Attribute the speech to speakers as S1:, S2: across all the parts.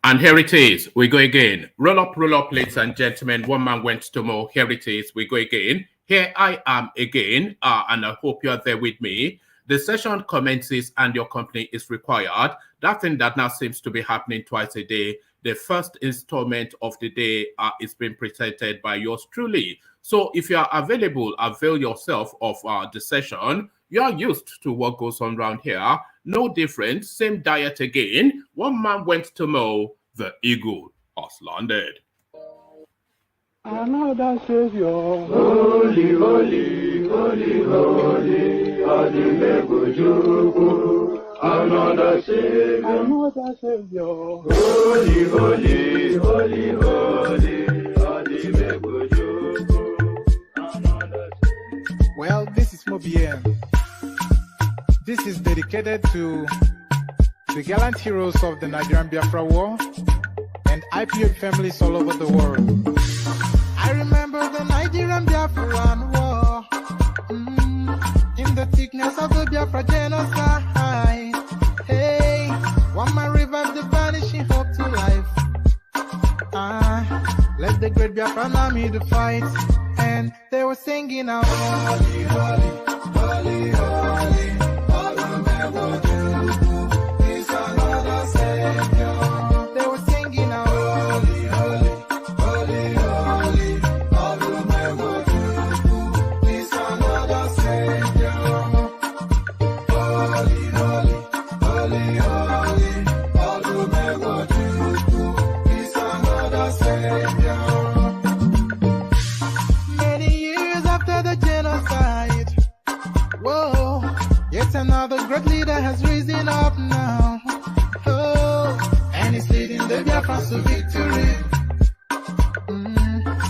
S1: And here it is. We go again. Roll up, ladies and gentlemen. One man went to more. Here it is. We go again. Here I am again, and I hope you are there with me. The session commences and your company is required. That thing that now seems to be happening twice a day. The first installment of the day is being presented by yours truly. So if you are available, avail yourself of the session. You are used to what goes on around here. No different. Same diet again. One man went to mow. The eagle has landed.
S2: Another Savior, holy, holy, holy, holy, Adimebujuku. Another Savior, holy, holy, holy, holy, Adimebujuku.
S3: Well, this is MOBILISING. This is dedicated to the gallant heroes of the Nigerian Biafra War and IPO families all over the world. I remember the Nigerian Biafran War, in the thickness of the Biafra genocide. Hey, one man revived the vanishing hope to life. Let the great Biafran army to fight, and they were singing out, holy, holy, holy, holy, is another Savior. They were singing out, holy, holy, holy, holy, is another Savior. Holy, holy, holy, holy, is another Savior. Many years after the genocide, whoa, yet another great leader has risen up now. Oh, and he's leading the Biafrans to victory.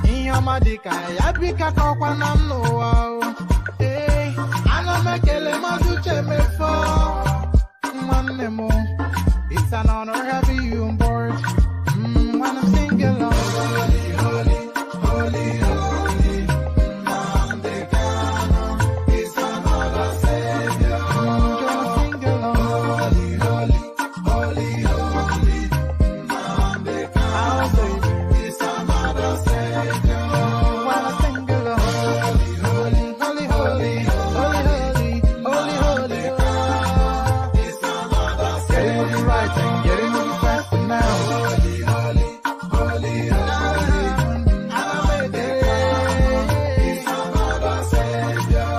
S3: In your madika, yabika kokwa namno wow. Hey, anamekele mazuche mefo. Manemo, it's an honor having you on board. When I'm singing along, holy, holy, holy, holy, Nandekano is another Savior. Sing along, holy, holy, holy, Nandekano is another Savior. When I sing along, holy, holy, holy, holy, holy, holy, holy, is another Savior. Getting it right and getting it fast now. Holy, holy, holy, holy, is another Savior.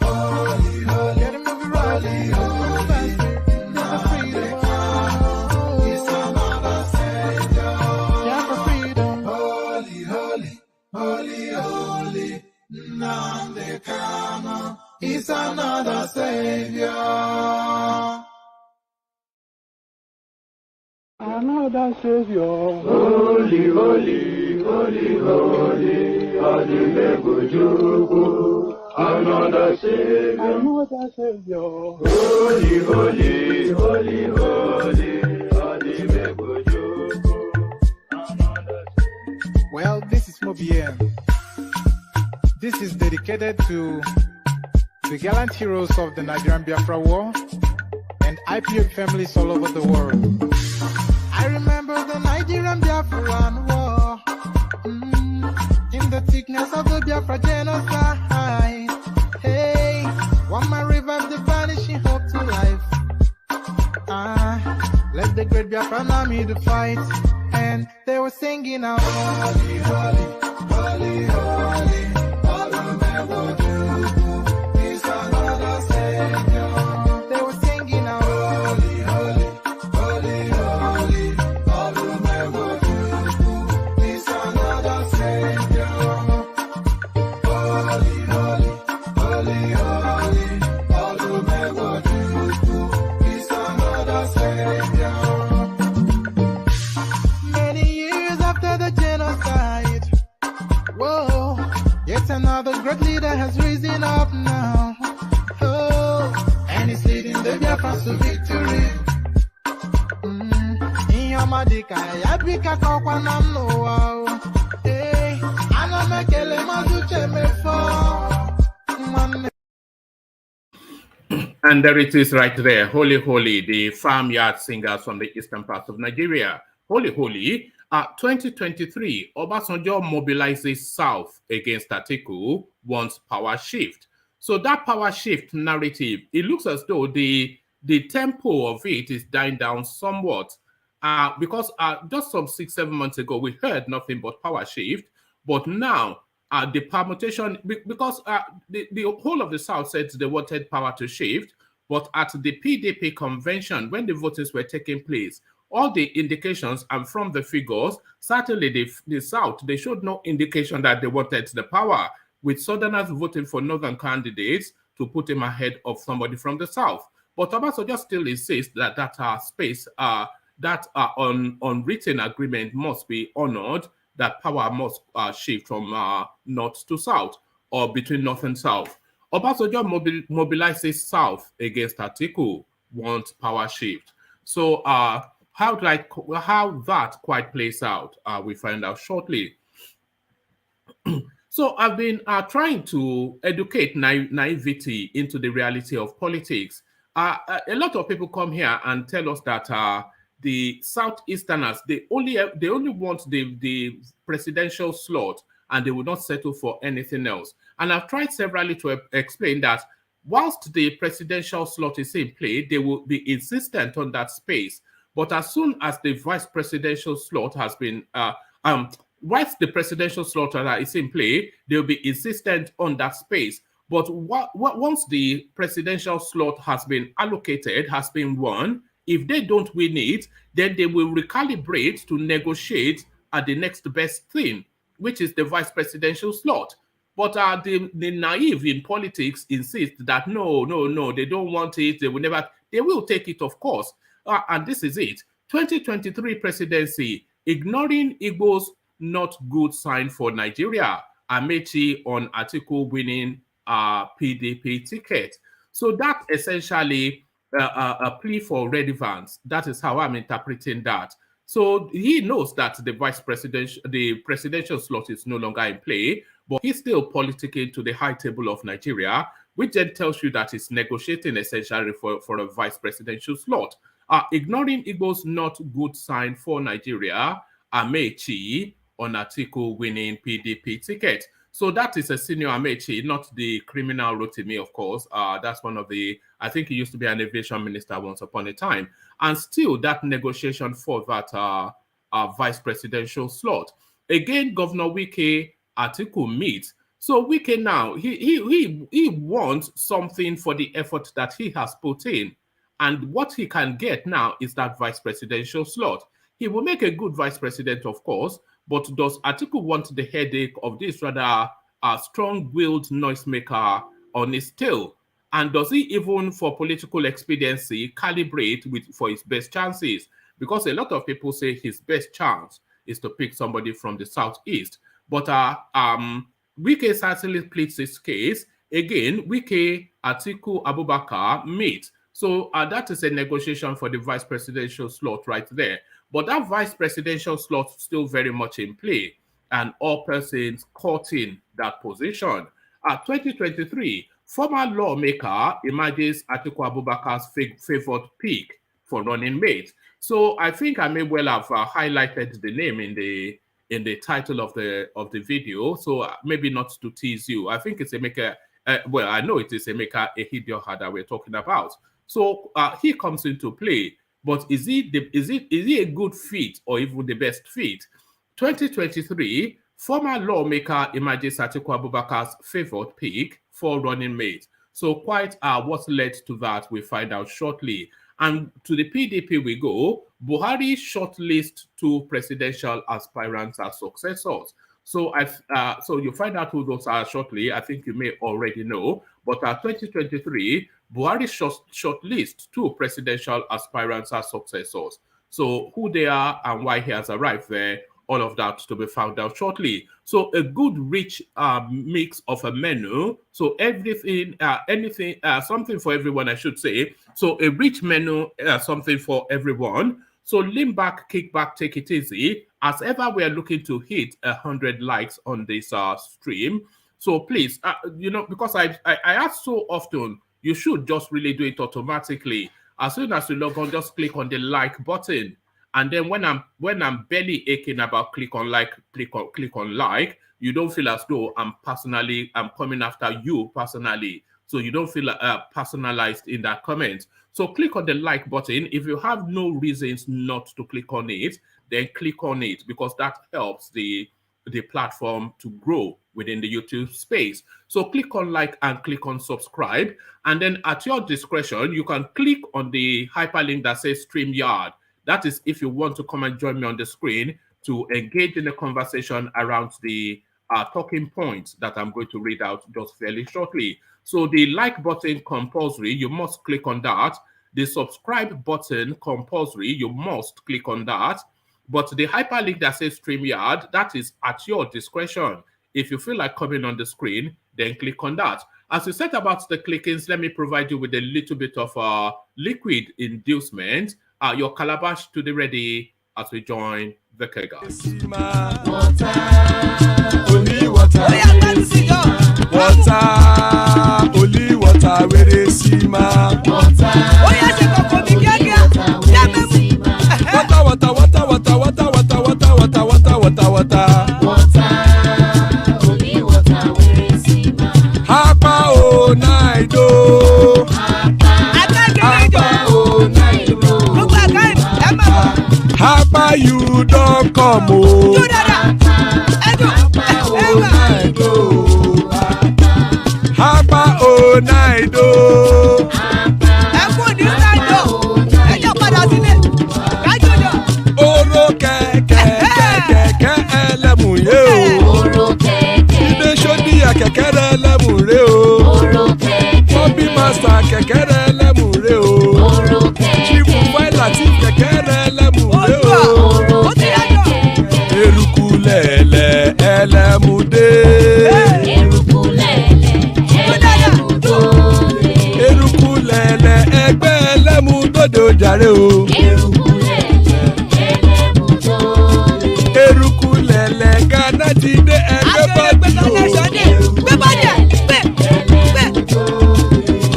S3: Holy, holy, getting it right, faster, never freedom. Is another Savior. Yeah, for freedom. Holy, holy, holy, holy, Nandekano is another Savior.
S2: Another Savior, holy, holy, holy, holy, Adimebujuku. Another Savior, holy, holy, holy, holy, Adimebujuku.
S3: Well, this is MOBILISING. This is dedicated to the gallant heroes of the Nigerian Biafra War and IPO families all over the world. I remember the Nigerian Biafran War, in the thickness of the Biafra genocide. Hey, one man revived the vanishing hope to life. Let the great Biafran army to fight, and they were singing out, holy, holy, holy, holy, is another Savior. They were singing out, holy, holy, holy, holy, is another Savior. Holy, holy, holy, holy, is another Savior. Many years after the genocide, whoa, yet another great leader has risen up now. Oh, and he's leading the Biafrans to victory. In your madika, yabika kokwa namno wow. Hey, anamekele mazuche mefo.
S1: And there it is right there. Holy, holy, the farmyard singers from the eastern part of Nigeria. Holy, holy. 2023, Obasanjo mobilizes South against ATIKU, wants power shift. So that power shift narrative, it looks as though the tempo of it is dying down somewhat. Because just some 6-7 months ago, we heard nothing but power shift. But now, the permutation, because the whole of the South said they wanted power to shift, but at the PDP convention, when the votings were taking place, all the indications and from the figures, certainly the South, they showed no indication that they wanted the power, with Southerners voting for Northern candidates to put him ahead of somebody from the South. But Obasanjo still insists that that unwritten agreement must be honored, that power must shift from north to south or between north and south. Obasanjo mobilizes South against ATIKU, wants power shift. So how that quite plays out, we find out shortly. So I've been trying to educate naivety into the reality of politics. A lot of people come here and tell us that the Southeasterners, they only want the presidential slot and they will not settle for anything else. And I've tried severally to explain that whilst the presidential slot is in play, they will be insistent on that space. But as soon as the vice presidential slot has been, whilst the presidential slot is in play, they'll be insistent on that space. But once the presidential slot has been allocated, has been won, if they don't win it, then they will recalibrate to negotiate at the next best thing, which is the vice presidential slot. But the naive in politics insist that no, they don't want it. They will never. They will take it, of course. And this is it. 2023 presidency, ignoring Igbo's not good sign for Nigeria. Amechi on ATIKU winning PDP ticket. So that essentially a plea for relevance. That is how I'm interpreting that. So he knows that the presidential slot is no longer in play, but he's still politicking to the high table of Nigeria, which then tells you that he's negotiating essentially for a vice presidential slot. Ignoring Igbo's not good sign for Nigeria, Amechi on ATIKU winning PDP ticket. So that is a senior Amechi, not the criminal Rotimi, of course. That's one of the, I think he used to be an aviation minister once upon a time. And still that negotiation for that vice presidential slot. Again, Governor WIKE, ATIKU meet. So WIKE now, he wants something for the effort that he has put in. And what he can get now is that vice presidential slot. He will make a good vice president, of course, but does ATIKU want the headache of this rather strong-willed noisemaker on his tail? And does he even, for political expediency, calibrate for his best chances? Because a lot of people say his best chance is to pick somebody from the southeast. But WIKE certainly pleads his case. Again, WIKE, ATIKU, Abubakar meet. So that is a negotiation for the vice presidential slot right there. But that vice presidential slot is still very much in play, and all persons caught in that position. 2023, former lawmaker emerges ATIKU Abubakar's favored pick for running mate. So I think I may well have highlighted the name in the title of the video. So maybe not to tease you. I think it's EMEKA. Well, I know it is EMEKA EHIDIOHA that we're talking about. So he comes into play. But is he a good fit or even the best fit? 2023, former lawmaker emerges ATIKU Abubakar's favored pick for running mate. So quite what led to that, we find out shortly. And to the PDP we go. Buhari shortlist 2 presidential aspirants as successors. So so you find out who those are shortly. I think you may already know. But 2023, Buhari shortlist 2 presidential aspirants as successors. So who they are and why he has arrived there, all of that to be found out shortly. So a good rich mix of a menu. So everything, anything, something for everyone, I should say. So a rich menu, something for everyone. So lean back, kick back, take it easy. As ever, we are looking to hit 100 likes on this stream. So please, because I ask so often, you should just really do it automatically. As soon as you log on, just click on the like button. And then when I'm barely aching about click on like, you don't feel as though I'm coming after you personally. So you don't feel personalized in that comment. So click on the like button. If you have no reasons not to click on it, then click on it, because that helps the platform to grow within the YouTube space. So click on like and click on subscribe. And then at your discretion, you can click on the hyperlink that says StreamYard. That is if you want to come and join me on the screen to engage in a conversation around the talking points that I'm going to read out just fairly shortly. So the like button compulsory, you must click on that. The subscribe button compulsory, you must click on that. But the hyperlink that says StreamYard, that is at your discretion. If you feel like coming on the screen, then click on that. As you said about the clickings, let me provide you with a little bit of liquid inducement. Your calabash to the ready as we join the Kegas.
S4: Water, only water, where they see ma. Water,
S5: only water, where they see ma.
S4: Hapa o naido. Hapa o naido. Hapa you don't come o. Hapa o naido. Oro kẹ̀kẹ́ ẹlẹ́mùyé o. Ilé sọ́díyà kẹ̀kẹ́ ẹlẹ́mùrè o. Bobby master kẹ̀kẹ́ ẹlẹ́mùrè o. Chief Faila ti kẹ̀kẹ́ ẹlẹ́mùrè o. Eruku lẹ̀lẹ̀ ẹlẹ́mùdé. Eruku lẹ̀lẹ̀ ẹgbẹ́ ẹlẹ́mùdóde ojàre o. Eruku lẹ̀lẹ̀ Ghana ti dé ẹgbẹ́ bọ́dì o.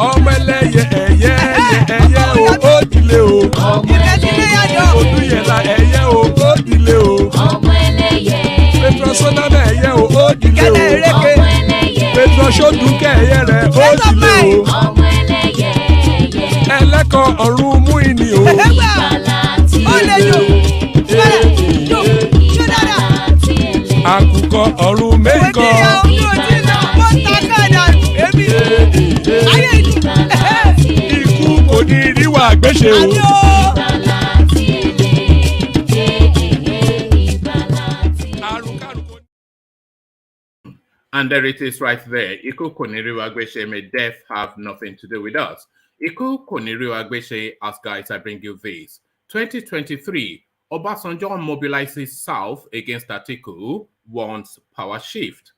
S4: Ọmọ ẹlẹ́yẹ ẹ̀yẹ o ó dilé o. Olúyẹ̀lá ẹ̀yẹ o ó dilé o. Petrosoname ẹ̀yẹ o ó dilé o. Petrosodunke ẹ̀yẹ rẹ̀ ó dilé o. Ẹlẹ́kọ̀ ọ̀run mú ìní o. Àkùkọ ọ̀run mẹ́kọ̀. Ikú kò ní ríwà gbéṣe o.
S1: And there it is right there. Iku Koniriwa Agbeshe, may death have nothing to do with us. Iku Koniriwa Agbeshe, as guys, I bring you this. 2023, Obasanjo mobilizes South against ATIKU, wants power shift.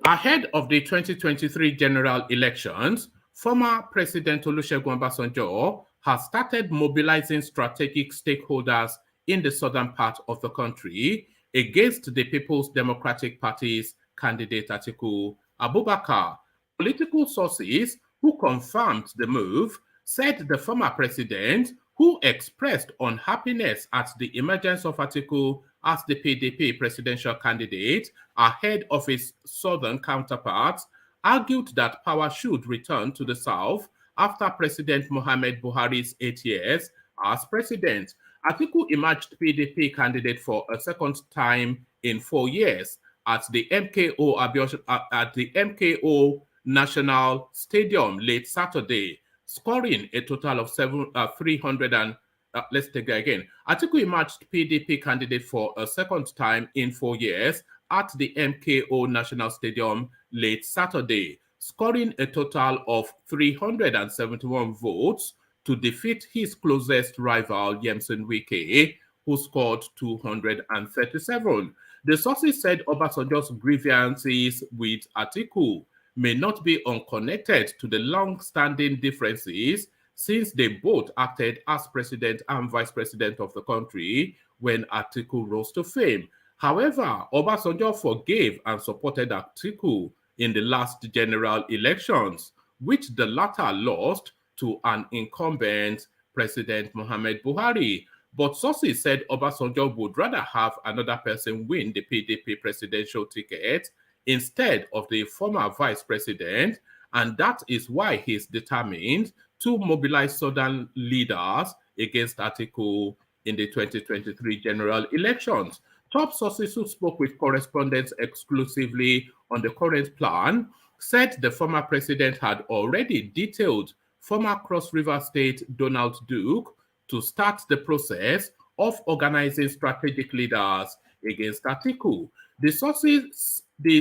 S1: Ahead of the 2023 general elections, former President Olusegun Obasanjo has started mobilizing strategic stakeholders in the southern part of the country against the People's Democratic Party's candidate Atiku Abubakar. Political sources who confirmed the move said the former president, who expressed unhappiness at the emergence of Atiku as the PDP presidential candidate ahead of his southern counterparts, argued that power should return to the south after President Muhammad Buhari's 8 years as president. Atiku emerged PDP candidate for a second time in 4 years at the MKO National Stadium late Saturday, scoring a total of 300 and let's take that again. Atiku emerged PDP candidate for a second time in 4 years at the MKO National Stadium late Saturday, scoring a total of 371 votes to defeat his closest rival, Yemi WIKE, who scored 237. The sources said Obasanjo's grievances with Atiku may not be unconnected to the long-standing differences since they both acted as president and vice president of the country when Atiku rose to fame. However, Obasanjo forgave and supported ATIKU in the last general elections, which the latter lost to an incumbent President Muhammad Buhari. But sources said Obasanjo would rather have another person win the PDP presidential ticket instead of the former vice president, and that is why he is determined to mobilize Southern leaders against ATIKU in the 2023 general elections. Top sources who spoke with correspondents exclusively on the current plan said the former president had already detailed former Cross River State Donald Duke to start the process of organizing strategic leaders against ATIKU. The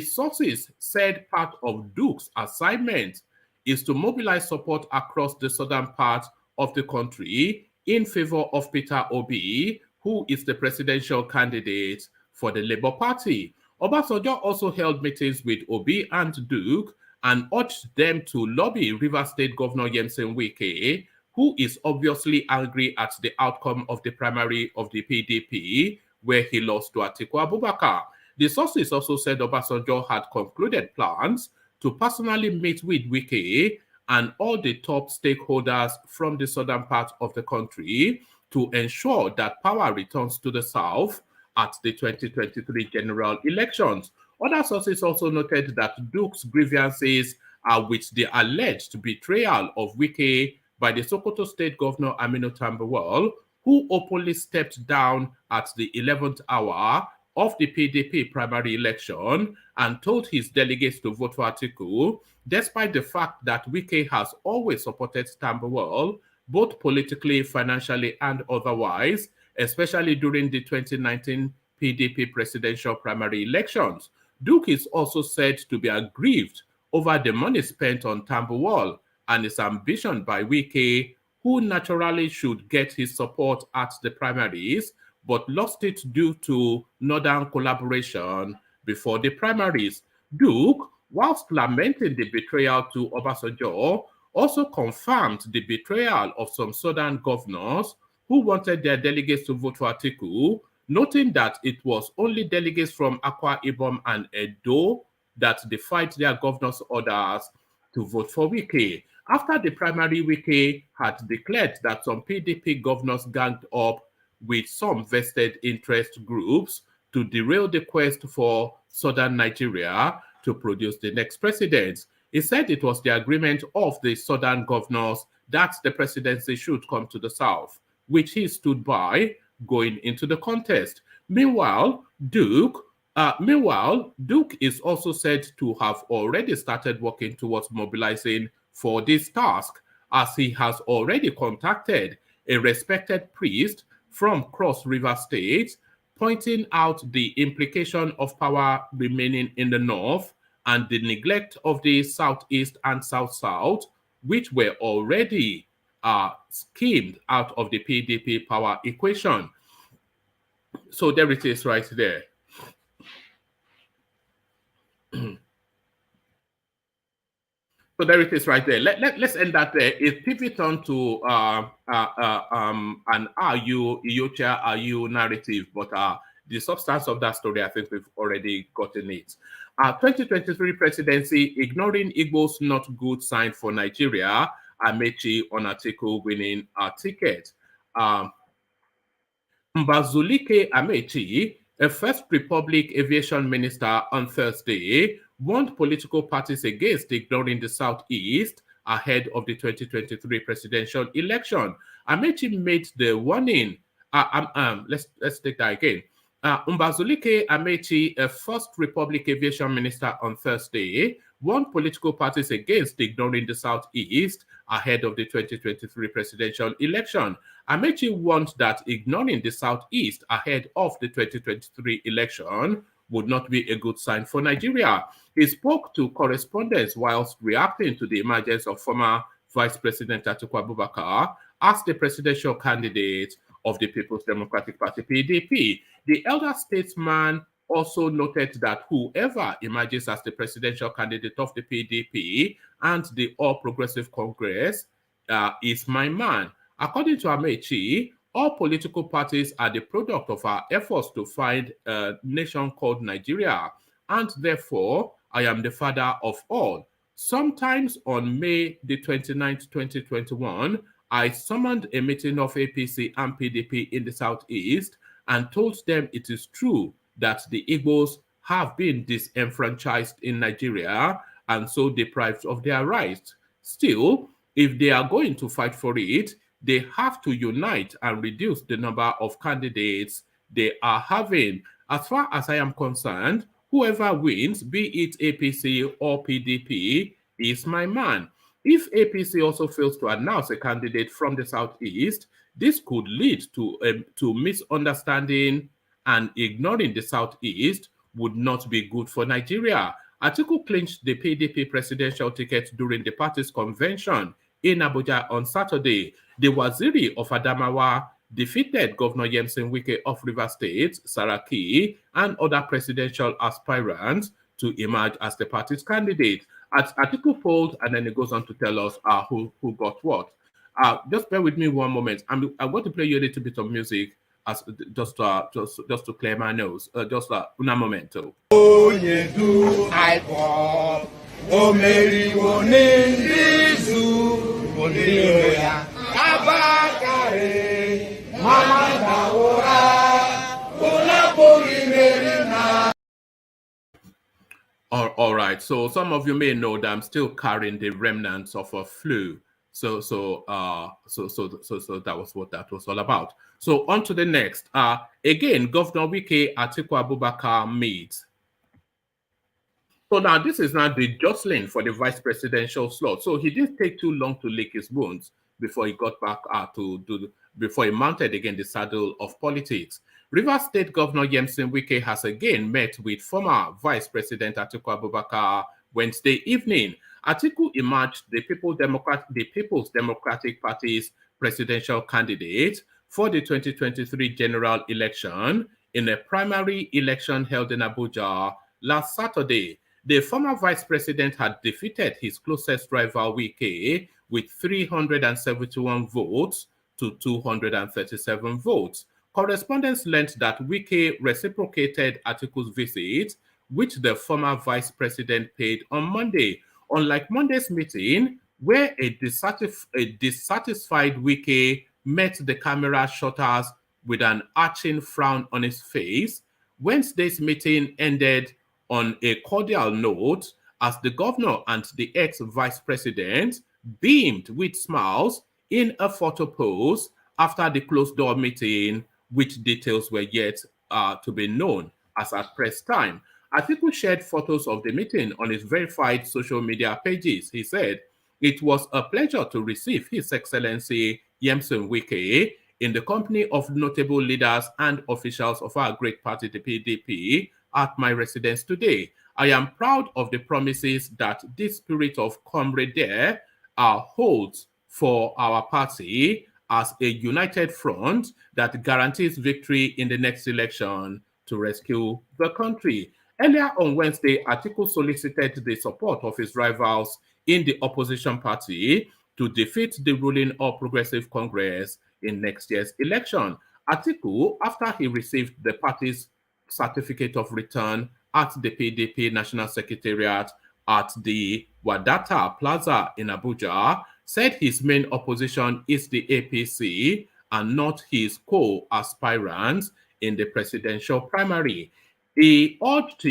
S1: sources said part of Duke's assignment is to mobilize support across the southern part of the country in favor of Peter Obi, who is the presidential candidate for the Labour Party. Obasanjo also held meetings with Obi and Duke and urged them to lobby River State Governor Yemi WIKE, who is obviously angry at the outcome of the primary of the PDP, where he lost to Atiku Abubakar. The sources also said Obasanjo had concluded plans to personally meet with WIKE and all the top stakeholders from the southern part of the country to ensure that power returns to the south at the 2023 general elections. Other sources also noted that Duke's grievances are with the alleged betrayal of WIKE by the Sokoto State Governor Aminu Tambuwal, who openly stepped down at the 11th hour of the PDP primary election and told his delegates to vote for Atiku, despite the fact that WIKE has always supported Tambuwal, both politically, financially, and otherwise, especially during the 2019 PDP presidential primary elections. Duke is also said to be aggrieved over the money spent on Tambuwal and his ambition by WIKE, who naturally should get his support at the primaries, but lost it due to northern collaboration before the primaries. Duke, whilst lamenting the betrayal to Obasanjo, also confirmed the betrayal of some southern governors who wanted their delegates to vote for Atiku, noting that it was only delegates from Akwa Ibom and Edo that defied their governors' orders to vote for WIKE. After the primary, WIKE had declared that some PDP governors ganged up with some vested interest groups to derail the quest for southern Nigeria to produce the next president. He said it was the agreement of the southern governors that the presidency should come to the south, which he stood by going into the contest. Meanwhile, Duke is also said to have already started working towards mobilizing for this task, as he has already contacted a respected priest from Cross River State, pointing out the implication of power remaining in the north and the neglect of the southeast and south-south, which were already schemed out of the PDP power equation. So there it is right there. So there it is right there. Let's end that there. It pivot on to an EHIDIOHA narrative, but the substance of that story, I think we've already gotten it. 2023 presidency, ignoring Igbo's not good sign for Nigeria, Amechi on Atiku winning a ticket. Mbazulike Amechi, a First Republic aviation minister on Thursday, warned political parties against ignoring the Southeast ahead of the 2023 presidential election. Amechi made the warning. Let's take that again. Mbazulike Amechi, a First Republic aviation minister on Thursday, warned political parties against ignoring the Southeast ahead of the 2023 presidential election. Amechi warned that ignoring the Southeast ahead of the 2023 election would not be a good sign for Nigeria. He spoke to correspondents whilst reacting to the emergence of former Vice President Atiku Abubakar as the presidential candidate of the People's Democratic Party, PDP. The elder statesman also noted that whoever emerges as the presidential candidate of the PDP and the All Progressive Congress is my man. According to Amechi, All political parties are the product of our efforts to find a nation called Nigeria, and therefore I am the father of all. Sometimes on May the 29th, 2021, I summoned a meeting of APC and PDP in the Southeast and told them it is true that the Igbos have been disenfranchised in Nigeria and so deprived of their rights. Still, if they are going to fight for it, they have to unite and reduce the number of candidates they are having. As far as I am concerned, whoever wins, be it APC or PDP, is my man. If APC also fails to announce a candidate from the Southeast, this could lead to misunderstanding, and ignoring the Southeast would not be good for Nigeria. ATIKU clinched the PDP presidential ticket during the party's convention in Abuja on Saturday. The Waziri of Adamawa defeated Governor Yemi Osinbajo of Rivers State, Saraki, and other presidential aspirants to emerge as the party's candidate. ATIKU polled, and then it goes on to tell us who got what. Just bear with me one moment. I'm going to play you a little bit of music as just to clear my nose. Just un momento. All right. So some of you may know that I'm still carrying the remnants of a flu. So that was what that was all about. So on to the next. Again, Governor WIKE ATIKU Abubakar meets. So now this is now the jostling for the vice presidential slot. So he didn't take too long to lick his wounds before he got back before he mounted again the saddle of politics. Rivers State Governor Yemi Osinbajo has again met with former Vice President ATIKU Abubakar Wednesday evening. ATIKU emerged the People's Democratic Party's presidential candidate for the 2023 general election in a primary election held in Abuja last Saturday. The former vice president had defeated his closest rival WIKE with 371 votes to 237 votes. Correspondents learned that WIKE reciprocated ATIKU's visit, which the former vice president paid on Monday. Unlike Monday's meeting, where a dissatisfied WIKE met the camera shutters with an arching frown on his face, Wednesday's meeting ended on a cordial note as the governor and the ex-vice president beamed with smiles in a photo pose after the closed-door meeting, which details were yet to be known as at press time. ATIKU shared photos of the meeting on his verified social media pages. He said, "It was a pleasure to receive His Excellency Yemi Osinbajo in the company of notable leaders and officials of our great party, the PDP, at my residence today. I am proud of the promises that this spirit of camaraderie holds for our party as a united front that guarantees victory in the next election to rescue the country." Earlier on Wednesday, ATIKU solicited the support of his rivals in the opposition party to defeat the ruling All Progressive Congress in next year's election. ATIKU, after he received the party's certificate of return at the PDP National Secretariat at the Wadata Plaza in Abuja, said his main opposition is the APC and not his co-aspirants in the presidential primary. He urged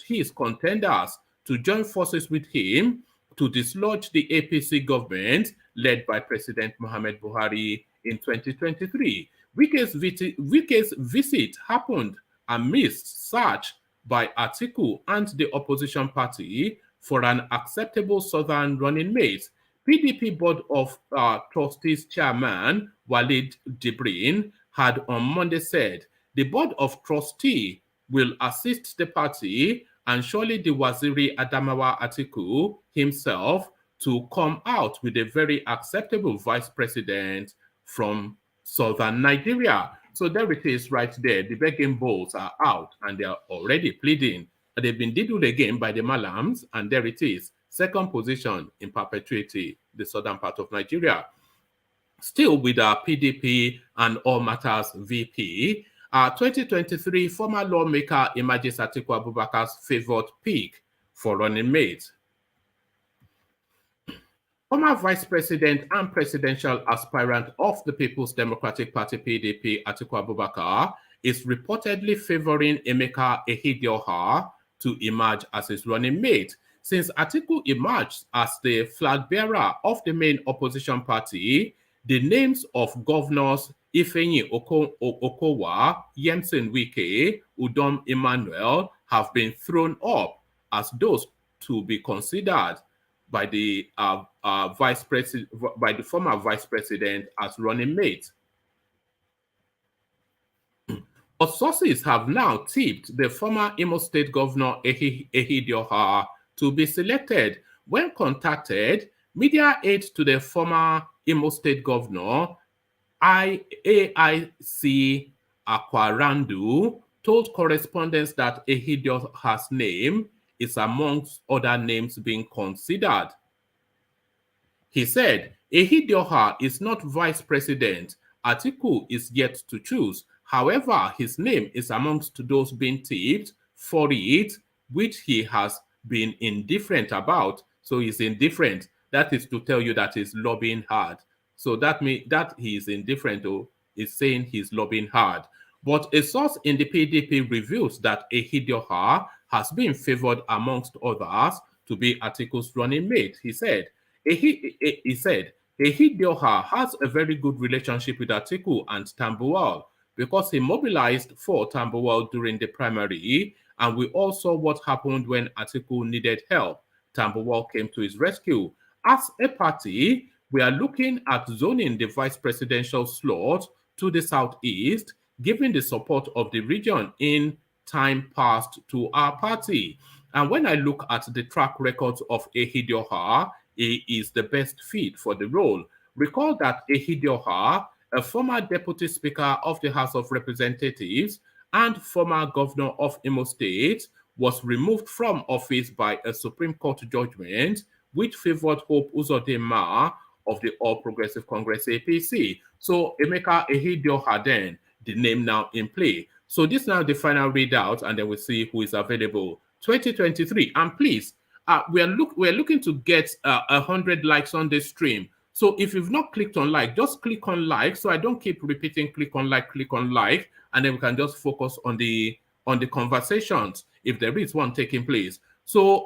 S1: his contenders to join forces with him to dislodge the APC government led by President Muhammad Buhari in 2023. WIKE's visit happened amidst search by ATIKU and the opposition party for an acceptable southern running mate. PDP Board of Trustees Chairman Walid Jibrin had on Monday said, "The Board of Trustees will assist the party and surely the Waziri Adamawa ATIKU himself to come out with a very acceptable vice president from southern Nigeria." So there it is right there. The begging bowls are out and they are already pleading. They've been diddled again by the Malams, and there it is. Second position in perpetuity, the southern part of Nigeria. Still with our PDP and All Matters VP, 2023 former lawmaker emerges Atiku Abubakar's favored pick for running mate. Former Vice President and presidential aspirant of the People's Democratic Party PDP, Atiku Abubakar, is reportedly favoring EMEKA EHIDIOHA to emerge as his running mate. Since Atiku emerged as the flag bearer of the main opposition party, the names of governors Ifeanyi Okowa, Yemson Wike, Udom Emmanuel have been thrown up as those to be considered by the former vice president as running mate. But sources have now tipped the former Imo State Governor EHIDIOHA to be selected. When contacted, media aide to the former Imo State Governor, AIC Akwarandu, told correspondents that EHIDIOHA's name is amongst other names being considered. He said, EHIDIOHA is not vice president. Atiku is yet to choose. However, his name is amongst those being tipped for it, which he has been indifferent about. So he's indifferent. That is to tell you that he's lobbying hard. So that means that he is indifferent, or is saying he's lobbying hard. But a source in the PDP reveals that EHIDIOHA has been favored amongst others to be Atiku's running mate. He said, EHIDIOHA has a very good relationship with Atiku and Tambuwal because he mobilized for Tambuwal during the primary, and we all saw what happened when Atiku needed help. Tambuwal came to his rescue. As a party, we are looking at zoning the vice presidential slot to the southeast, giving the support of the region in time past to our party. And when I look at the track records of EHIDIOHA, he is the best fit for the role. Recall that EHIDIOHA, a former deputy speaker of the House of Representatives and former governor of Imo State, was removed from office by a Supreme Court judgment which favored Hope Uzodinma of the All Progressive Congress APC. So EMEKA EHIDIOHA then, the name now in play. So this is now the final readout, and then we'll see who is available. 2023, and please, we're looking to get 100 likes on this stream. So if you've not clicked on like, just click on like, so I don't keep repeating click on like, and then we can just focus on the conversations if there is one taking place. So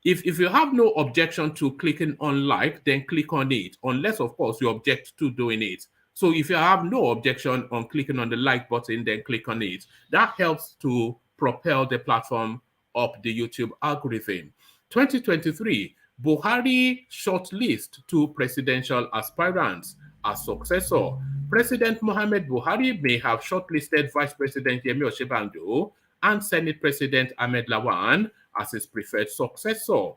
S1: if you have no objection to clicking on like, then click on it, unless of course you object to doing it. So if you have no objection on clicking on the like button, then click on it. That helps to propel the platform up the YouTube algorithm. 2023, Buhari shortlist 2 presidential aspirants as successor. President Muhammad Buhari may have shortlisted Vice President Yemi Osinbajo and Senate President Ahmad Lawan as his preferred successor.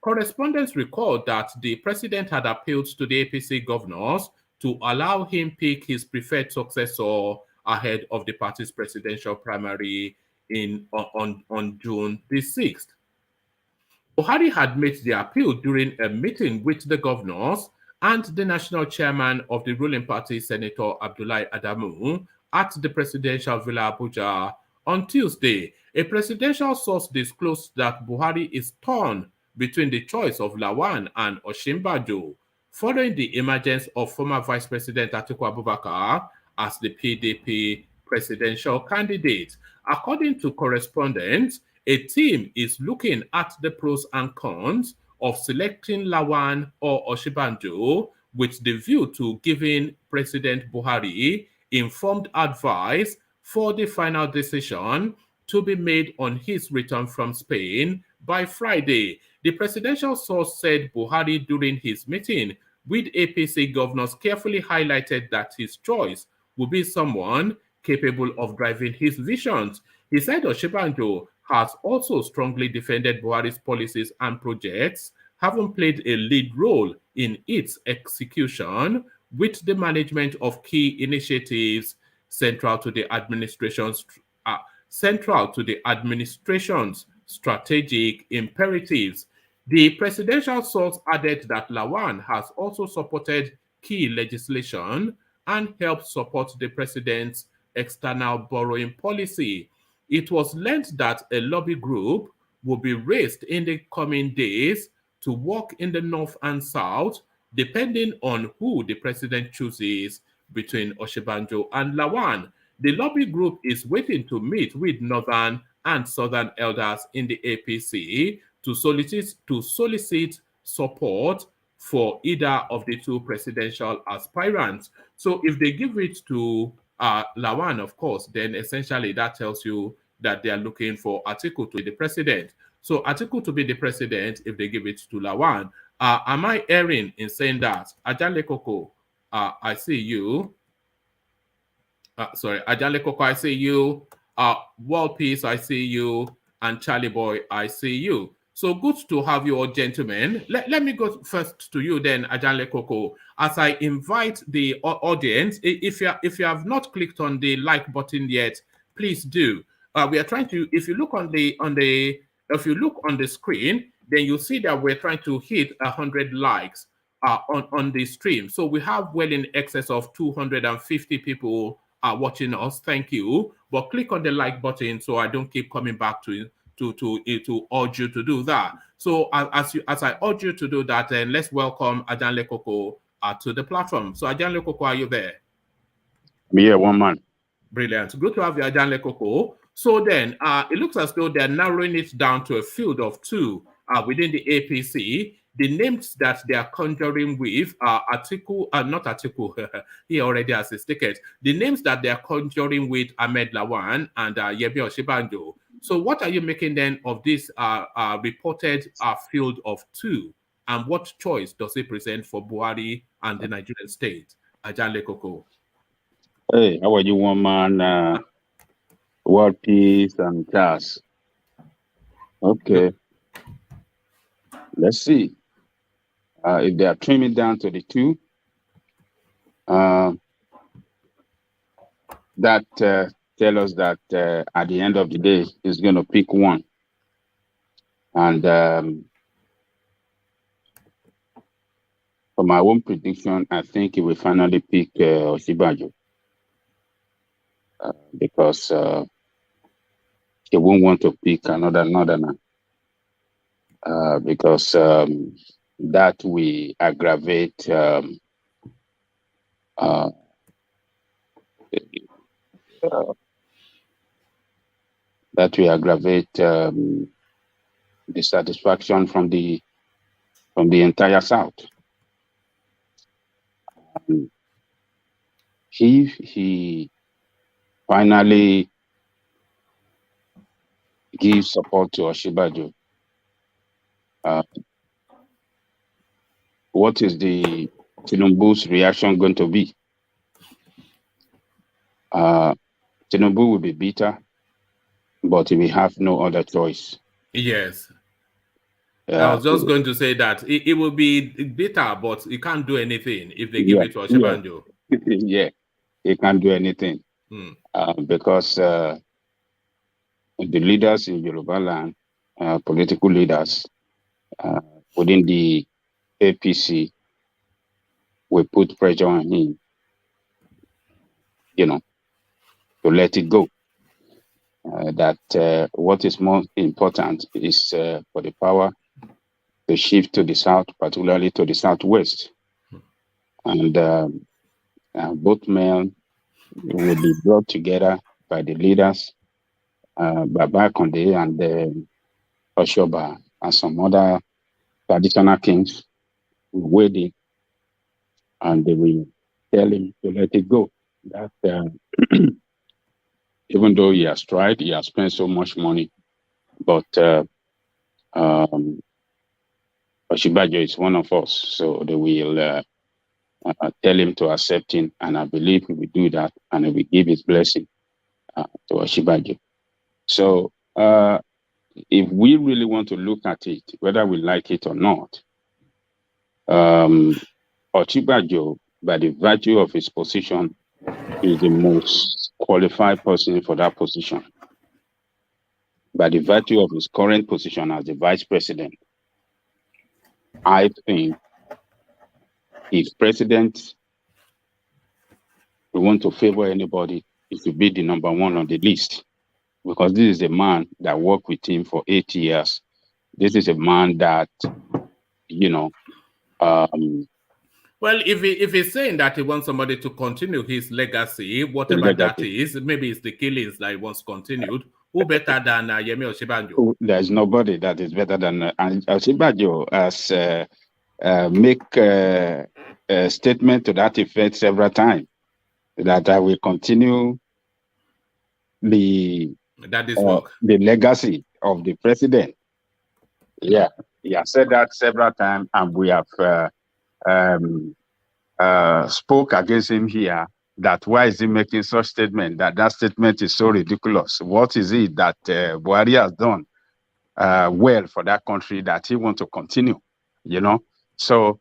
S1: Correspondents recalled that the president had appealed to the APC governors to allow him pick his preferred successor ahead of the party's presidential primary on June the 6th. Buhari had made the appeal during a meeting with the governors and the national chairman of the ruling party, Senator Abdullahi Adamu, at the presidential Villa Abuja on Tuesday. A presidential source disclosed that Buhari is torn between the choice of Lawan and Osinbajo, following the emergence of former Vice President Atiku Abubakar as the PDP presidential candidate. According to correspondents, a team is looking at the pros and cons of selecting Lawan or Osinbajo with the view to giving President Buhari informed advice for the final decision to be made on his return from Spain by Friday. The presidential source said Buhari during his meeting with APC governors carefully highlighted that his choice would be someone capable of driving his visions. He said Osinbajo has also strongly defended Buhari's policies and projects, having played a lead role in its execution with the management of key initiatives central to the administration's strategic imperatives. The presidential source added that Lawan has also supported key legislation and help support the president's external borrowing policy. It was learned that a lobby group will be raised in the coming days to work in the north and south, depending on who the president chooses between Osinbajo and Lawan. The lobby group is waiting to meet with northern and southern elders in the APC to solicit support for either of the two presidential aspirants. So if they give it to Lawan, of course, then essentially that tells you that they are looking for ATIKU to be the president. So ATIKU to be the president if they give it to Lawan. Am I erring in saying that? Ajale Koko, I see you. Sorry, Ajale Koko, I see you. World Peace, I see you. And Charlie Boy, I see you. So good to have you all, gentlemen. Let me go first to you then, Ajale Koko. As I invite the audience, if you have not clicked on the like button yet, please do. We are trying to. If you look on the screen, then you see that we're trying to hit 100 likes on the stream. So we have well in excess of 250 people watching us. Thank you. But click on the like button so I don't keep coming back to urge you to do that. So as I urge you to do that, then let's welcome Ajanle Koko to the platform. So Ajanle Koko, are you there?
S6: Yeah, one man.
S1: Brilliant. Good to have you, Ajanle Koko. So then it looks as though they're narrowing it down to a field of two within the APC. The names that they are conjuring with are ATIKU, not ATIKU, he already has his ticket. The names that they are conjuring with Ahmad Lawan and Yemi Osinbajo. So what are you making then of this reported field of two? And what choice does it present for Buhari and the Nigerian state? Ajale Koko.
S6: Hey, how are you, one man? World Peace and Charles. Okay. Let's see. If they are trimming down to the two, that tell us that at the end of the day, it's going to pick one. And for my own prediction, I think it will finally pick Osinbajo because he won't want to pick another northerner because that will aggravate dissatisfaction from the entire South. If he finally gives support to Osinbajo, what is the Tinubu's reaction going to be? Tinubu will be bitter, but he will have no other choice.
S1: Yes. I was just going to say that it will be bitter, but he can't do anything if they give it to Osinbajo.
S6: Yeah, he can't do anything because the leaders in Yoruba land, political leaders within the APC, will put pressure on him, to let it go. That what is more important is for the power to shift to the south, particularly to the southwest. And both men will be brought together by the leaders, Baba Konde and Oshoba and some other traditional kings will wait in, and they will tell him to let it go. That even though he has tried, he has spent so much money, but Osinbajo is one of us, so they will tell him to accept him, and I believe he will do that, and he will give his blessing to Osinbajo. So if we really want to look at it, whether we like it or not, Osinbajo, by the virtue of his position, is the most qualified person for that position. By the virtue of his current position as the vice president, I think If president we want to favor anybody, it should be the number one on the list, because this is a man that worked with him for 8 years. This is a man that, you know,
S1: well, if he's saying that he wants somebody to continue his legacy, whatever that is, maybe it's the killings that he wants continued. Who better than Yemi Osinbajo?
S6: There's nobody that is better than Osinbajo has make a statement to that effect several times, that I will continue the legacy of the president. Yeah, he has said that several times, and we have spoke against him here. That why is he making such statement? That statement is so ridiculous. What is it that Buhari has done well for that country that he wants to continue? You know, so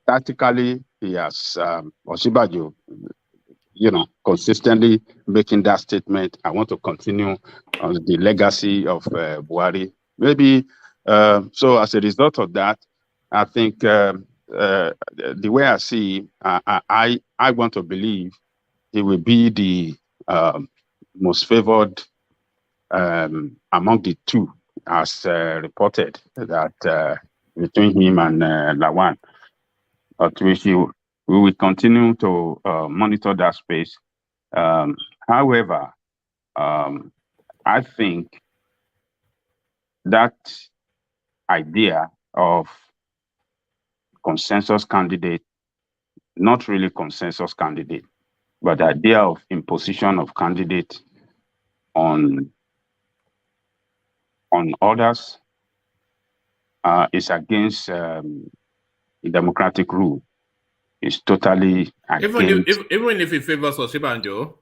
S6: tactically he has Osinbajo, you know, consistently making that statement. I want to continue on the legacy of Buhari. Maybe so. As a result of that, I think the way I see, I want to believe he will be the most favored among the two, as reported, that between him and Lawan. But we will continue to monitor that space. However, I think that idea of consensus candidate, not really consensus candidate, but the idea of imposition of candidate on others is against democratic rule. It's totally against.
S1: Even if it favors Osinbajo,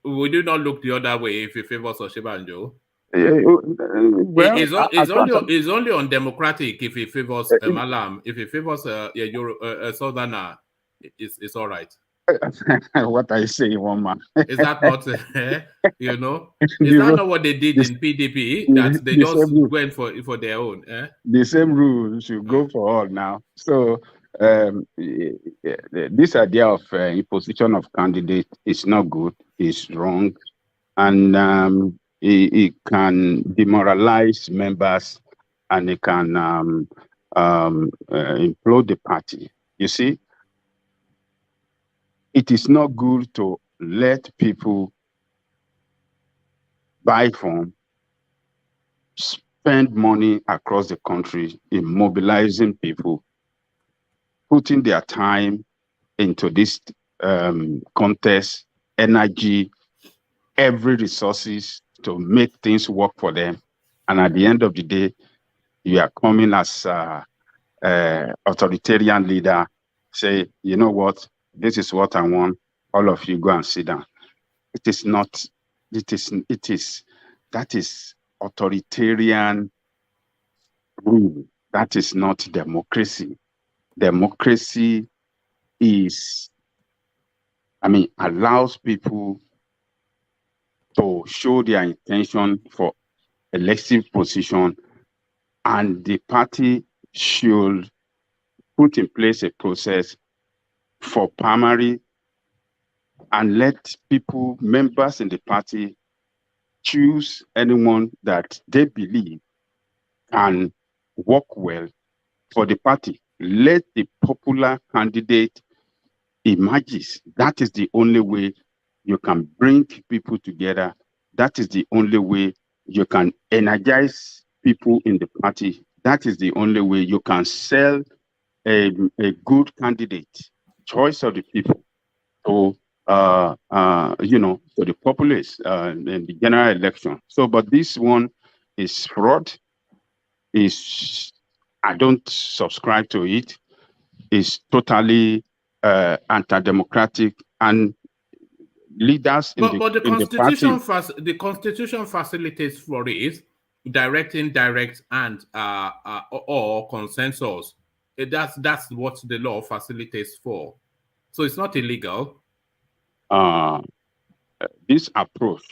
S1: we do not look the other way if it favors Osinbajo.
S6: Well,
S1: it's only undemocratic if it favors Malam. If it favors a Southerner, it's all right.
S6: What I say, one man.
S1: Is that not, you know? Is that not what they did in PDP? That they just went for their own.
S6: The same rules should go for all now. So this idea of imposition of candidate is not good. It's wrong, and it can demoralize members, and it can implode the party. You see, it is not good to let people buy from, spend money across the country in mobilizing people, putting their time into this contest, energy, every resources to make things work for them. And at the end of the day, you are coming as authoritarian leader, say, you know what, this is what I want, all of you go and sit down. It is not, that is authoritarian rule. That is not democracy. Democracy is, allows people to show their intention for elective position, and the party should put in place a process for primary and let people, members in the party, choose anyone that they believe can work well for the party. Let the popular candidate emerge. That is the only way you can bring people together. That is the only way you can energize people in the party. That is the only way you can sell a good candidate, choice of the people, to to the populace in the general election. So, but this one is fraud. I don't subscribe to it. It's totally anti-democratic, and leaders
S1: the constitution facilitates for it, direct, indirect, and or consensus. That's what the law facilitates for. So it's not illegal.
S6: This approach,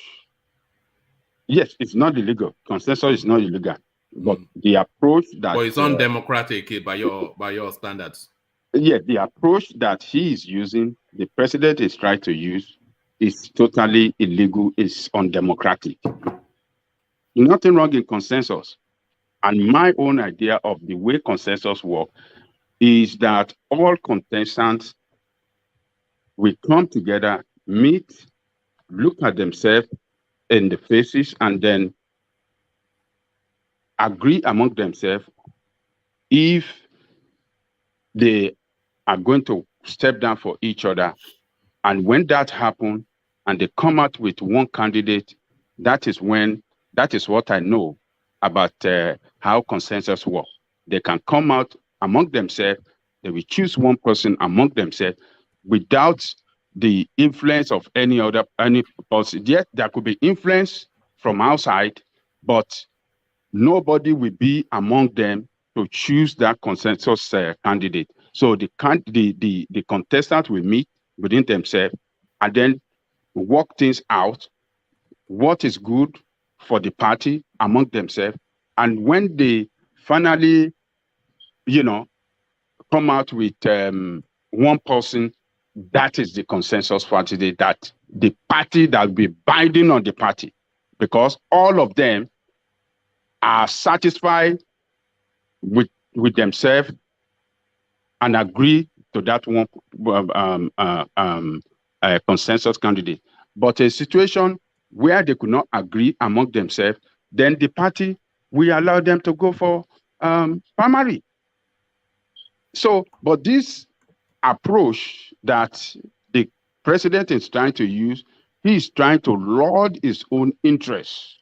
S6: yes, it's not illegal. Consensus is not illegal. But the approach that...
S1: But it's undemocratic by your standards.
S6: Yeah, the approach that he is using, the president is trying to use, is totally illegal, is undemocratic. Nothing wrong in consensus. And my own idea of the way consensus work is that all contestants will come together, meet, look at themselves in the faces, and then agree among themselves if they are going to step down for each other. And when that happens and they come out with one candidate, that is what I know about how consensus works. They can come out among themselves, they will choose one person among themselves without the influence of any person. Yet there could be influence from outside, but nobody will be among them to choose that consensus candidate. So the contestants will meet within themselves and then work things out, what is good for the party among themselves. And when they finally, come out with one person, that is the consensus party, that the party that will be binding on the party, because all of them are satisfied with themselves and agree to that one consensus candidate. But a situation where they could not agree among themselves, then the party will allow them to go for primary. So, but this approach that the president is trying to use, he is trying to laud his own interests.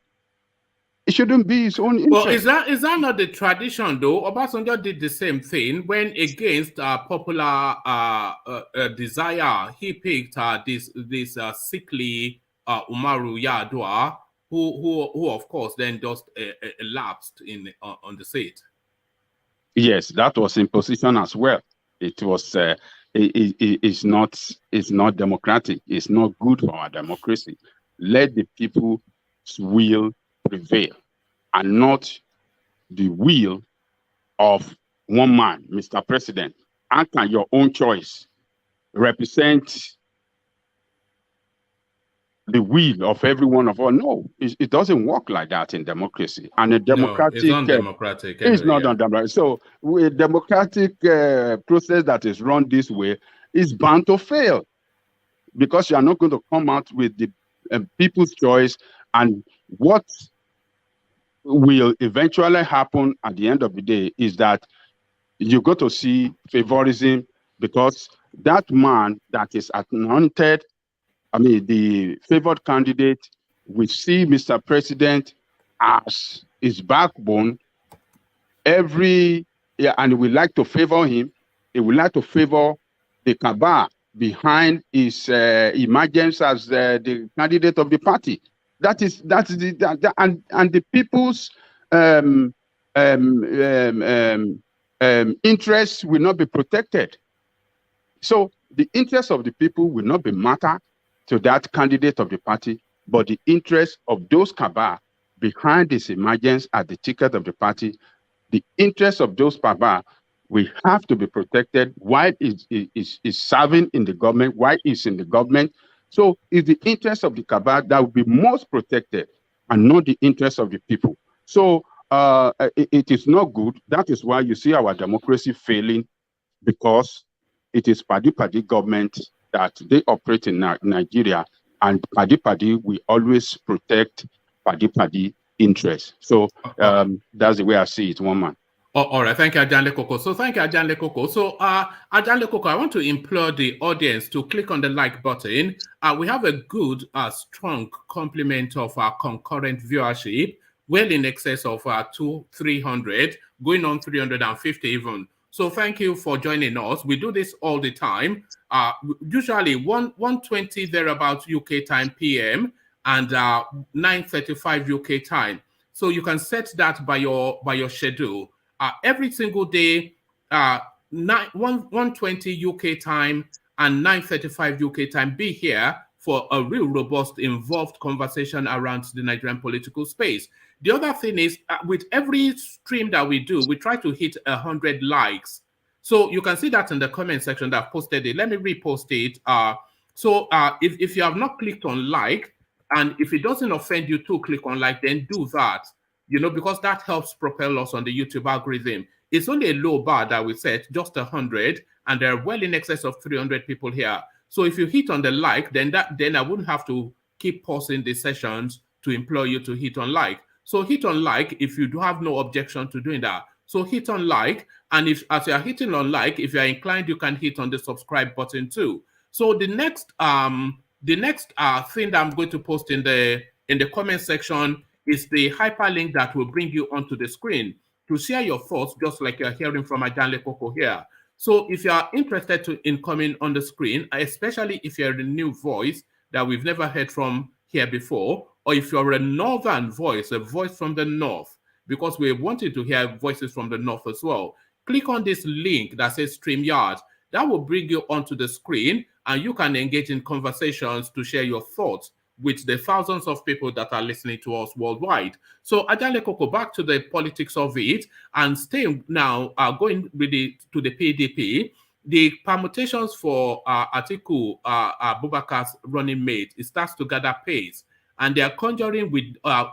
S6: It shouldn't be his own interest.
S1: Well, is that not the tradition, though? Obasanjo did the same thing when, against popular desire, he picked this sickly Umaru Yar'Adua, who of course then just elapsed on the seat.
S6: Yes, that was imposition as well. It was it's not democratic. It's not good for our democracy. Let the people's will prevail and not the will of one man, Mr. President. How can your own choice represent the will of every one of us? No, it doesn't work like that in democracy. And a democratic...
S1: No, it's undemocratic.
S6: It's not undemocratic. So a democratic process that is run this way is bound to fail, because you are not going to come out with the people's choice. And what will eventually happen at the end of the day is that you go to see favorism, because that man that is anointed, the favored candidate, we see Mr. President as his backbone. And we like to favor him. He would like to favor the cabal behind his emergence as the candidate of the party. And the people's interests will not be protected. So the interests of the people will not be matter to that candidate of the party, but the interests of those cabal behind his emergence at the ticket of the party, the interests of those cabal will have to be protected while is serving in the government, while he's in the government. So it's the interest of the cabal that will be most protected and not the interest of the people. So it is not good. That is why you see our democracy failing, because it is party government that they operate in Nigeria, and party will always protect party interests. So that's the way I see it, one man.
S1: All right, thank you, Ajanle Koko. So thank you, Ajanle Koko. So Ajanle Koko, I want to implore the audience to click on the like button. We have a good, strong complement of our concurrent viewership, well in excess of 300, going on 350 even. So thank you for joining us. We do this all the time. Usually 1:20 thereabouts UK time PM and 9:35 UK time. So you can set that by your schedule. Every single day, 1:20 UK time and 9:35 UK time, be here for a real robust, involved conversation around the Nigerian political space. The other thing is, with every stream that we do, we try to hit 100 likes. So you can see that in the comment section that I've posted it. Let me repost it. If you have not clicked on like, and if it doesn't offend you to click on like, then do that, because that helps propel us on the YouTube algorithm. It's only a low bar that we set, just 100, and there are well in excess of 300 people here. So if you hit on the like, then I wouldn't have to keep pausing the sessions to implore you to hit on like. So hit on like if you do have no objection to doing that. So hit on like, and if as you are hitting on like, if you are inclined, you can hit on the subscribe button too. So the next thing that I'm going to post in the comment section is the hyperlink that will bring you onto the screen to share your thoughts, just like you're hearing from Ajanle Koko here. So if you are interested in coming on the screen, especially if you're a new voice that we've never heard from here before, or if you're a northern voice, a voice from the north, because we wanted to hear voices from the north as well, click on this link that says StreamYard. That will bring you onto the screen, and you can engage in conversations to share your thoughts with the thousands of people that are listening to us worldwide. So Ajanle Koko, back to the politics of it, and staying now, going really to the PDP, the permutations for ATIKU, Abubakar's running mate, it starts to gather pace, and they are conjuring with a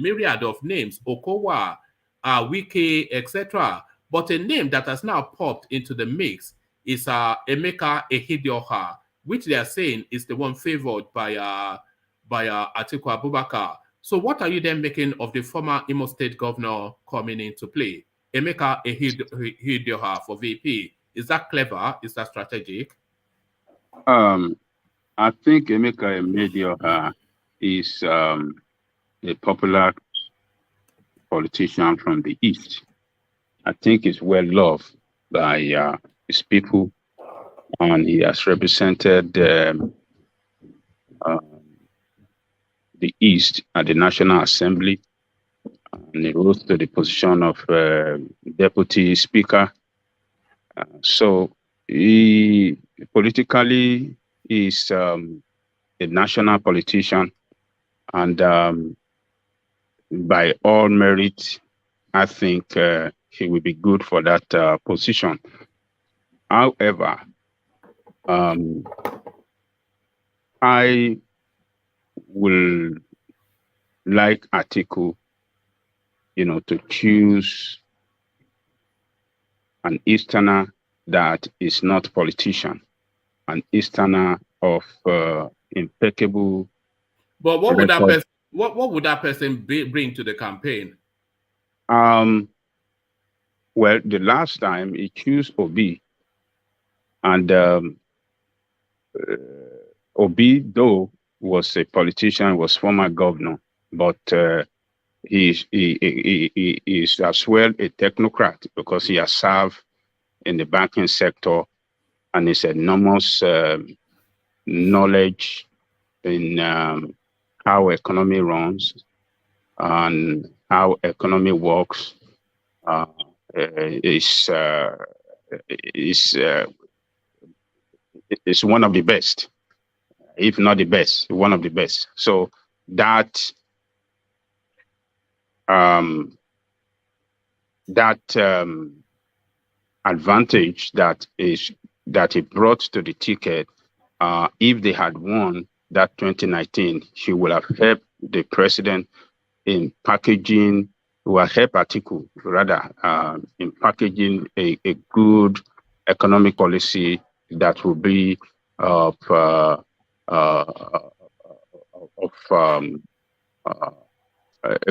S1: myriad of names, Okowa, WIKE, etc. But a name that has now popped into the mix is EMEKA EHIDIOHA, which they are saying is the one favored by Atiku Abubakar. So what are you then making of the former Imo State governor coming into play? EMEKA EHIDIOHA for VP. Is that clever? Is that strategic?
S6: I think EMEKA EHIDIOHA is a popular politician from the East. I think he's well loved by his people, and he has represented the East at the National Assembly, and he rose to the position of Deputy Speaker. So he politically is a national politician, and by all merit, I think he will be good for that position. However, I will like Atiku, to choose an Easterner that is not politician, an Easterner of impeccable.
S1: But what would that person? What would that person bring to the campaign?
S6: Well, the last time he chose Obi, and Obi, though was a politician, was former governor, but he is as well a technocrat because he has served in the banking sector and is enormous knowledge in how economy runs and how economy works. Is one of the best, if not the best, one of the best. So that advantage that he brought to the ticket, if they had won that 2019, he would have helped the president in packaging, will help Atiku rather in packaging a good economic policy that will be of a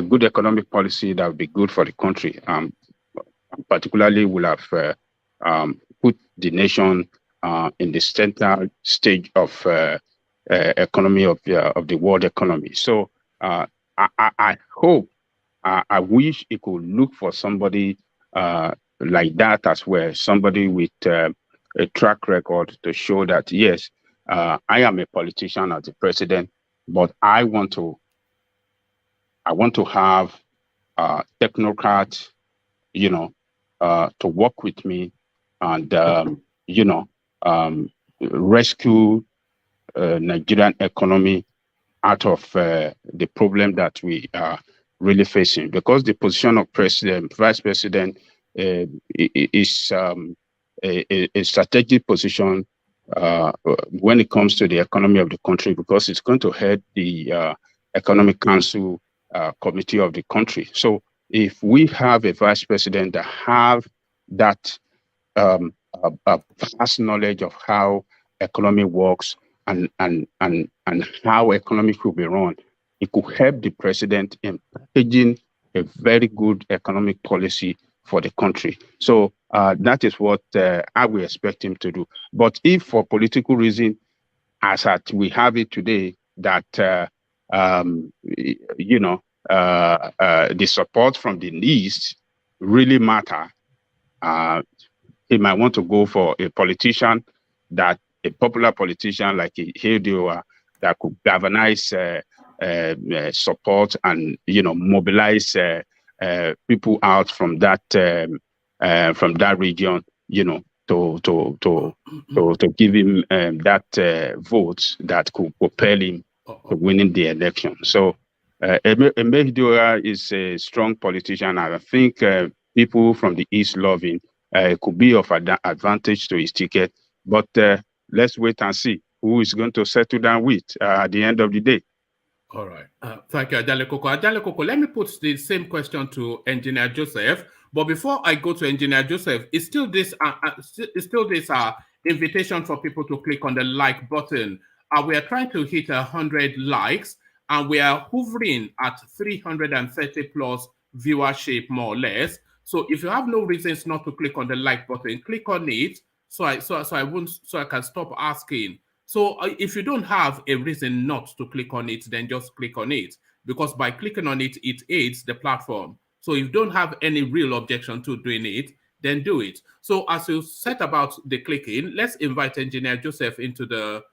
S6: good economic policy that would be good for the country. Particularly will have put the nation in the center stage of economy of the world economy. So I hope, I wish it could look for somebody like that as well, somebody with a track record to show that, yes, I am a politician as the president, but I want to have technocrats, to work with me and, rescue Nigerian economy out of the problem that we are really facing, because the position of vice president is a strategic position when it comes to the economy of the country, because it's going to head the economic council committee of the country. So if we have a vice president that have that vast knowledge of how economy works and how economy should be run, it could help the president in packaging a very good economic policy for the country. So that is what I will expect him to do. But if for political reason, as we have it today, that the support from the East really matter, he might want to go for a politician, that a popular politician like EHIDIOHA, that could galvanize support and mobilize people out from that region, to give him that vote that could propel him to winning the election. So EHIDIOHA is a strong politician, and I think people from the East love him. It could be of advantage to his ticket, but let's wait and see who is going to settle down with at the end of the day.
S1: All right. Thank you, Ajalekoko. Ajalekoko, let me put the same question to Engineer Joseph. But before I go to Engineer Joseph, it's still this invitation for people to click on the like button. We are trying to hit 100 likes, and we are hovering at 330 plus viewership, more or less. So if you have no reasons not to click on the like button, click on it so I can stop asking. So if you don't have a reason not to click on it, then just click on it, because by clicking on it, it aids the platform. So if you don't have any real objection to doing it, then do it. So as you set about the clicking, let's invite Engineer Joseph into the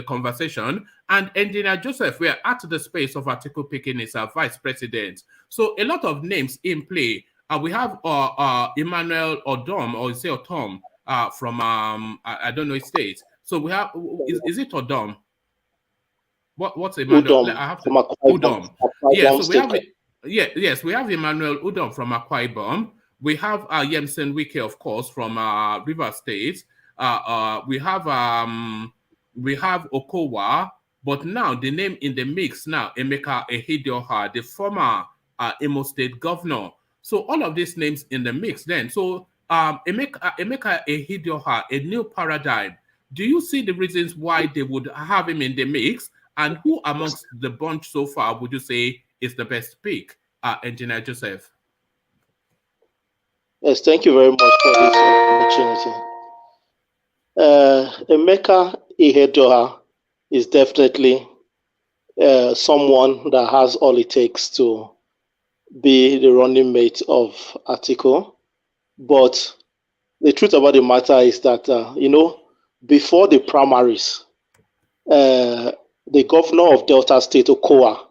S1: conversation. And Engineer Joseph, we are at the space of ATIKU picking his vice president. So a lot of names in play. We have Emmanuel Odom, or is it Otom, from I don't know his state. So we have, is it Odom? What's Emmanuel?
S7: Udom,
S1: I have to,
S7: Udom.
S1: Yeah, so we have yes, we have Emmanuel Udom from Akwa Ibom. We have Yemsen Wike, of course, from River State. We have Okowa, but now the name in the mix now, EMEKA EHIDIOHA, the former Imo State governor. So all of these names in the mix then. So EMEKA EHIDIOHA, a new paradigm. Do you see the reasons why they would have him in the mix? And who amongst the bunch so far would you say is the best pick? Engineer Joseph.
S7: Yes, thank you very much for this opportunity. EMEKA EHIDIOHA is definitely someone that has all it takes to be the running mate of ATIKU. But the truth about the matter is that, before the primaries, the governor of Delta State, Okowa,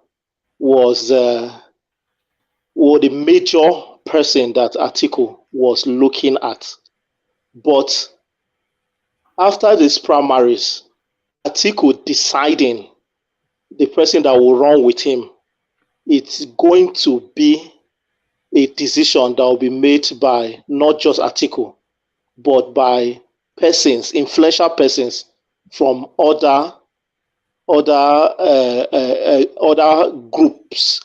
S7: was the major person that ATIKU was looking at. But after these primaries, ATIKU deciding the person that will run with him, it's going to be a decision that will be made by not just ATIKU, but by persons, influential persons from other groups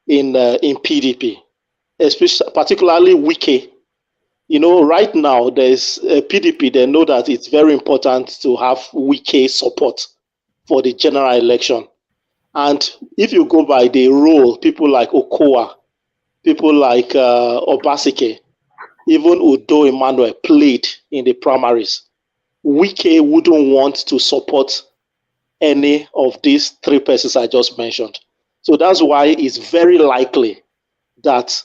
S7: in PDP, especially particularly WIKE. Right now there's PDP. They know that it's very important to have WIKE support for the general election. And if you go by the role, people like Okowa, people like Obasike, even Udo Emmanuel played in the primaries, WIKE wouldn't want to support any of these three persons I just mentioned. So that's why it's very likely that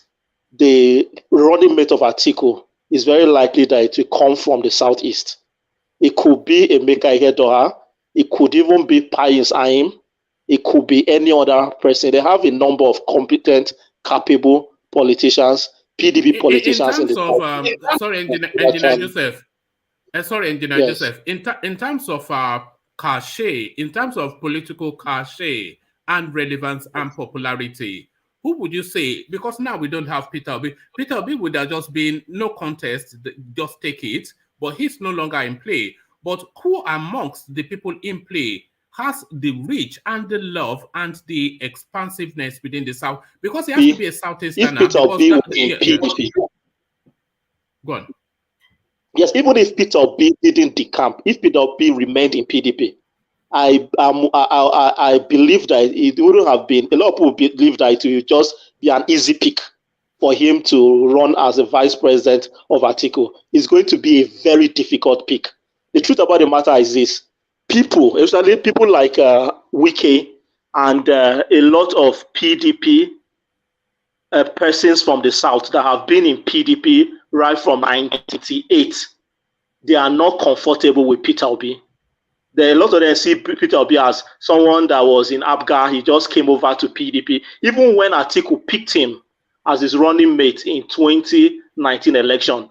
S7: the running mate of ATIKU is very likely that it will come from the southeast. It could be EMEKA EHIDIOHA, it could even be Pius Aim, it could be any other person. They have a number of competent, capable politicians, PDP politicians in the
S1: Sorry, Engineer Joseph. Joseph. In terms of cachet, in terms of political cachet and relevance and popularity, who would you say? Because now we don't have Peter Obi. Peter Obi would have just been no contest, just take it, but he's no longer in play. But who amongst the people in play has the reach and the love and the expansiveness within the South? Because he has to be a Southeasterner.
S7: If Peter Obi was in PDP.
S1: Go on.
S7: Yes, even if Peter Obi didn't decamp, if Peter Obi remained in PDP, I believe that it wouldn't have been, a lot of people believe that it would just be an easy pick for him to run as a vice president of ATIKU. It's going to be a very difficult pick. The truth about the matter is this: people, especially people like WIKE and a lot of PDP persons from the South that have been in PDP right from 1998, they are not comfortable with Peter Obi. A lot of them see Peter Obi as someone that was in ABGA. He just came over to PDP. Even when ATIKU picked him as his running mate in 2019 election,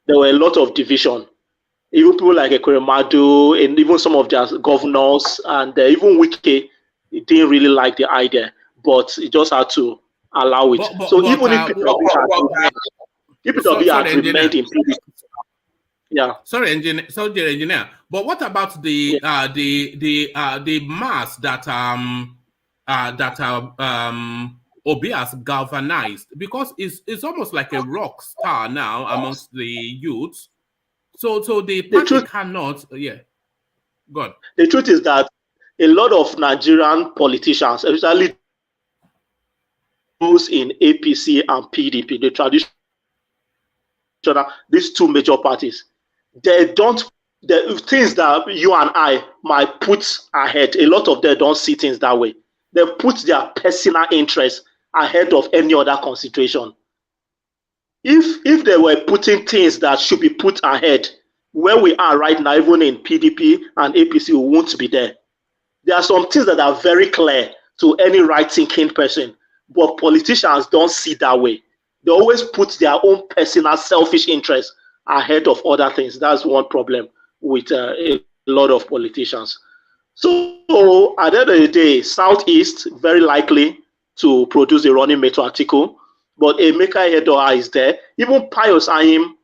S7: there were a lot of division. Even people like Ekweremadu and even some of their governors and even WIKE didn't really like the idea, but he just had to allow it. If Peter Obi had remained in PDP, yeah.
S1: Sorry, engineer. But what about the mass that Obi has galvanized? Because it's almost like a rock star now amongst the youths. So the party cannot. Yeah. Go on.
S7: The truth is that a lot of Nigerian politicians, especially those in APC and PDP, the traditional, these two major parties, the things that you and I might put ahead, a lot of them don't see things that way. They put their personal interests ahead of any other consideration. If they were putting things that should be put ahead, where we are right now, even in PDP and APC, we won't be there. There are some things that are very clear to any right-thinking person, but politicians don't see that way. They always put their own personal selfish interests ahead of other things. That's one problem with a lot of politicians. So at the end of the day, Southeast very likely to produce a running mate to ATIKU, but EHIDIOHA is there. Even Pius Ayim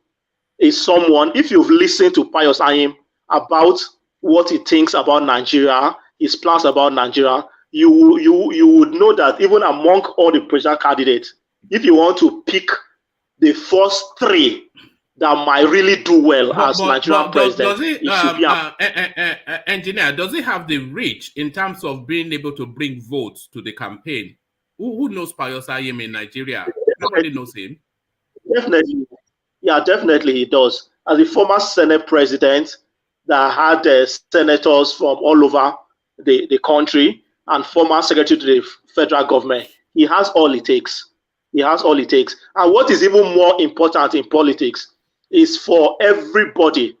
S7: is someone, if you've listened to Pius Ayim about what he thinks about Nigeria, his plans about Nigeria, you would know that even among all the presidential candidates, if you want to pick the first three that might really do well as Nigerian president, it should be
S1: engineer, does he have the reach in terms of being able to bring votes to the campaign? Who knows Pius Ayim in Nigeria? Nobody knows him.
S7: Definitely. Yeah, definitely he does. As a former Senate president that had senators from all over the country and former secretary to the federal government, he has all it takes. He has all it takes. And what is even more important in politics is for everybody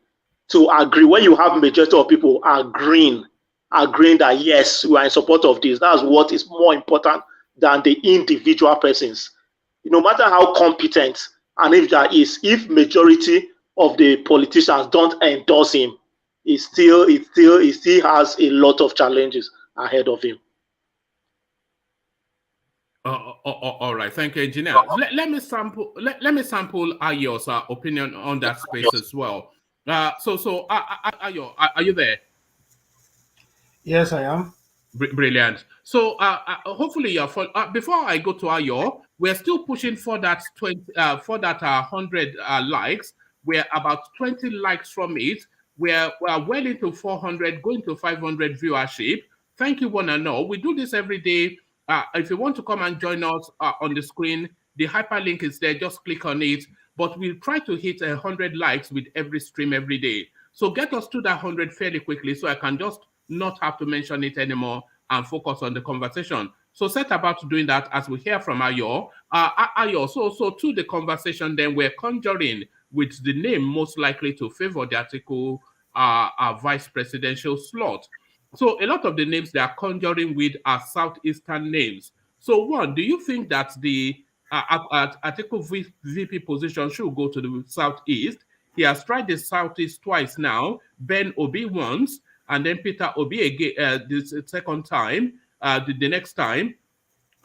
S7: to agree. When you have a majority of people agreeing that yes, we are in support of this, that's what is more important than the individual persons. No matter how competent, and if majority of the politicians don't endorse him, he still has a lot of challenges ahead of him.
S1: All right, thank you, engineer. Let me sample Ayo's opinion on that space as well. So Ayo, are you there?
S8: Yes, I am.
S1: Brilliant. So hopefully you're before I go to Ayo, we're still pushing for that 100 likes. We're about 20 likes from it. We're well into 400, going to 500 viewership. Thank you, one and all. We do this every day. If you want to come and join us on the screen, the hyperlink is there. Just click on it. But we'll try to hit 100 likes with every stream every day. So get us to that 100 fairly quickly so I can just not have to mention it anymore and focus on the conversation. So set about doing that as we hear from Ayo. Ayo, so to the conversation, then we're conjuring with the name most likely to favor the ATIKU vice presidential slot. So a lot of the names they are conjuring with are Southeastern names. So one, do you think that the ATIKU VP position should go to the Southeast? He has tried the Southeast twice now, Ben Obi once, and then Peter Obi again this second time, the next time,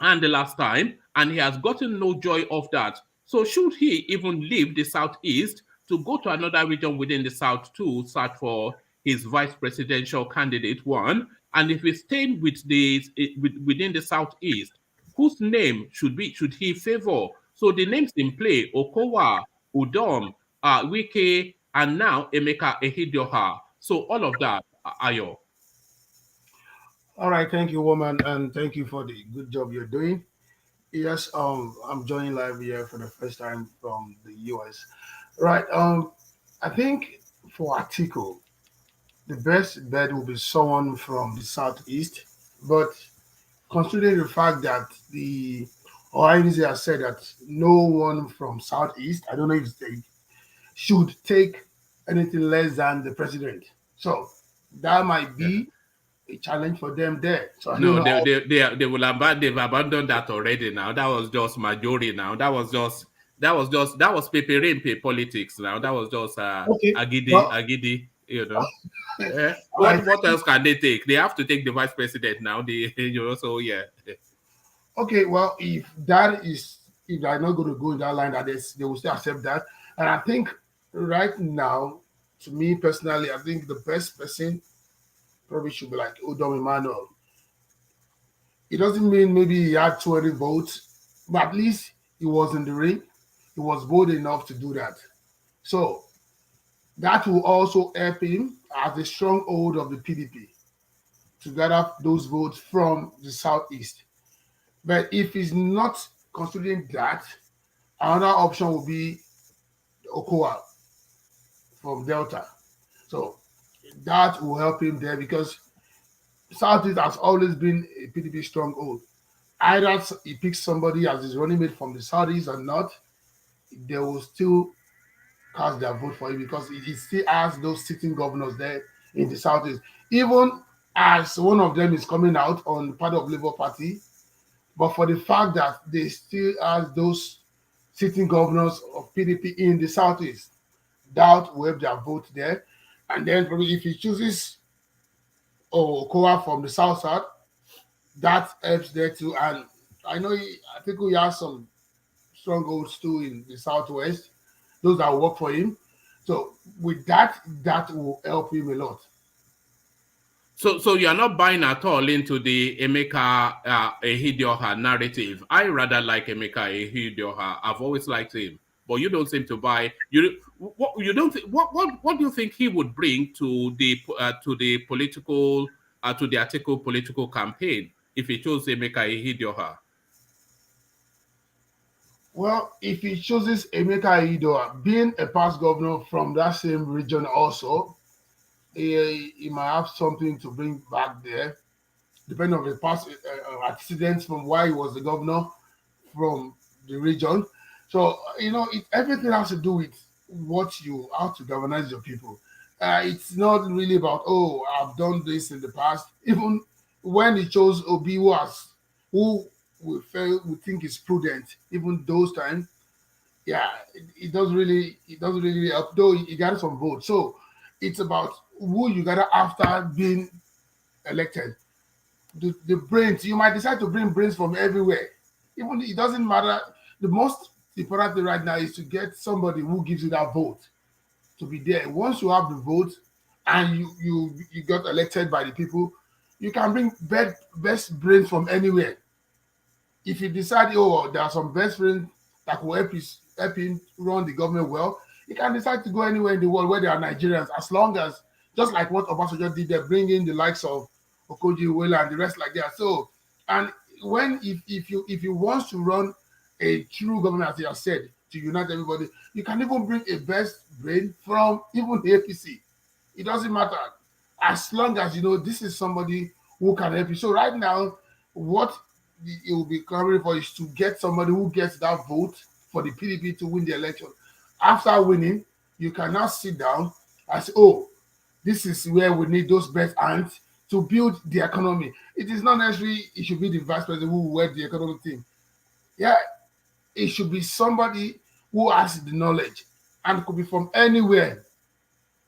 S1: and the last time, and he has gotten no joy of that. So should he even leave the Southeast to go to another region within the South to search for his vice presidential candidate one? And if he's staying within the Southeast, whose name should he favor? So the names in play: Okowa, Udom, WIKE, and now EMEKA EHIDIOHA. So all of that, Ayo.
S8: All right, thank you, woman, and thank you for the good job you're doing. Yes, I'm joining live here for the first time from the US. Right, I think for ATIKU, the best bet will be someone from the Southeast, but considering the fact that the OINC has said that no one from Southeast, I don't know if they should take anything less than the president. So that might be a challenge for them there. So I don't know.
S1: They've abandoned that already now. That was just majority now. That was paper politics now. That was just agidi, you know. What else can they take? They have to take the vice president now. So yeah.
S8: Okay, well, if they're not going to go in that line, that they will still accept that. And I think right now, to me personally, I think the best person probably should be like Udom Emmanuel. It doesn't mean maybe he had 20 votes, but at least he was in the ring. He was bold enough to do that. So that will also help him as a stronghold of the PDP to gather those votes from the Southeast. But if he's not considering that, another option will be Okowa from Delta. So that will help him there because Southeast has always been a PDP stronghold. Either he picks somebody as his running mate from the Southeast or not, they will still cast their vote for him because he still has those sitting governors there in the Southeast. Even as one of them is coming out on the part of Labour Party, but for the fact that they still have those sitting governors of PDP in the Southeast, that will help their vote there. And then probably if he chooses Okowa from the South, that helps there too. And I think he has some strongholds too in the Southwest, those that work for him. So with that will help him a lot.
S1: So you're not buying at all into the EMEKA EHIDIOHA narrative. I rather like EMEKA EHIDIOHA. I've always liked him, but you don't seem to buy. What do you think he would bring to the political to the ATIKU political campaign if he chose EMEKA EHIDIOHA?
S8: Well, if he chooses EMEKA EHIDIOHA, being a past governor from that same region also, he might have something to bring back there, depending on the past antecedents from why he was the governor from the region. So, everything has to do with how to governize your people. It's not really about, I've done this in the past. Even when he chose Obi, who we think is prudent, even those times, it doesn't really help, though he got some votes. So it's about who you gather after being elected. The brains, you might decide to bring brains from everywhere. Even it doesn't matter. The most important thing right now is to get somebody who gives you that vote to be there. Once you have the vote and you got elected by the people, you can bring best brains from anywhere. If you decide, there are some best friends that will help him run the government well, you can decide to go anywhere in the world where there are Nigerians, as long as, just like what Obasanjo did, they bring in the likes of Okoji Iweala and the rest like that. So, and if you want to run a true government, as you have said, to unite everybody, you can even bring a best brain from even the APC. It doesn't matter, as long as this is somebody who can help you. So right now, what it will be covering for is to get somebody who gets that vote for the PDP to win the election. After winning, you can now sit down and say, this is where we need those best hands to build the economy. It is not necessarily it should be the vice president who will work the economic thing. Yeah, it should be somebody who has the knowledge and could be from anywhere.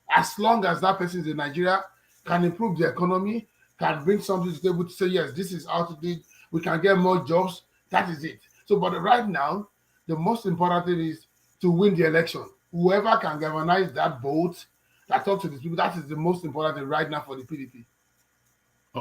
S8: As long as that person is in Nigeria, can improve the economy, can bring something to the table to say, yes, this is how to do it. We can get more jobs. That is it. So, but right now, the most important thing is to win the election. Whoever can galvanize that vote, that talk to these people, that is the most important thing right now for the PDP.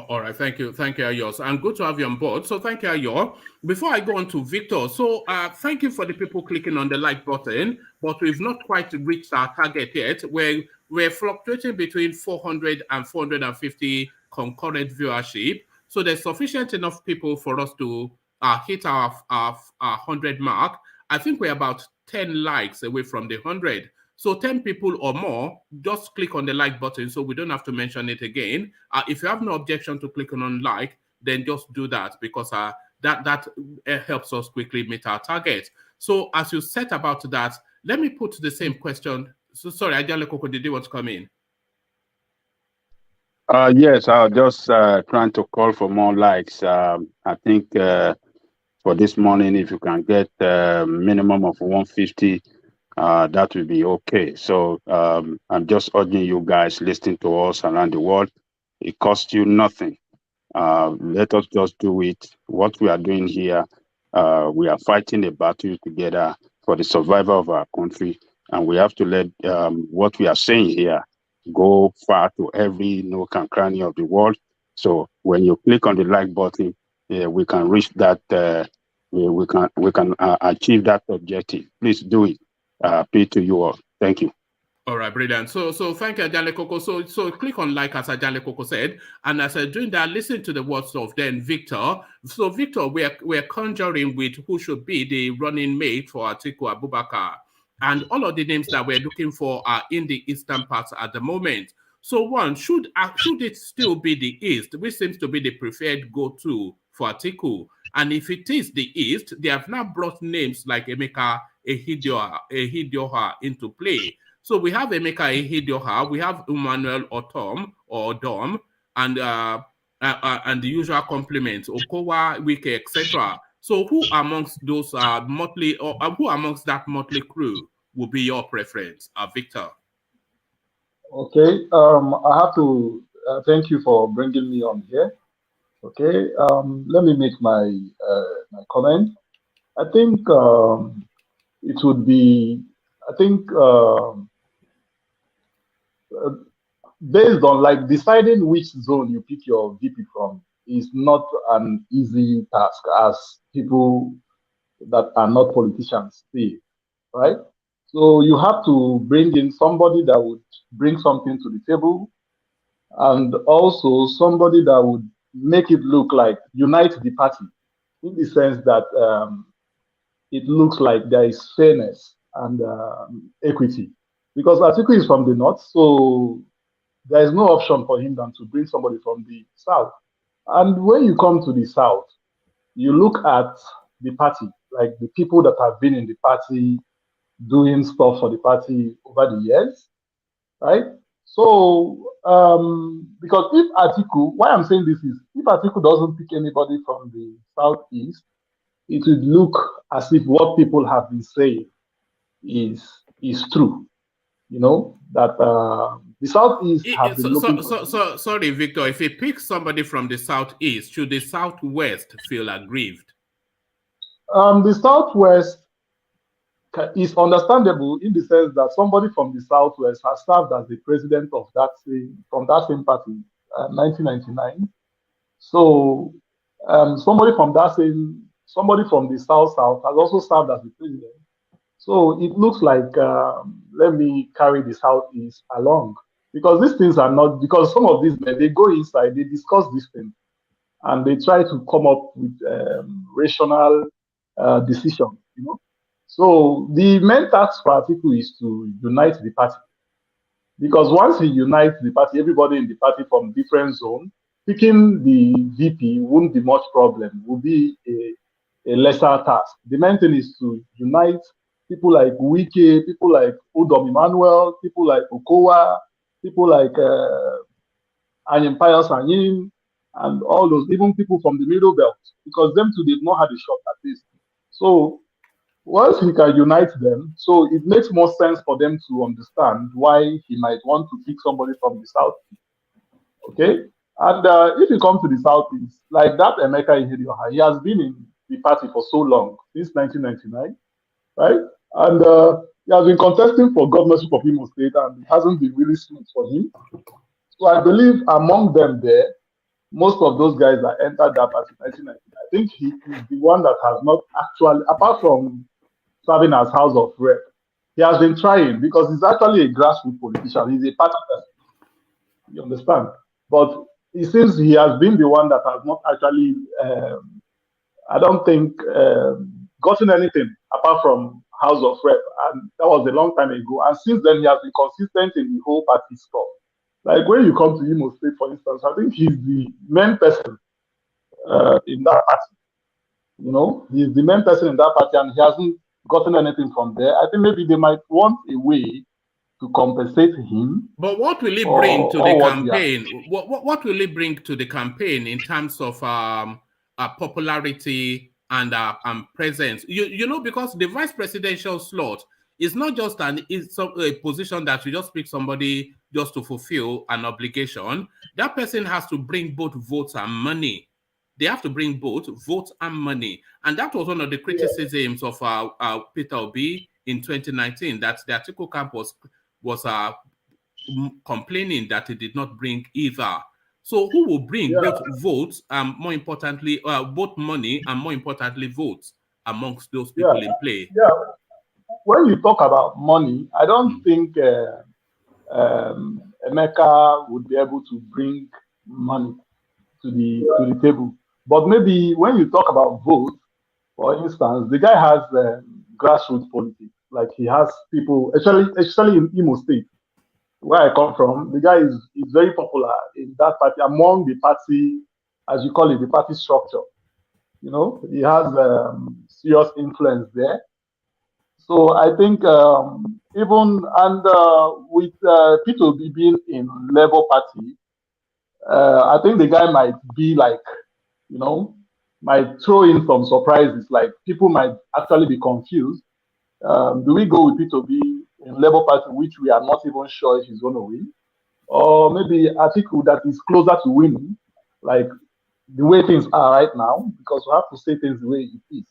S1: All right, thank you, Ayos. And good to have you on board. So thank you, Ayo. Before I go on to Victor, so thank you for the people clicking on the like button, but we've not quite reached our target yet. We're fluctuating between 400 and 450 concurrent viewership. So there's sufficient enough people for us to hit our 100 mark. I think we're about 10 likes away from the 100. So 10 people or more, just click on the like button so we don't have to mention it again. If you have no objection to clicking on like, then just do that, because that helps us quickly meet our target. So as you set about that, let me put the same question. So sorry, Ajale Koko, did you want to come in?
S6: Yes, I was just trying to call for more likes. I think for this morning, if you can get a minimum of 150, that will be okay. So I'm just urging you guys listening to us around the world. It costs you nothing. Let us just do it. What we are doing here, we are fighting a battle together for the survival of our country, and we have to let what we are saying here go far to every nook and cranny of the world. So when you click on the like button, we can reach that. We can achieve that objective. Please do it. Pay to you all. Thank you.
S1: All right, brilliant. So thank you, Ajale Koko. So click on like, as Ajale Koko said, and as I'm doing that, listen to the words of then Victor. So Victor, we're conjuring with who should be the running mate for ATIKU Abubakar, and all of the names that we're looking for are in the eastern part at the moment. So one, should it still be the east, which seems to be the preferred go-to for ATIKU? And if it is the east, they have now brought names like EMEKA, EHIDIOHA into play. So we have EMEKA, EHIDIOHA, we have Emmanuel Odom, and the usual complements, Okowa, WIKE, etc. So who amongst those who amongst that motley crew will be your preference, Victor?
S9: Okay, I have to thank you for bringing me on here. Okay, let me make my my comment. I think it would be, based on like deciding which zone you pick your VP from is not an easy task, as people that are not politicians say, right? So you have to bring in somebody that would bring something to the table, and also somebody that would make it look like unite the party, in the sense that it looks like there is fairness and equity. Because ATIKU is from the north, so there is no option for him than to bring somebody from the south. And when you come to the south, you look at the party, like the people that have been in the party, doing stuff for the party over the years, right? So, because if ATIKU, why I'm saying this is, if ATIKU doesn't pick anybody from the southeast, it would look as if what people have been saying is true. You know, that the southeast have been looking for.
S1: Sorry, Victor, if he picks somebody from the southeast, should the southwest feel aggrieved?
S9: The southwest is understandable in the sense that somebody from the southwest has served as the president of that from that same party, 1999. So somebody from the south has also served as the president. So it looks like let me carry the southeast along, because these things are not, because some of these men, they go inside, they discuss these things, and they try to come up with rational decisions, you know. So the main task for ATIKU is to unite the party, because once he unites the party, everybody in the party from different zones, picking the VP won't be much problem, will be a lesser task. The main thing is to unite people like WIKE, people like Odom Emmanuel, people like Okowa, people like Anyempire Sanyim, and all those, even people from the Middle Belt, because them too, they've not had a shot at this. So once he can unite them, so it makes more sense for them to understand why he might want to pick somebody from the south. Okay, and if you come to the southeast, like that EHIDIOHA, he has been in the party for so long, since 1999, right? And he has been contesting for governorship of Imo State, and it hasn't been really smooth for him. So I believe among them there, most of those guys that entered that party in 1999, I think he is the one that has not actually, apart from serving as House of Rep, he has been trying, because he's actually a grassroots politician. He's a party person. You understand? But it seems he has been the one that has not actually, I don't think, gotten anything apart from House of Rep. And that was a long time ago. And since then, he has been consistent in the whole party stuff. Like when you come to Imo State, for instance, I think he's the main person in that party. You know, he's the main person in that party, and he hasn't gotten anything from there. I think maybe they might want a way to compensate him.
S1: But what will it bring to the campaign? What will it bring to the campaign in terms of popularity and presence? You know, because the vice presidential slot is not just a position that you just pick somebody just to fulfill an obligation. That person has to bring both votes and money. They have to bring both votes and money. And that was one of the criticisms of Peter Obi in 2019, that the ATIKU camp was complaining that it did not bring either. So who will bring both votes and, more importantly, both money and, more importantly, votes amongst those people in play?
S9: Yeah. When you talk about money, I don't think EMEKA would be able to bring money to the table. But maybe when you talk about votes, for instance, the guy has grassroots politics. Like he has people, especially in Imo State, where I come from, the guy is very popular in that party, among the party, as you call it, the party structure. You know, he has serious influence there. So I think with Peter Obi being in Labour Party, I think the guy might be like, you know, might throw in some surprises. Like people might actually be confused. Do we go with Peter Obi in Labour Party, which we are not even sure if he's going to win? Or maybe ATIKU that is closer to winning, like the way things are right now, because we have to say things the way it is.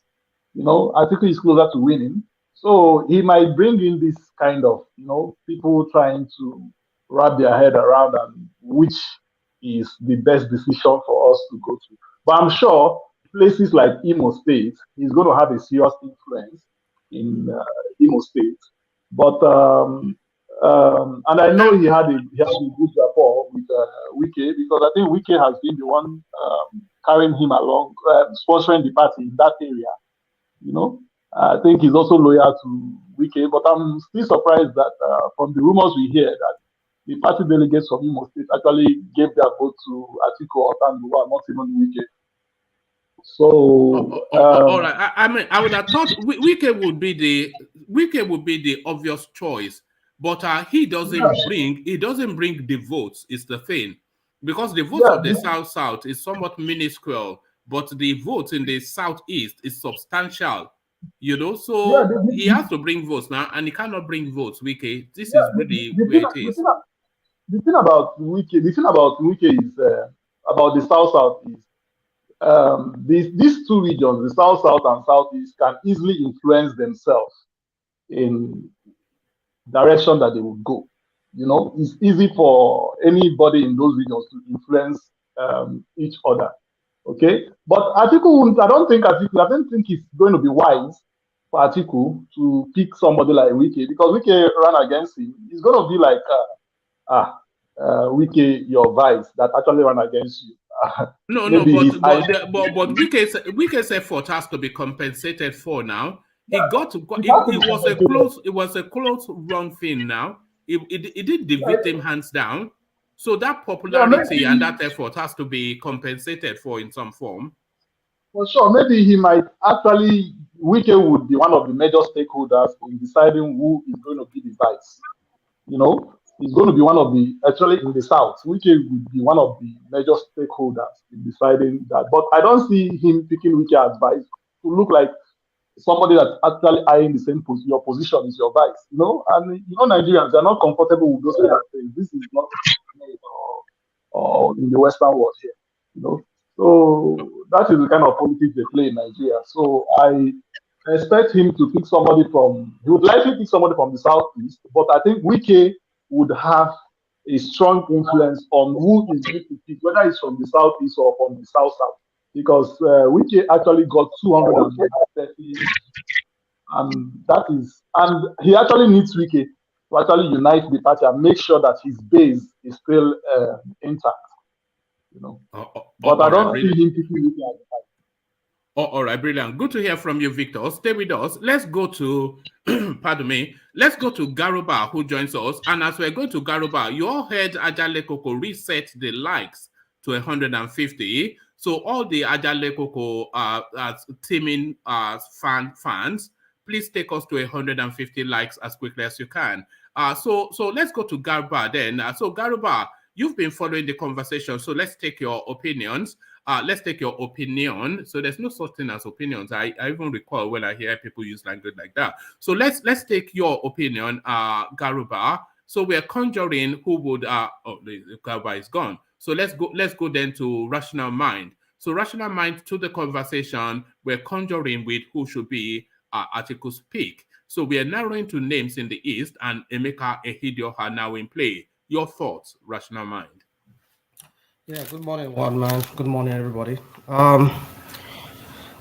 S9: You know, ATIKU is closer to winning. So he might bring in this kind of, you know, people trying to wrap their head around and which is the best decision for us to go to. But I'm sure places like Imo State, he's going to have a serious influence in Imo State. But and I know he has a good rapport with WIKE, because I think WIKE has been the one carrying him along, sponsoring the party in that area. You know, I think he's also loyal to WIKE, but I'm still surprised that from the rumors we hear that the party delegates from Imo State actually gave their vote to ATIKU or Tanduwa, not even WIKE. So
S1: all right. I mean, I would have thought WIKE would be the obvious choice, but he doesn't bring the votes. Is the thing, because the votes of the South is somewhat minuscule, but the votes in the Southeast is substantial. You know, so he has to bring votes now, and he cannot bring votes. WIKE, this is really where it is.
S9: The thing about WIKE is about the South is these two regions, the South and Southeast, can easily influence themselves in direction that they will go. You know, it's easy for anybody in those regions to influence each other. Okay, but ATIKU, I don't think it's going to be wise for ATIKU to pick somebody like WIKE, because WIKE ran against him. It's going to be like, WIKE, your vice that actually ran against you.
S1: But WIKE's effort has to be compensated for now. It was a close run thing now. It did defeat him hands down. So that popularity and that effort has to be compensated for in some form.
S9: For sure, maybe he might actually, WIKE would be one of the major stakeholders in deciding who is going to be the vice. You know, he's going to be one of the, actually in the South, WIKE would be one of the major stakeholders in deciding that. But I don't see him picking WIKE as vice to look like somebody that's actually eyeing the same position. Your position is your vice, you know? And you know, Nigerians are not comfortable with those kind of things. This is not or in the Western world here. You know, so that is the kind of politics they play in Nigeria. So I expect him to pick somebody from. He would likely pick somebody from the southeast, but I think WIKE would have a strong influence on who is going to pick, whether it's from the southeast or from the south, because WIKE actually got 230, and that is, and he actually needs WIKE to actually unite the party and make sure that his base is still intact. You know, but I don't see him picking WIKE at the time.
S1: All right, brilliant. Good to hear from you, Victor. Stay with us. Let's go to, pardon me, let's go to Garuba, who joins us. And as we're going to Garuba, you all heard Ajale Koko reset the likes to 150. So all the Ajale Koko teaming fans, please take us to 150 likes as quickly as you can. So let's go to Garuba then. So Garuba, you've been following the conversation, so let's take your opinions. Let's take your opinion. So there's no such thing as opinions. I even recall when I hear people use language like that. So let's take your opinion, Garuba. So we're conjuring who would Garuba is gone. So let's go then to Rational Mind. So Rational Mind, to the conversation, we're conjuring with who should be ATIKU's pick. So we are narrowing to names in the East, and EMEKA, EHIDIOHA now in play. Your thoughts, Rational Mind.
S10: Yeah, good morning, one man. Good morning, everybody. I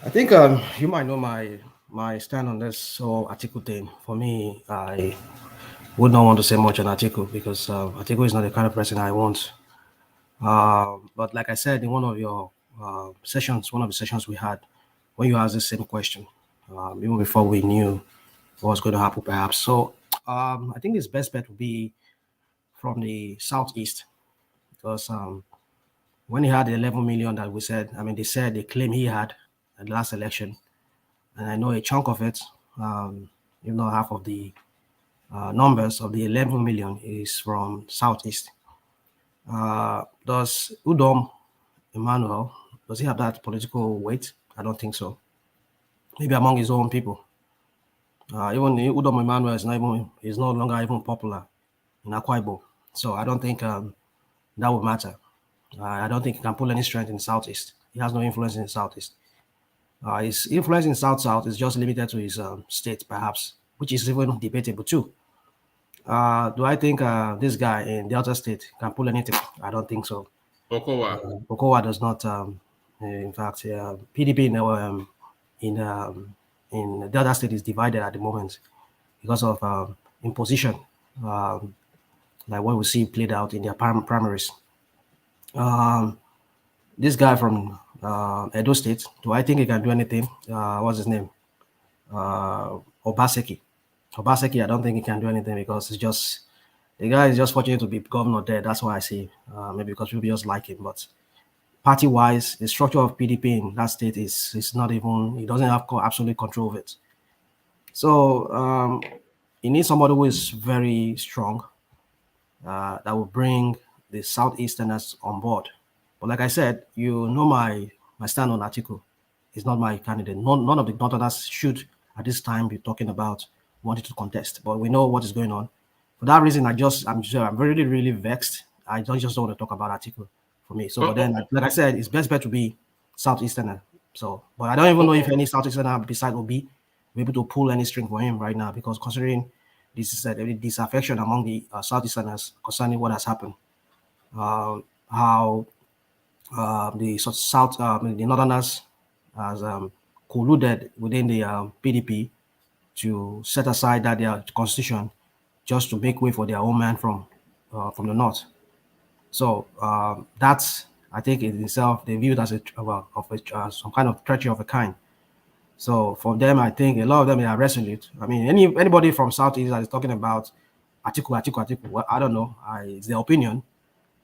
S10: think you might know my stand on this whole ATIKU thing. For me, I would not want to say much on ATIKU because ATIKU is not the kind of person I want. But like I said in one of your sessions, one of the sessions we had, when you asked the same question, even before we knew what was going to happen, perhaps. So I think his best bet would be from the southeast, because when he had the 11 million that we said, I mean, they claim he had at the last election, and I know a chunk of it, if not half of the numbers of the 11 million is from southeast. Does Udom Emmanuel, does he have that political weight? I don't think so. Maybe among his own people. Even Udom Emmanuel is no longer even popular in Akwa Ibom. So I don't think that would matter. I don't think he can pull any strength in the southeast. He has no influence in the southeast. His influence in South is just limited to his state, perhaps, which is even debatable too. Do I think this guy in Delta State can pull anything? I don't think so. Okowa does not. In fact, PDP in Delta State is divided at the moment because of imposition, like what we see played out in their primaries. This guy from Edo State, do I think he can do anything? What's his name? Obaseki. Obaseki, I don't think he can do anything because it's just, the guy is just fortunate to be governor there. That's why I say, maybe because people just like him. But party-wise, the structure of PDP in that state is not even, he doesn't have absolute control of it. So he needs somebody who is very strong, that will bring the Southeasterners on board. But like I said, you know my stand on ATIKU. It's not my candidate. None of the Northerners should at this time be talking about wanting to contest. But we know what is going on. For that reason, I'm really, really vexed. I just don't want to talk about ATIKU for me. So, but then, like I said, it's best bet to be Southeasterner. So, but I don't even know if any Southeasterner besides OB will be able to pull any string for him right now, because considering this is the disaffection among the Southeasterners concerning what has happened, how the Northerners has colluded within the PDP to set aside that their constitution just to make way for their own man from the north. So that's, I think in itself, they view it as some kind of treachery of a kind. So for them, I think a lot of them are resolute. I mean, anybody from Southeast that is talking about ATIKU, well, I don't know. It's their opinion.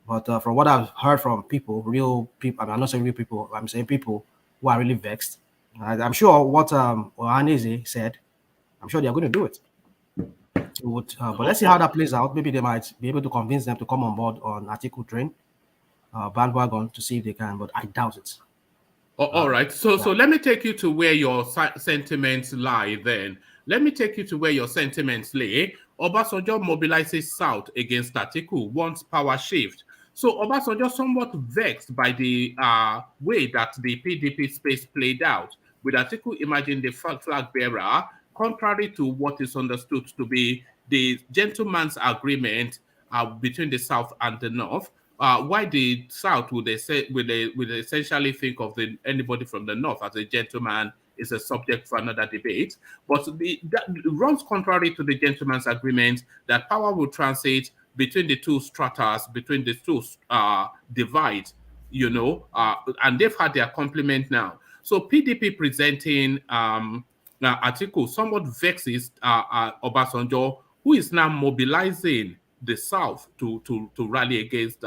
S10: But from what I've heard from real people, I'm not saying real people, I'm saying people who are really vexed. I'm sure what Ohaneze said, I'm sure they're going to do it. But let's see how that plays out. Maybe they might be able to convince them to come on board on ATIKU train, bandwagon, to see if they can, but I doubt it.
S1: All right. So let me take you to where your sentiments lie then. Let me take you to where your sentiments lay. Obasanjo mobilizes South against ATIKU, wants power shift. So Obasanjo somewhat vexed by the way that the PDP space played out, with ATIKU emerging the flag bearer, contrary to what is understood to be the gentleman's agreement between the South and the North. Why the South would essentially think of anybody from the North as a gentleman is a subject for another debate. But that runs contrary to the gentleman's agreement that power will transit between the two stratas, between the two divides, and they've had their complement now. So PDP presenting Atiku somewhat vexes Obasanjo, who is now mobilizing the South to rally against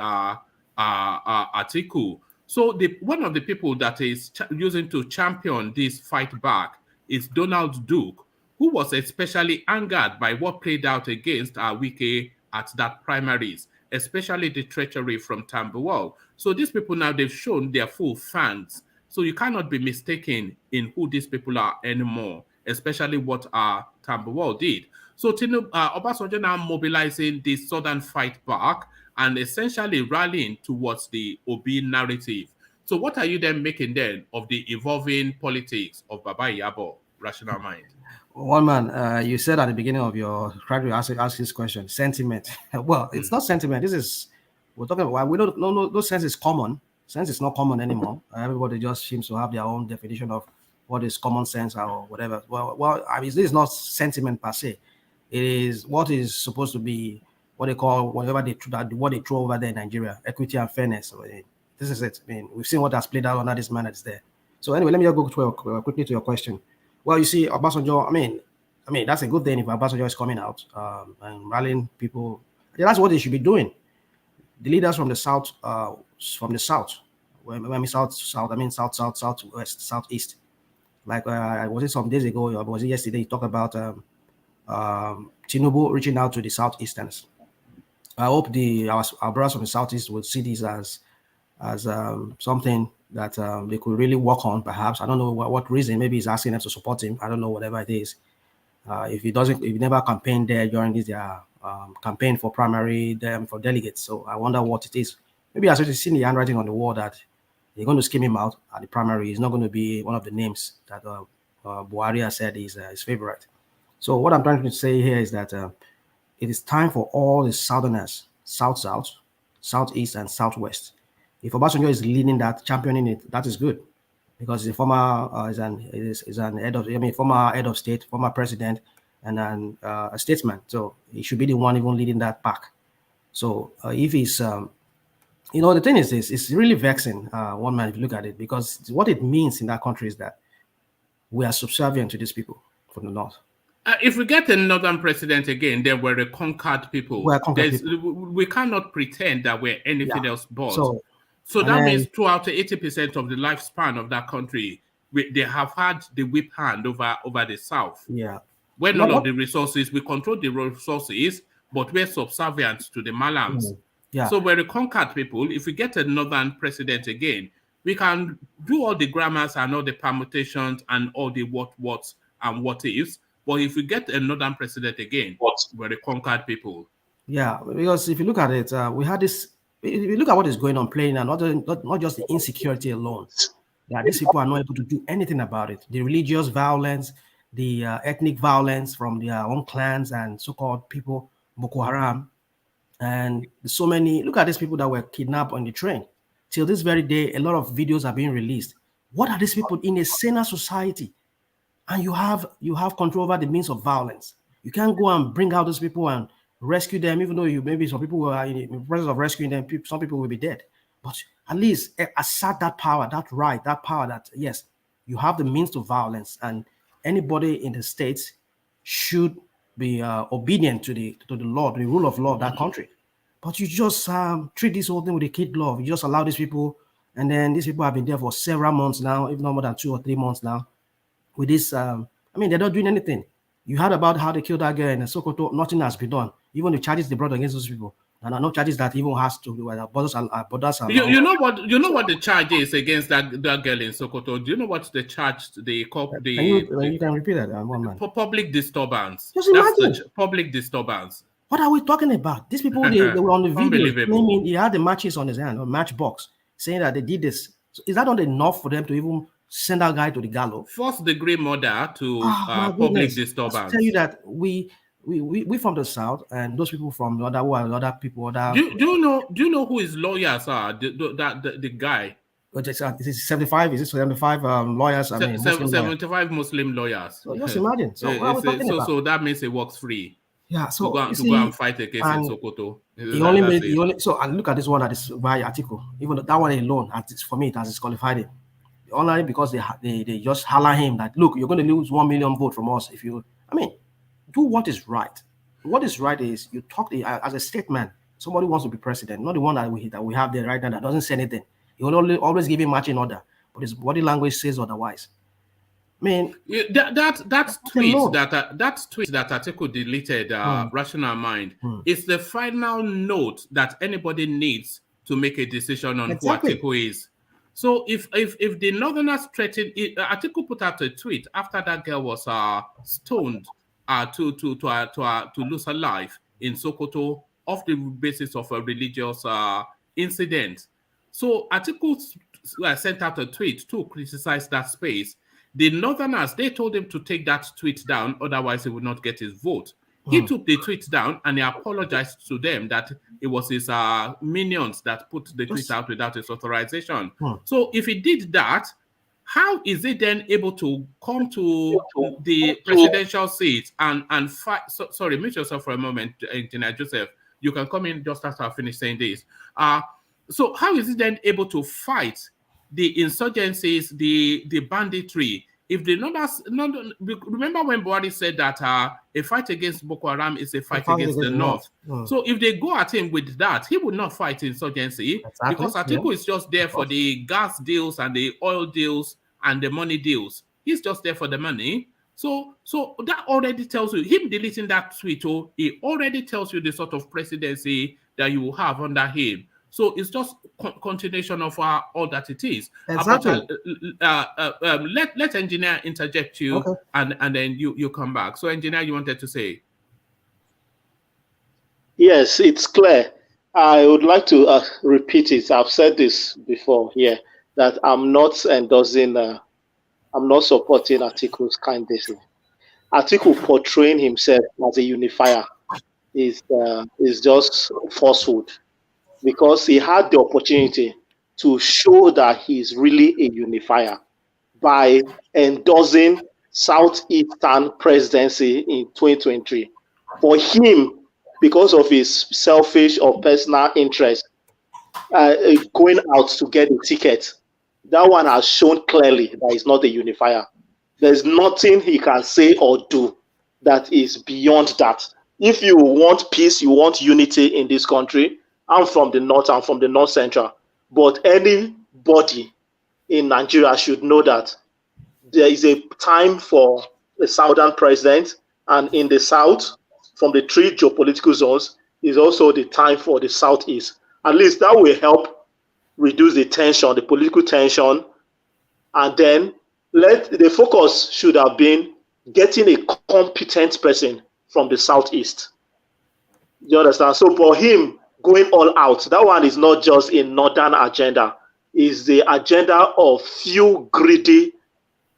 S1: Atiku. So one of the people that is using to champion this fight back is Donald Duke, who was especially angered by what played out against WIKE at that primaries, especially the treachery from Tambuwal. So these people now, they've shown their full fangs. So you cannot be mistaken in who these people are anymore, especially what Tambuwal did. So Obasanjo now mobilizing the Southern fight back and essentially rallying towards the Obi narrative. So what are you then making then of the evolving politics of Baba Iyabo, Rational Mind?
S10: One man, you said at the beginning of your try to ask this question, sentiment. Well, it's not sentiment. This is, we're talking about, we don't know, no sense is common. Sense is not common anymore. Everybody just seems to have their own definition of what is common sense or whatever. Well, I mean, this is not sentiment per se. It is what is supposed to be what they call, what they throw over there in Nigeria, equity and fairness. I mean, this is it. I mean, we've seen what has played out under this man that's there. So anyway, let me just go quickly to your question. Well, you see, Obasanjo, I mean, that's a good thing if Obasanjo is coming out and rallying people. Yeah, that's what they should be doing. The leaders from the South, when I mean South, I mean South, Southwest, Southeast. Like, was it some days ago, or was it yesterday, you talked about Tinubu reaching out to the Southeasterners. I hope our brothers from the Southeast will see this as something that they could really work on, perhaps. I don't know what reason. Maybe he's asking them to support him. I don't know, whatever it is. If he never campaigned there during this campaign for primary, for delegates. So I wonder what it is. Maybe as you've seen the handwriting on the wall that they're going to scheme him out at the primary. He's not going to be one of the names that Buhari has said is his favorite. So what I'm trying to say here is that it is time for all the Southerners, South, Southeast, and Southwest. If Obasanjo is leading that, championing it, that is good, because he's a former former head of state, former president, and then a statesman. So he should be the one even leading that pack. So if he's, the thing is this, it's really vexing, one man, if you look at it, because what it means in that country is that we are subservient to these people from the North.
S1: If we get a northern president again, then we're a conquered people. We cannot pretend that we're anything else but. So that means throughout 80% of the lifespan of that country, they have had the whip hand over the South.
S10: Yeah.
S1: Where none of the resources, we control the resources, but we're subservient to the Malams.
S10: Yeah.
S1: So we're a conquered people. If we get a northern president again, we can do all the grammars and all the permutations and all the what's and what ifs. But if we get a northern president again, we're a conquered people.
S10: Yeah, because if you look at it, we had this. If you look at what is going on, playing, and not just the insecurity alone, that these people are not able to do anything about it. The religious violence, the ethnic violence from their own clans and so-called people, Boko Haram, and so many. Look at these people that were kidnapped on the train. Till this very day, a lot of videos are being released. What are these people in a saner society? And you have control over the means of violence. You can't go and bring out those people and rescue them, even though maybe some people are in the process of rescuing them. Some people will be dead. But at least assert that power, that right, that power that, yes, you have the means to violence, and anybody in the states should be obedient to the law, the rule of law of that country. But you just treat this whole thing with a kid glove. You just allow these people, and then these people have been there for several months now, if not more than 2 or 3 months now. With this, they're not doing anything. You heard about how they killed that girl in Sokoto. Nothing has been done. Even the charges they brought against those people, and no charges that even has to do with borders.
S1: You know what the charge is against that girl in Sokoto. Do you know what the charge they call
S10: you can repeat that, one man.
S1: Public disturbance.
S10: Just imagine.
S1: That's the public disturbance.
S10: What are we talking about? These people, they were on the video
S1: Unbelievable.
S10: claiming he had the matches on his hand, or matchbox, saying that they did this. So is that not enough for them to even send that guy to the gallows?
S1: First degree murder to
S10: My
S1: public
S10: goodness.
S1: disturbance.
S10: I tell you that we from the south, and those people from the other people.
S1: Do you know who his lawyers are? The guy.
S10: Is it 75? Is it 75 lawyers? I mean,
S1: 75 Muslim lawyers.
S10: So just imagine. So what are we talking about?
S1: So that means he works free.
S10: Yeah. So
S1: to go and fight a case in Sokoto.
S10: And look at this one that is by article. Even that one alone, for me, it has disqualified him. Only because they just holler him that, look, you're going to lose 1 million votes from us if you. I mean, do what is right. What is right is you talk as a statesman. Somebody wants to be president, not the one that we have there right now that doesn't say anything. He will always give him marching order, but his body language says otherwise. I mean,
S1: that tweet that ATIKU deleted, Rational Mind, is the final note that anybody needs to make a decision on who ATIKU is. So if the Northerners threatened, ATIKU put out a tweet after that girl was stoned to lose her life in Sokoto off the basis of a religious incident. So ATIKU sent out a tweet to criticize that space. The Northerners, they told him to take that tweet down, otherwise he would not get his vote. He took the tweet down and he apologized to them that it was his minions that put the tweet out without his authorization. So if he did that, how is he then able to come to the presidential seat and fight? Sorry, mute yourself for a moment, Engineer Joseph. You can come in just after I finish saying this. So how is he then able to fight the insurgencies, the banditry? If the Northerners, remember when Buhari said that a fight against Boko Haram is a fight against the North. So if they go at him with that, he would not fight insurgency because ATIKU is just there for the gas deals and the oil deals and the money deals. He's just there for the money. So that already tells you, him deleting that tweet, it already tells you the sort of presidency that you will have under him. So it's just continuation of all that it is.
S10: Exactly.
S1: Let engineer interject you, and then you come back. So engineer, you wanted to say?
S7: Yes, it's clear. I would like to repeat it. I've said this before here, that I'm not endorsing, I'm not supporting ATIKU's candidacy. ATIKU portraying himself as a unifier is just falsehood, because he had the opportunity to show that he's really a unifier by endorsing Southeastern presidency in 2023. For him, because of his selfish or personal interest, going out to get a ticket, that one has shown clearly that he's not a unifier. There's nothing he can say or do that is beyond that. If you want peace, you want unity in this country, I'm from the north, I'm from the north central. But anybody in Nigeria should know that there is a time for the southern president, and in the south, from the three geopolitical zones, is also the time for the southeast. At least that will help reduce the tension, the political tension, and then the focus should have been getting a competent person from the southeast. You understand? So for him, going all out, that one is not just a northern agenda, it's the agenda of few greedy,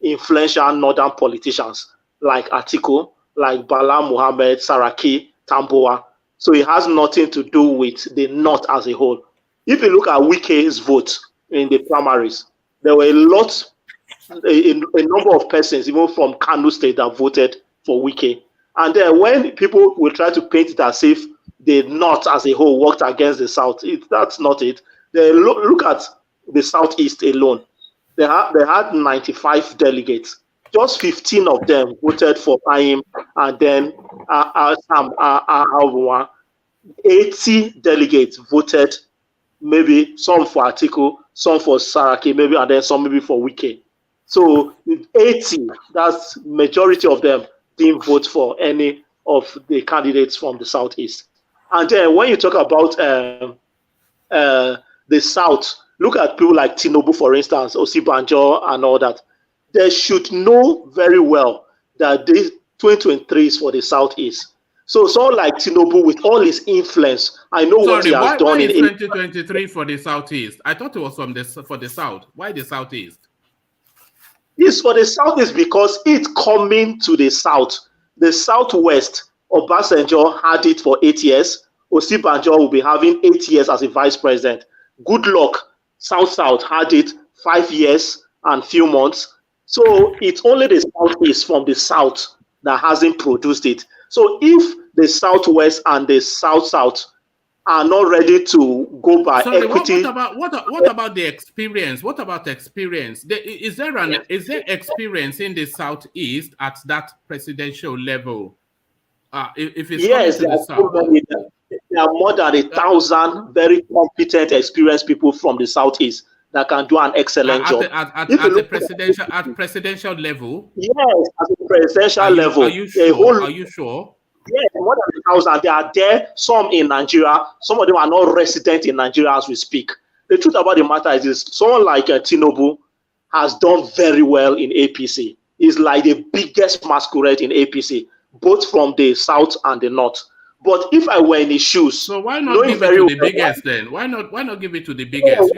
S7: influential northern politicians like ATIKU, like Bala Muhammad, Saraki, Tambuwa. So it has nothing to do with the north as a whole. If you look at WIKE's vote in the primaries, there were a number of persons, even from Kano State, that voted for WIKE. And then when people will try to paint it as if the North as a whole worked against the South, that's not it. They look at the Southeast alone. They had 95 delegates. Just 15 of them voted for him, and then 80 delegates voted, maybe some for ATIKU, some for Saraki, maybe, and then some maybe for WIKE. So 80, that's majority of them didn't vote for any of the candidates from the Southeast. And then when you talk about the South, look at people like Tinubu, for instance, Osinbajo and all that. They should know very well that this 2023 is for the Southeast. So someone like Tinubu, with all his influence, I know what he has done
S1: why
S7: in
S1: is 2023 for the Southeast? I thought it was for the South. Why the Southeast?
S7: It's for the Southeast because it's coming to the South. The Southwest, Obasanjo had it for 8 years. Osinbajo will be having 8 years as a vice president. Good luck. South had it 5 years and few months. So it's only the Southeast from the South that hasn't produced it. So if the Southwest and the South are not ready to go by equity.
S1: What about the experience? What about experience? Is there experience in the Southeast at that presidential level? If it's
S7: yes,
S1: coming to the South.
S7: There are more than 1,000 very competent, experienced people from the Southeast that can do an excellent job.
S1: At presidential level?
S7: Yes, at the presidential level.
S1: Are you sure? Are you sure?
S7: Yes, more than 1,000. They are there, some in Nigeria. Some of them are not resident in Nigeria as we speak. The truth about the matter is this: someone like Tinubu has done very well in APC. He's like the biggest masquerade in APC, both from the South and the North. But if I were in his shoes,
S1: so why not give it to the biggest then? Why not give it to the biggest?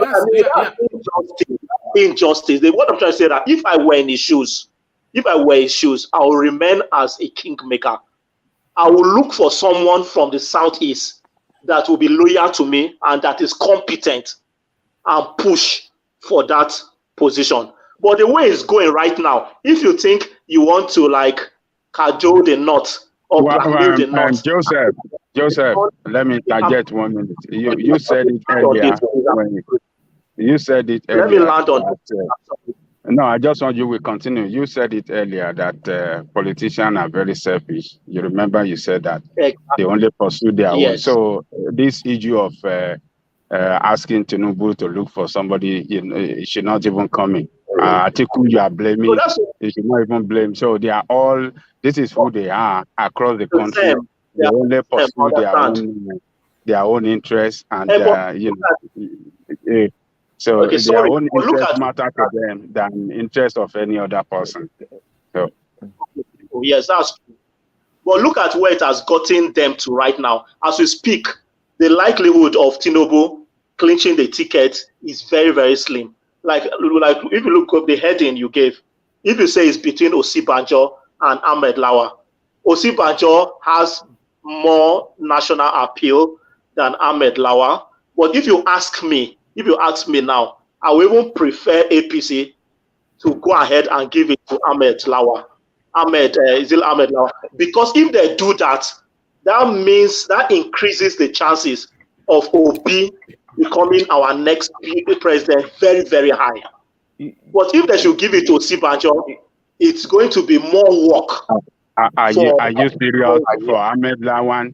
S7: Injustice. What I'm trying to say is that if I were in his shoes, I will remain as a kingmaker. I will look for someone from the Southeast that will be loyal to me and that is competent and push for that position. But the way it's going right now, if you think you want to like cajole the North or blackmail the North.
S6: Joseph, let me interject 1 minute. You said it earlier. You said it earlier.
S7: Let me land on
S6: that. No, I just want you to continue. You said it earlier that politicians are very selfish. You remember you said that they only pursue their own. So this issue of asking Tinubu to look for somebody, it should not even come in. ATIKU, you are blaming. You should not even blame. So they are all. This is who they are across the country. They only pursue their own interests and so their own interest matter to them than interest of any other person. So.
S7: Yes, that's true. But look at where it has gotten them to right now. As we speak, the likelihood of Tinubu clinching the ticket is very, very slim. Like if you look up the heading you gave, if you say it's between Osinbajo and Ahmad Lawan, Osinbajo has more national appeal than Ahmad Lawan. But if you ask me now, I will even prefer APC to go ahead and give it to Ahmad Lawan. Ahmad Lawan. Because if they do that, that means that increases the chances of Obi becoming our next president very, very high. But if they should give it to Osinbajo, it's going to be more work.
S6: Are you serious for Ahmad Lawan?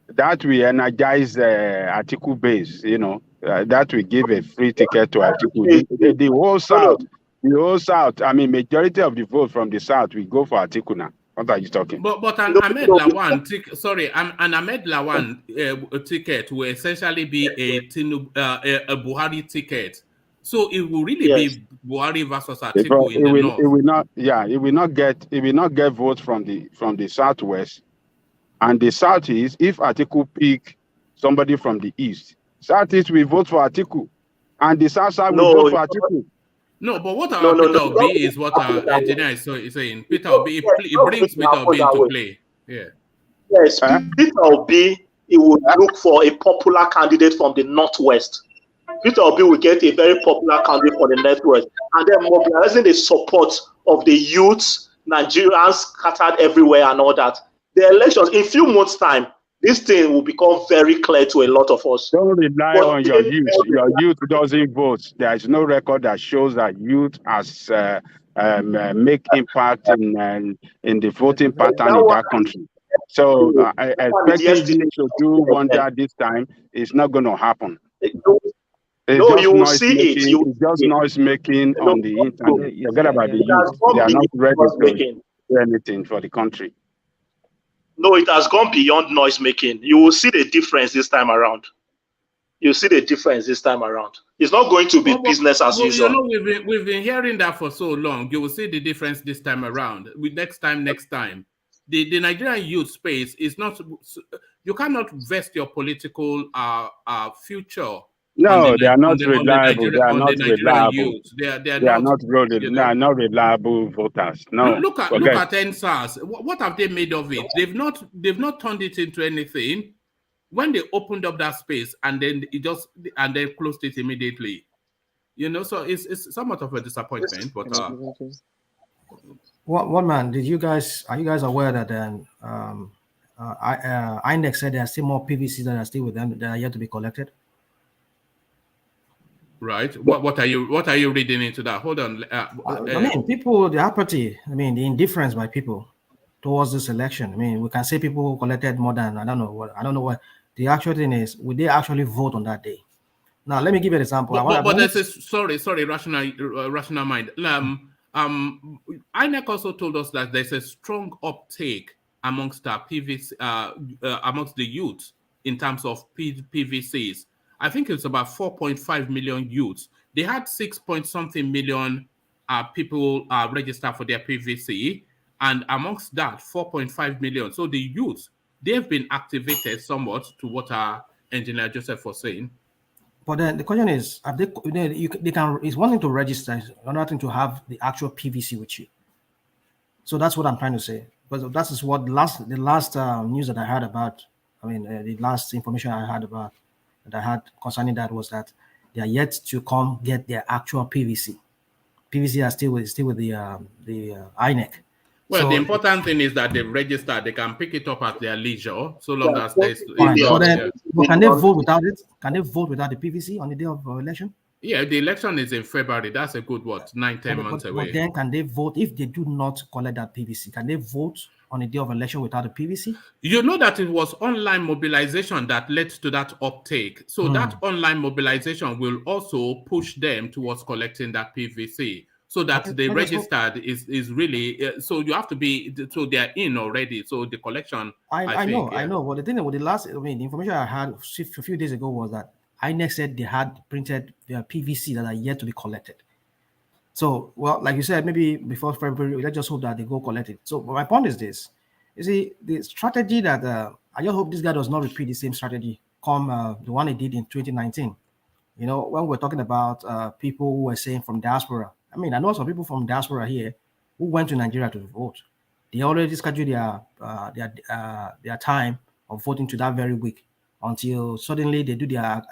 S6: That will energize ATIKU base, that will give a free ticket to ATIKU. The whole South, I mean, majority of the vote from the South will go for ATIKU now. What are you talking?
S1: But an Ahmad Lawan ticket will essentially be a Buhari ticket. So it will really be Buhari versus ATIKU in the North.
S6: It will not get votes from the Southwest. And the Southeast, if ATIKU pick somebody from the East, Southeast will vote for ATIKU. And the South side will vote for ATIKU.
S1: No, but what our Peter Obi is what our engineer is saying. Peter Obi, it brings Peter Obi into play. Yeah.
S7: Yes, Peter Obi, he would look for a popular candidate from the Northwest. Peter Obi will get a very popular candidate for the Northwest. And then mobilizing the support of the youths, Nigerians scattered everywhere and all that. The elections, in a few months' time, this thing will become very clear to a lot of us.
S6: Don't rely on your youth. Your youth doesn't vote. There is no record that shows that youth has make impact in the voting pattern in that country. So expecting you to do wonder this time is not going to happen.
S7: You will see it.
S6: It's just noise making on the internet. Forget about the youth. They are not ready to do anything for the country.
S7: No, it has gone beyond noise making. You will see the difference this time around. You'll see the difference this time around. It's not going to be business as usual.
S1: We've been hearing that for so long. You will see the difference this time around. Next time. the Nigerian youth space is not. You cannot vest your political future
S6: No, they are not
S1: on the
S6: reliable. They are not
S1: Nigerian
S6: reliable.
S1: youth. They are
S6: They are
S1: not.
S6: not really,
S1: You
S6: they are
S1: know.
S6: not reliable voters. No,
S1: Look at
S6: forget.
S1: NSAS. What have they made of it? They've not turned it into anything. When they opened up that space and then they closed it immediately. You know, so it's somewhat of a disappointment. But
S10: One man, are you guys aware that INEC said there are still more PVCs that are still with them that are yet to be collected?
S1: Right. What are you reading into that? Hold on.
S10: I mean, people, the apathy, I mean, the indifference by people towards this election. I mean, we can say people collected more than I don't know what the actual thing is. Would they actually vote on that day? Now, let me give you an example.
S1: But there's a sorry, rational mind. INEC also told us that there's a strong uptake amongst our PVC, amongst the youth in terms of PVCs. I think it's about 4.5 million youths. They had 6-point-something million people register for their PVC, and amongst that, 4.5 million. So the youth, they've been activated somewhat to what our engineer Joseph was saying.
S10: But then the question is, they can. It's one thing to register, it's another thing to have the actual PVC with you. So that's what I'm trying to say. But that is what the last news that I heard about. I mean, the last information I heard about that I had concerning that was that they are yet to come get their actual PVC. PVC are still with the INEC.
S1: Well,
S10: so,
S1: the important thing is that they register. They can pick it up at their leisure, so long as there's.
S10: But can they vote without it? Can they vote without the PVC on the day of election?
S1: Yeah, the election is in February. That's a good 9-10 months away.
S10: But then, can they vote if they do not collect that PVC? Can they vote on the day of election without the PVC?
S1: You know that it was online mobilization that led to that uptake. So that online mobilization will also push them towards collecting that PVC. So that the registered is really so you have to be so they're in already. So the collection. I know.
S10: But the thing with the information I had a few days ago was that INEC said they had printed their PVC that are yet to be collected. So, well, like you said, maybe before February, let's just hope that they go collect it. So, my point is this: you see, the strategy that I just hope this guy does not repeat the same strategy come the one he did in 2019. You know, when we're talking about people who were saying from diaspora. I mean, I know some people from diaspora here who went to Nigeria to vote. They already scheduled their time of voting to that very week until suddenly they do their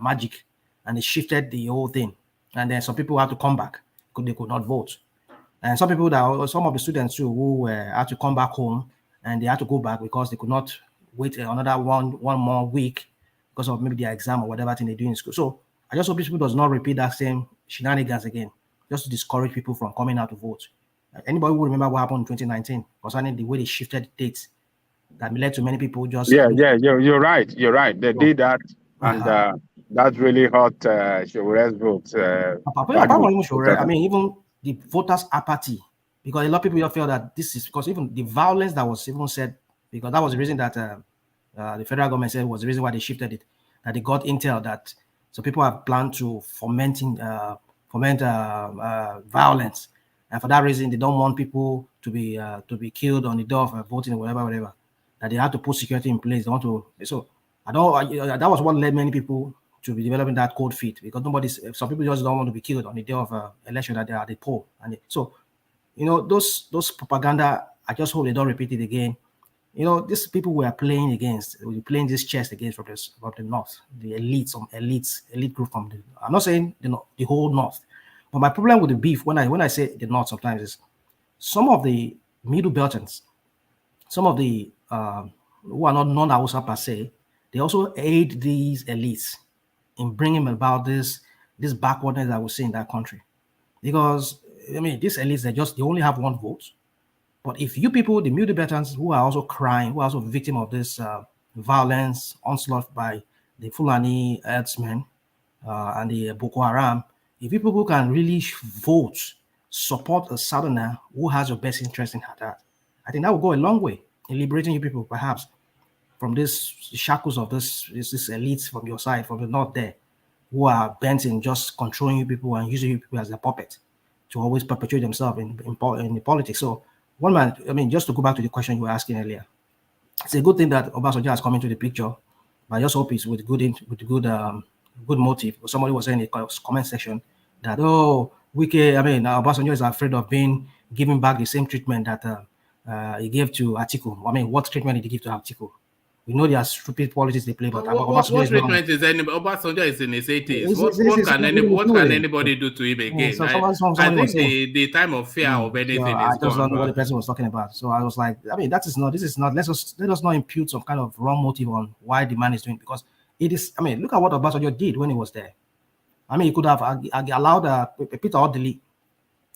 S10: magic and they shifted the whole thing. And then some people had to come back because they could not vote. And some of the students too who had to come back home and they had to go back because they could not wait another one more week because of maybe their exam or whatever thing they do in school. So I just hope people does not repeat that same shenanigans again, just to discourage people from coming out to vote. Anybody who remember what happened in 2019 concerning the way they shifted dates that led to many people just...
S6: You're right. They did that, and that really hurt Showere's vote.
S10: I mean, even the voters' apathy, because a lot of people feel that this is because even the violence that was even said, because that was the reason that the federal government said was the reason why they shifted it, that they got intel that so people have planned to foment violence, and for that reason they don't want people to be killed on the day of voting or whatever. That they have to put security in place. They want to. So that was what led many people to be developing that cold feet, because some people just don't want to be killed on the day of election that they are at the poll. And so, you know, those propaganda. I just hope they don't repeat it again. You know, these people we are playing against, we're playing this chess against from the north, the elite group from the. I'm not saying the whole north, but my problem with the beef when I say the north sometimes is some of the middle beltons, some of the who are not non-Hausa per se, they also aid these elites in bringing about this backwardness that we see in that country, because I mean these elites they only have one vote. But if you people, the middle veterans who are also crying, who are also victim of this violence, onslaught by the Fulani herdsmen and the Boko Haram, if you people can really vote, support a southerner who has your best interest in heart, I think that will go a long way in liberating you people, perhaps, from this shackles of this elites from your side, from the north there, who are bent in just controlling you people and using you people as a puppet to always perpetuate themselves in the politics. So one man, I mean, just to go back to the question you were asking earlier, it's a good thing that Obasanjo has come into the picture, but I just hope it's with good motive. Somebody was saying in the comment section that, oh, WIKE, I mean, Obasanjo is afraid of giving back the same treatment that he gave to ATIKU. I mean, what treatment did he give to ATIKU? We know there are stupid politics they play, but
S1: what treatment is anybody? Obasanjo is in his 80s. What can anybody do to him again? I think the time of fear of anything is
S10: I just
S1: gone.
S10: don't know what the person was talking about. So I was like, I mean, this is not. Let us not impute some kind of wrong motive on why the man is doing it, because it is. I mean, look at what Obasanjo did when he was there. I mean, he could have allowed Peter Odili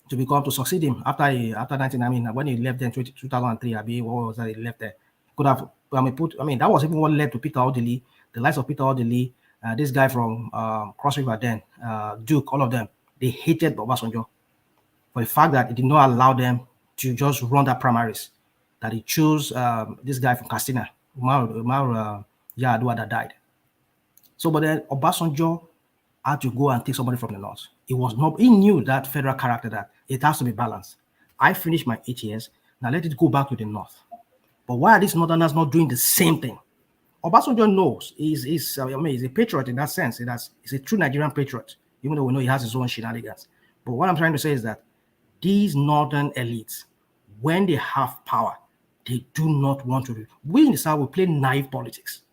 S10: to succeed him after 19. I mean, when he left there in 2003, what was that he left there? Could have that was even what led to Peter Odili, the likes of Peter Odili, this guy from Cross River then, Duke, all of them, they hated Obasanjo for the fact that he did not allow them to just run that primaries, that he chose this guy from Katsina, Umar Yar'Adua, that died. So, but then Obasanjo had to go and take somebody from the north. He knew that federal character, that it has to be balanced. I finished my 8 years, now let it go back to the north. But why are these northerners not doing the same thing? Obasanjo knows he's a patriot in that sense. He's a true Nigerian patriot, even though we know he has his own shenanigans. But what I'm trying to say is that these northern elites, when they have power, they do not want to. We in the South will play naive politics.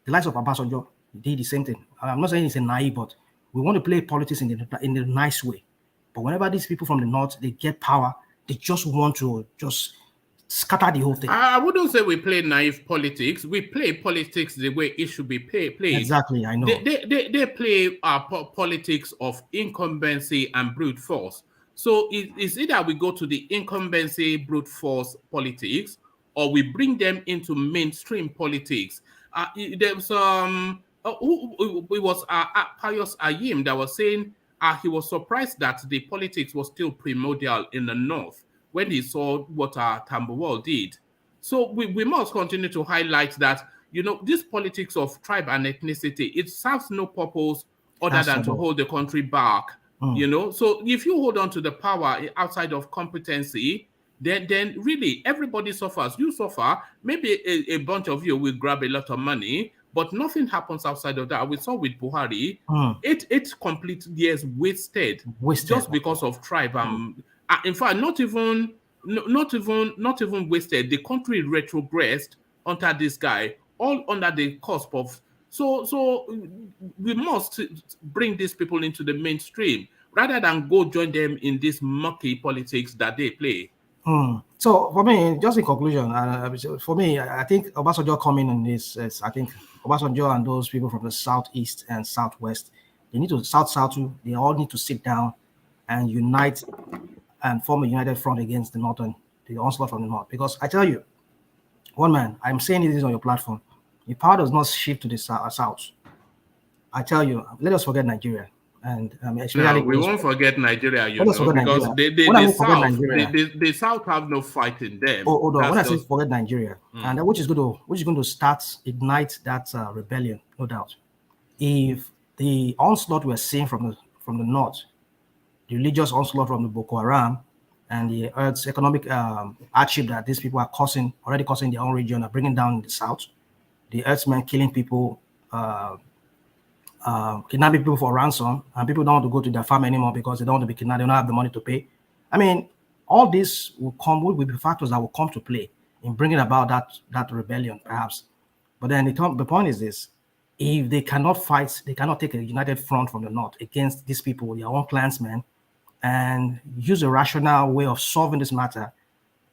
S10: The likes of Obasanjo did the same thing. I'm not saying it's a naive, but we want to play politics in the nice way. But whenever these people from the north, they get power, they just want to scatter the whole thing.
S1: I wouldn't say we play naive politics. We play politics the way it should be played.
S10: Exactly, I know.
S1: They play politics of incumbency and brute force. So it's either we go to the incumbency, brute force politics, or we bring them into mainstream politics. There was it was Pius Ayim that was saying he was surprised that the politics was still primordial in the north when he saw what Tambuwal did. So we must continue to highlight that, this politics of tribe and ethnicity, it serves no purpose other than to hold the country back. So if you hold on to the power outside of competency, then really everybody suffers. You suffer. Maybe a bunch of you will grab a lot of money, but nothing happens outside of that. We saw with Buhari, 8 complete years wasted just because of tribe. In fact, not even wasted. The country retrogressed under this guy, all under the cusp of. So we must bring these people into the mainstream rather than go join them in this murky politics that they play.
S10: So for me, just in conclusion, for me, I think Obasanjo coming in this. I think Obasanjo and those people from the southeast and southwest, they all need to sit down and unite and form a united front against the onslaught from the north. Because I tell you, one man, I'm saying this on your platform, the power does not shift to the south. I tell you, let us forget Nigeria. And
S1: we won't forget Nigeria, because the South have no fight in them.
S10: Hold on. When I say forget Nigeria, and which is going to ignite that rebellion, no doubt. If the onslaught we're seeing from the north, the religious onslaught from the Boko Haram, and the Earth's economic hardship that these people are already causing their own region, are bringing down the south, the Earthsmen killing people, kidnapping people for ransom, and people don't want to go to their farm anymore because they don't want to be kidnapped, they don't have the money to pay. I mean, all this will be factors that will come to play in bringing about that rebellion, perhaps. But then the point is this: if they cannot fight, they cannot take a united front from the north against these people, their own clansmen, and use a rational way of solving this matter.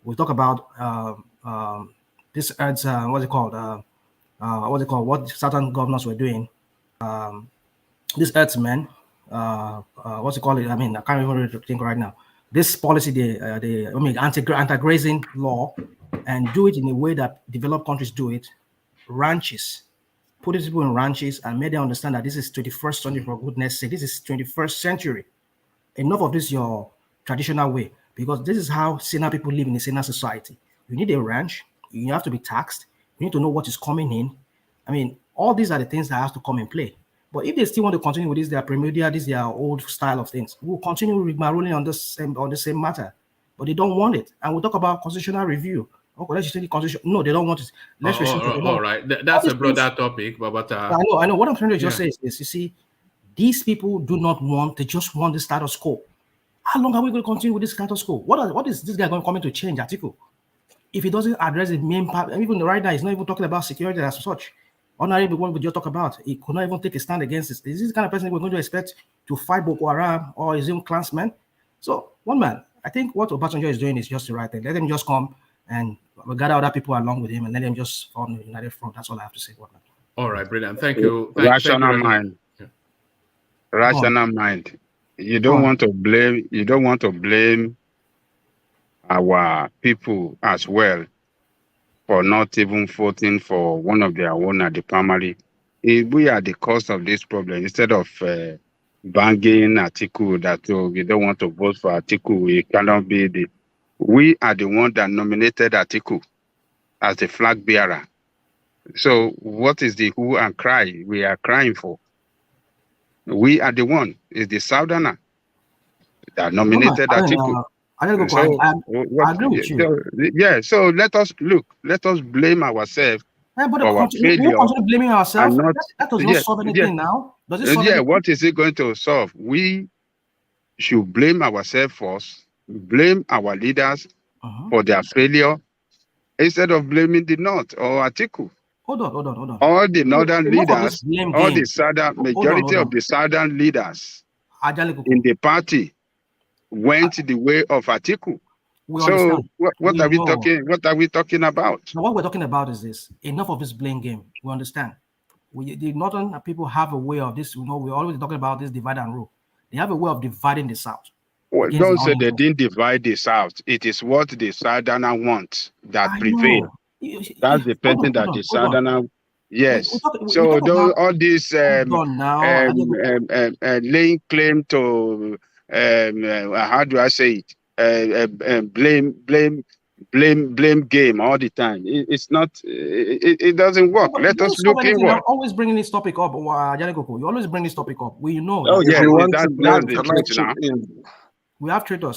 S10: We talk about this Earth's what certain governors were doing. This Earthsmen, I mean, I can't even really think right now. This policy, anti-grazing law, and do it in a way that developed countries do it. Ranches, put people in ranches and made them understand that this is 21st century, for goodness sake. This is 21st century. Enough of this your traditional way, because this is how Sena people live in a Sena society. You need a ranch. You have to be taxed. You need to know what is coming in. I mean, all these are the things that have to come in play. But if they still want to continue with this, their primordial, this their old style of things, we'll continue rolling on the same matter. but they don't want it. And we talk about constitutional review. Okay, let's just take the constitution. No, they don't want it. Let's restrict it.
S1: All right, that's a broader topic, but
S10: I know. What I'm trying to just say is this: you see, these people do not want. They just want the status quo. How long are we going to continue with this status quo? What is this guy going to come in to change ATIKU? If he doesn't address the main part, even right now, he's not even talking about security as such. Ordinarily, what we just talk about, he could not even take a stand against this. Is this the kind of person we're going to expect to fight Boko Haram or his own clansmen? So, one man, I think what Obasanjo is doing is just the right thing. Let him just come and we'll gather other people along with him and let him just form the united front. That's all I have to say.
S1: All right, brilliant. Thank you.
S6: Rational mind. Yeah. Rational mind. You don't want to blame. You don't want to blame our people as well for not even voting for one of their own at the primary. If we are the cause of this problem, instead of banging ATIKU that we don't want to vote for ATIKU, we cannot be the. We are the one that nominated ATIKU as the flag bearer. So what is the hue and cry we are crying for? We are the one. It's the Southerner that nominated ATIKU.
S10: I agree with you.
S6: So let us look. Let us blame ourselves for our failure.
S10: Blaming ourselves. That does not solve anything now. Does it solve anything?
S6: What is it going to solve? We should blame ourselves first. Blame our leaders for their failure instead of blaming the North or ATIKU.
S10: Hold on.
S6: All the northern leaders, all the southern majority of the southern leaders in the party went the way of ATIKU. So what are we talking? What are we talking about?
S10: Now, what we're talking about is this: enough of this blame game. We understand. The northern people have a way of this. We're always talking about this divide and rule. They have a way of dividing the South.
S6: Well, don't say they didn't divide the South. It is what the Southerner wants that prevail. That's the person that the Southerner. Yes. So all this laying claim to how do I say it? Blame game all the time. It's not. It doesn't work. Let us look inward.
S10: You're always bringing this topic up. You always bring this topic up. We know.
S6: Oh yeah, that's the truth now.
S10: We have traitors.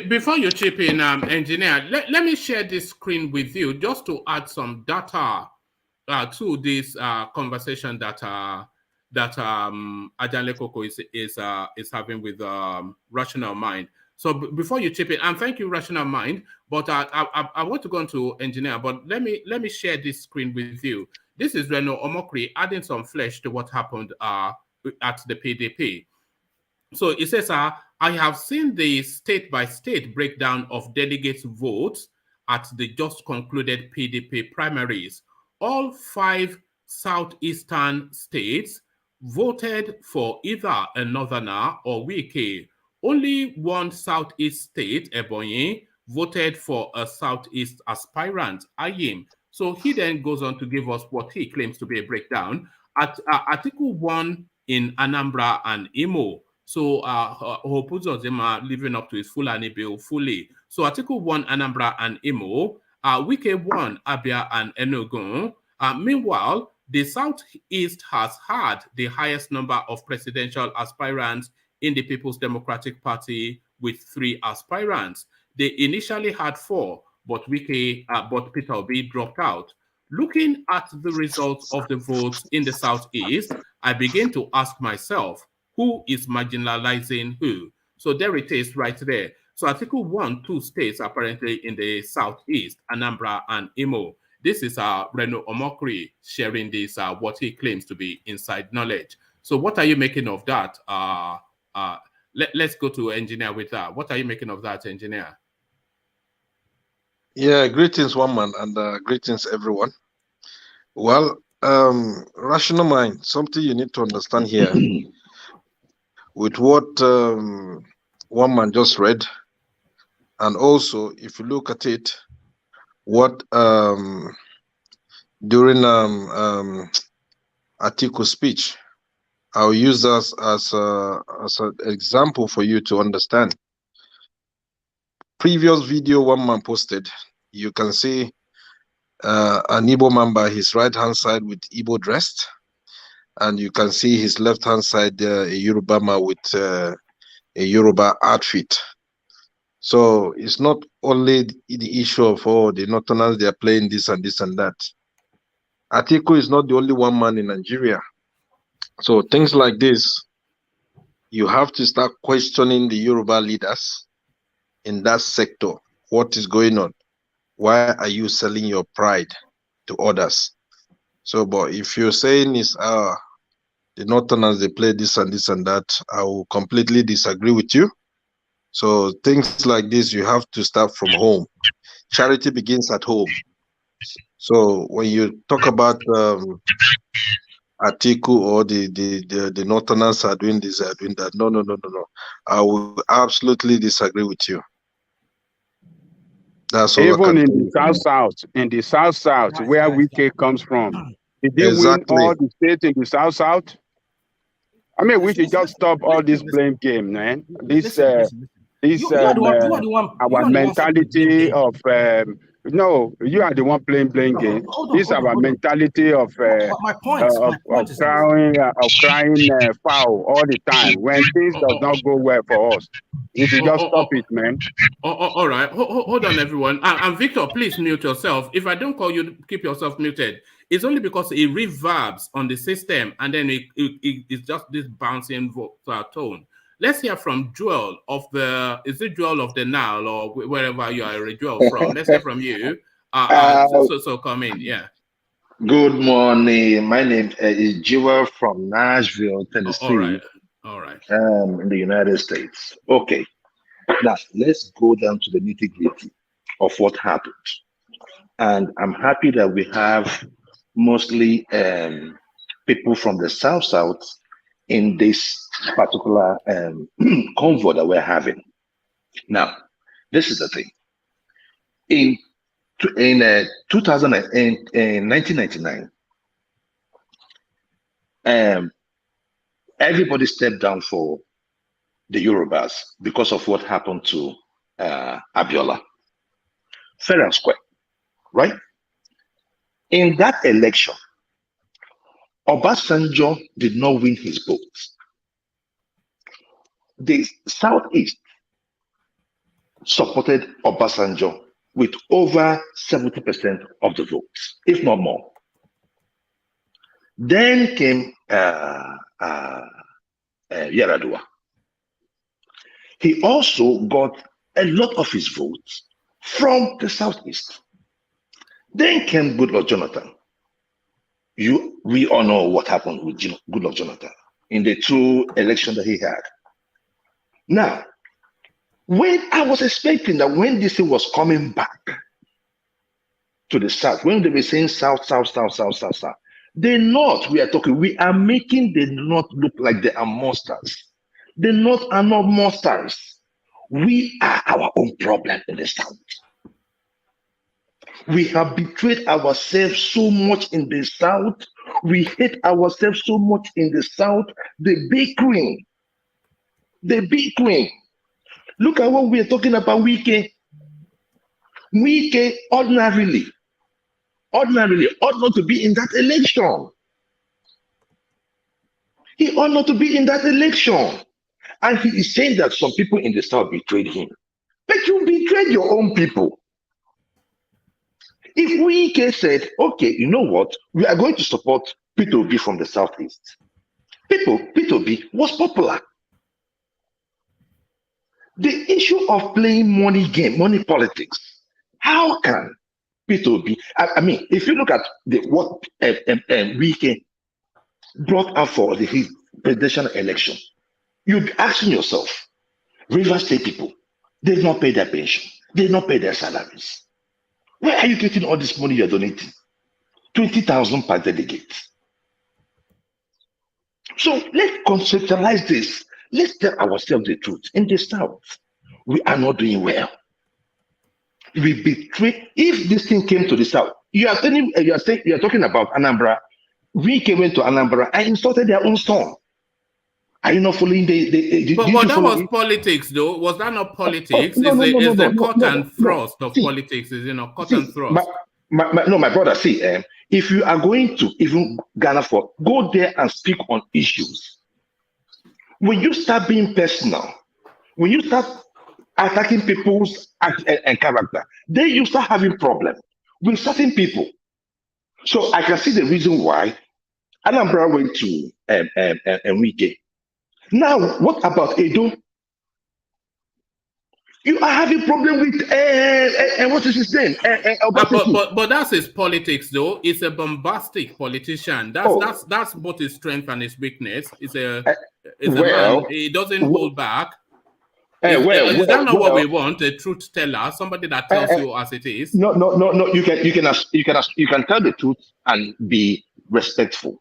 S1: Before you chip in, engineer, let me share this screen with you just to add some data to this conversation that Ajanle Koko is having with Rational Mind. So before you chip in, and thank you, Rational Mind, but I want to go on to engineer, but let me share this screen with you. This is Reno Omokri adding some flesh to what happened at the PDP. So it says, I have seen the state-by-state breakdown of delegates' votes at the just concluded PDP primaries. All 5 southeastern states voted for either a northerner or WIKE. Only one southeast state, Ebonyi, voted for a southeast aspirant, Ayim. So he then goes on to give us what he claims to be a breakdown. ATIKU won in Anambra and Imo. So Hopuzo Zema living up to his Fulani bill fully. So ATIKU won Anambra and Imo. WIKE won Abia and Enugu. Meanwhile, the Southeast has had the highest number of presidential aspirants in the People's Democratic Party with 3 aspirants. They initially had 4, but Peter Obi dropped out. Looking at the results of the votes in the Southeast, I begin to ask myself, who is marginalizing who? So there it is right there. So ATIKU won 2 states apparently in the Southeast, Anambra and Imo. This is Reno Omokri sharing this, what he claims to be inside knowledge. So what are you making of that? Let's go to engineer with that. What are you making of that, engineer?
S11: Yeah, greetings, one man, and greetings, everyone. Well, Rational Mind, something you need to understand here. With what one man just read, and also if you look at it, what during ATIKU's speech, I'll use this as an example for you to understand. Previous video one man posted, you can see an Igbo man by his right hand side with Igbo dressed. And you can see his left-hand side, a Yoruba man with a Yoruba outfit. So it's not only the issue of the Northerners, they are playing this and this and that. ATIKU is not the only one man in Nigeria. So things like this, you have to start questioning the Yoruba leaders in that sector. What is going on? Why are you selling your pride to others? So, but if you're saying is the Northerners, they play this and this and that, I will completely disagree with you. So things like this, you have to start from home. Charity begins at home. So when you talk about ATIKU or the Northerners are doing this, are doing that, no. I will absolutely disagree with you. That's all.
S6: Even in the South, where WIKE comes from, did they win all the states in the South? I mean, we should just stop all this blame game, man. Our mentality of no, you are the one playing blame game. This is our mentality of crying foul all the time when things does not go well for us. We should just stop it, man.
S1: All right, hold on, everyone. And Victor, please mute yourself. If I don't call you, keep yourself muted. It's only because it reverbs on the system, and then it's just this bouncing tone. Let's hear from Joel of the, is it Joel of the Nile or wherever you are, Joel from? Let's hear from you. So come in, yeah.
S12: Good morning. My name is Joel from Nashville, Tennessee.
S1: All right.
S12: In the United States. Okay. Now let's go down to the nitty-gritty of what happened. And I'm happy that we have mostly people from the South in this particular convo that we're having. Now, this is the thing. In 1999, everybody stepped down for the Yorubas because of what happened to Abiola. Fair and square, right? In that election, Obasanjo did not win his votes. The Southeast supported Obasanjo with over 70% of the votes, if not more. Then came Yaradua. He also got a lot of his votes from the Southeast. Then came Goodluck Jonathan. We all know what happened with Goodluck Jonathan in the 2 elections that he had. Now, when I was expecting that when this thing was coming back to the South, when they were saying South, the North, we are making the North look like they are monsters. The North are not monsters. We are our own problem in the South. We have betrayed ourselves so much in the South. We hate ourselves so much in the South. The bickering. Look at what we are talking about, WIKE. WIKE ordinarily ought not to be in that election. He ought not to be in that election. And he is saying that some people in the South betrayed him. But you betrayed your own people. If WIKE said, okay, you know what? We are going to support Peter Obi from the Southeast. Peter Obi was popular. The issue of playing money politics, how can Peter Obi, I mean, if you look at what WIKE brought out for the presidential election, you'll be asking yourself, Rivers State people, they've not paid their pension, they've not paid their salaries. Where are you getting all this money you're donating? 20,000 per delegate. So let's conceptualize this. Let's tell ourselves the truth. In the South, we are not doing well. We betray. If this thing came to the South, you are talking about Anambra. WIKE went to Anambra and insulted their own son. Are you not following
S1: but that was politics, though. Was that not politics? It's the cut and thrust of politics, is cut and thrust.
S12: My brother, see, if you are going to even Ghana for, go there and speak on issues. When you start being personal, when you start attacking people's act and character, then you start having problems with certain people. So I can see the reason why Anambra went to WIKE. Now, what about Edo? You are having problem with what is his name?
S1: But that's his politics, though. It's a bombastic politician. That's both his strength and his weakness. It's a man. He doesn't hold back. Is that not what we want? A truth teller, somebody that tells you as it is.
S12: No. You can tell the truth and be respectful.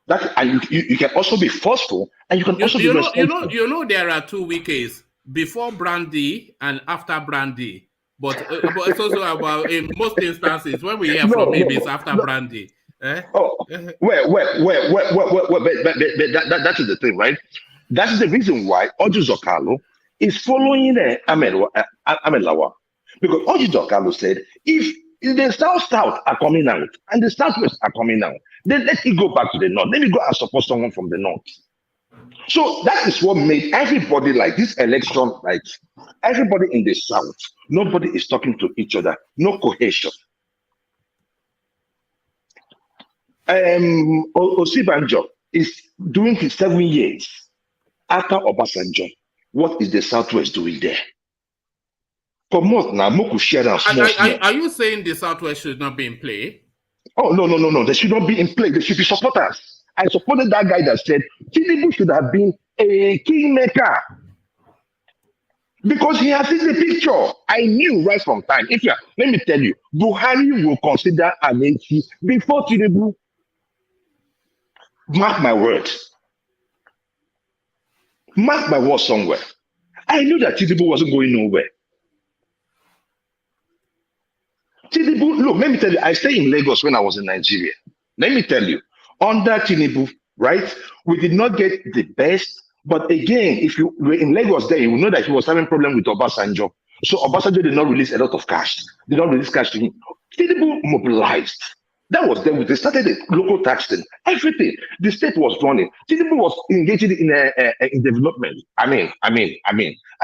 S12: That and you can also be forceful, and you can also be respectful.
S1: You know there are two WIKEs. Before Brandy and after Brandy, but it's also about in most instances when we hear from him it's after Brandy.
S12: That is the thing, right? That is the reason why Oju Zokalo is following Ahmad Lawan, because Oju Zokalo said if the South are coming out and the Southwest are coming out, then let me go back to the North. Let me go and support someone from the North. So that is what made everybody like this election, like everybody in the South, nobody is talking to each other, no cohesion. Osinbajo is doing his 7 years after Obasanjo. What is the Southwest doing there? Come on now, Moku share and small.
S1: Are you saying the Southwest should not be in play?
S12: Oh, no. They should not be in play. They should be supporters. I supported that guy that said Tinubu should have been a kingmaker because he has seen the picture. I knew right from time. Let me tell you, Buhari will consider Amechi before Tinubu. Mark my words. Mark my words somewhere. I knew that Tinubu wasn't going nowhere. Tinubu, look, let me tell you, I stayed in Lagos when I was in Nigeria. Let me tell you. Under Tinubu, right? We did not get the best, but again, if you were in Lagos there, you will know that he was having problem with Obasanjo. So Obasanjo did not release a lot of cash. Did not release cash to him. Tinubu mobilized. That was them. They started the local taxing, everything. The state was running. Tinubu was engaging in development. I mean, at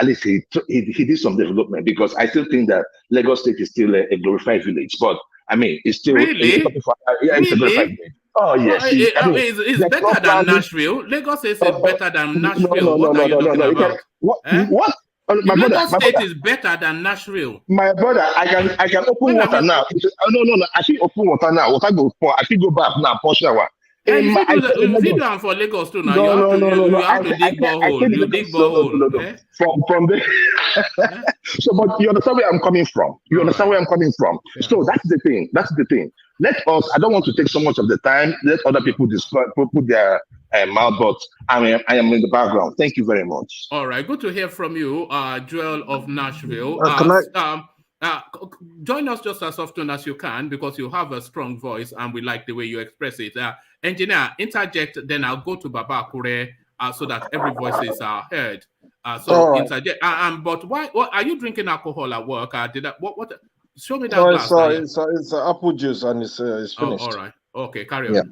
S12: least he did some development because I still think that Lagos State is still a glorified village. But I mean, it's still
S1: really?
S12: It's a glorified village. Oh yes,
S1: it's better than Nashville. Lagos is better than Nashville. What are you talking about?
S12: What?
S1: Lagos State is better than Nashville.
S12: My brother, I can open water now. No. I should open water now. Water go pour. I should go back now. Pour shower.
S1: If you do for Lagos too now, you have to dig borehole. You dig borehole.
S12: From there. So, but you understand where I'm coming from. Yeah. So that's the thing. Let us. I don't want to take so much of the time. Let other people put their mouth. But I am in the background. Thank you very much.
S1: All right, good to hear from you, Joel of Nashville. Join us just as often as you can because you have a strong voice and we like the way you express it. Engineer, interject. Then I'll go to Baba Akure so that every voice is heard. Interject. But why? What are you drinking alcohol at work? What? Show me that glass.
S11: It's apple juice and it's finished.
S1: All right. Okay, carry on.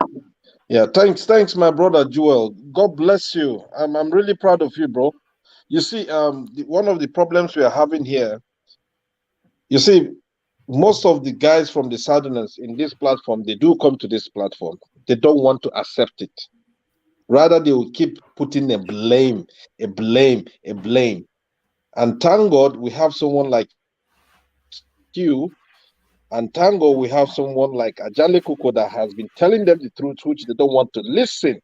S11: Yeah. Thanks, my brother Joel. God bless you. I'm really proud of you, bro. You see, one of the problems we are having here. You see, most of the guys from the Southerners in this platform, they do come to this platform. They don't want to accept it. Rather, they will keep putting a blame. And thank God we have someone like you, and thank God we have someone like Ajale Kuko that has been telling them the truth, which they don't want to listen.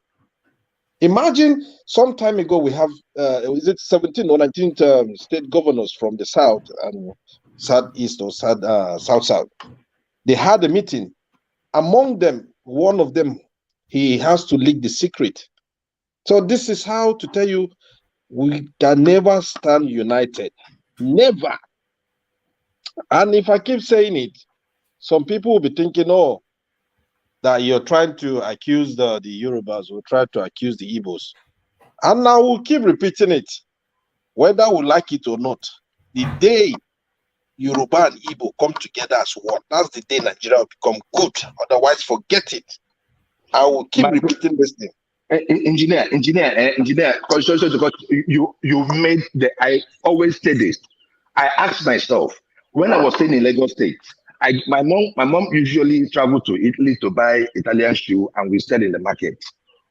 S11: Imagine some time ago we have, is it 17 or 19 state governors from the South and Southeast or South. They had a meeting. Among them, one of them, he has to leak the secret. So this is how to tell you, we can never stand united. Never. And if I keep saying it, some people will be thinking, oh, that you're trying to accuse the Yorubas or try to accuse the Igbos. And now we'll keep repeating it, whether we like it or not. The day Yoruba and Igbo come together as one, that's the day Nigeria will become good. Otherwise, forget it. I will keep repeating this thing.
S12: Engineer, because you made I always say this. I asked myself, when I was staying in Lagos State, my mom usually traveled to Italy to buy Italian shoe, and we sell in the market.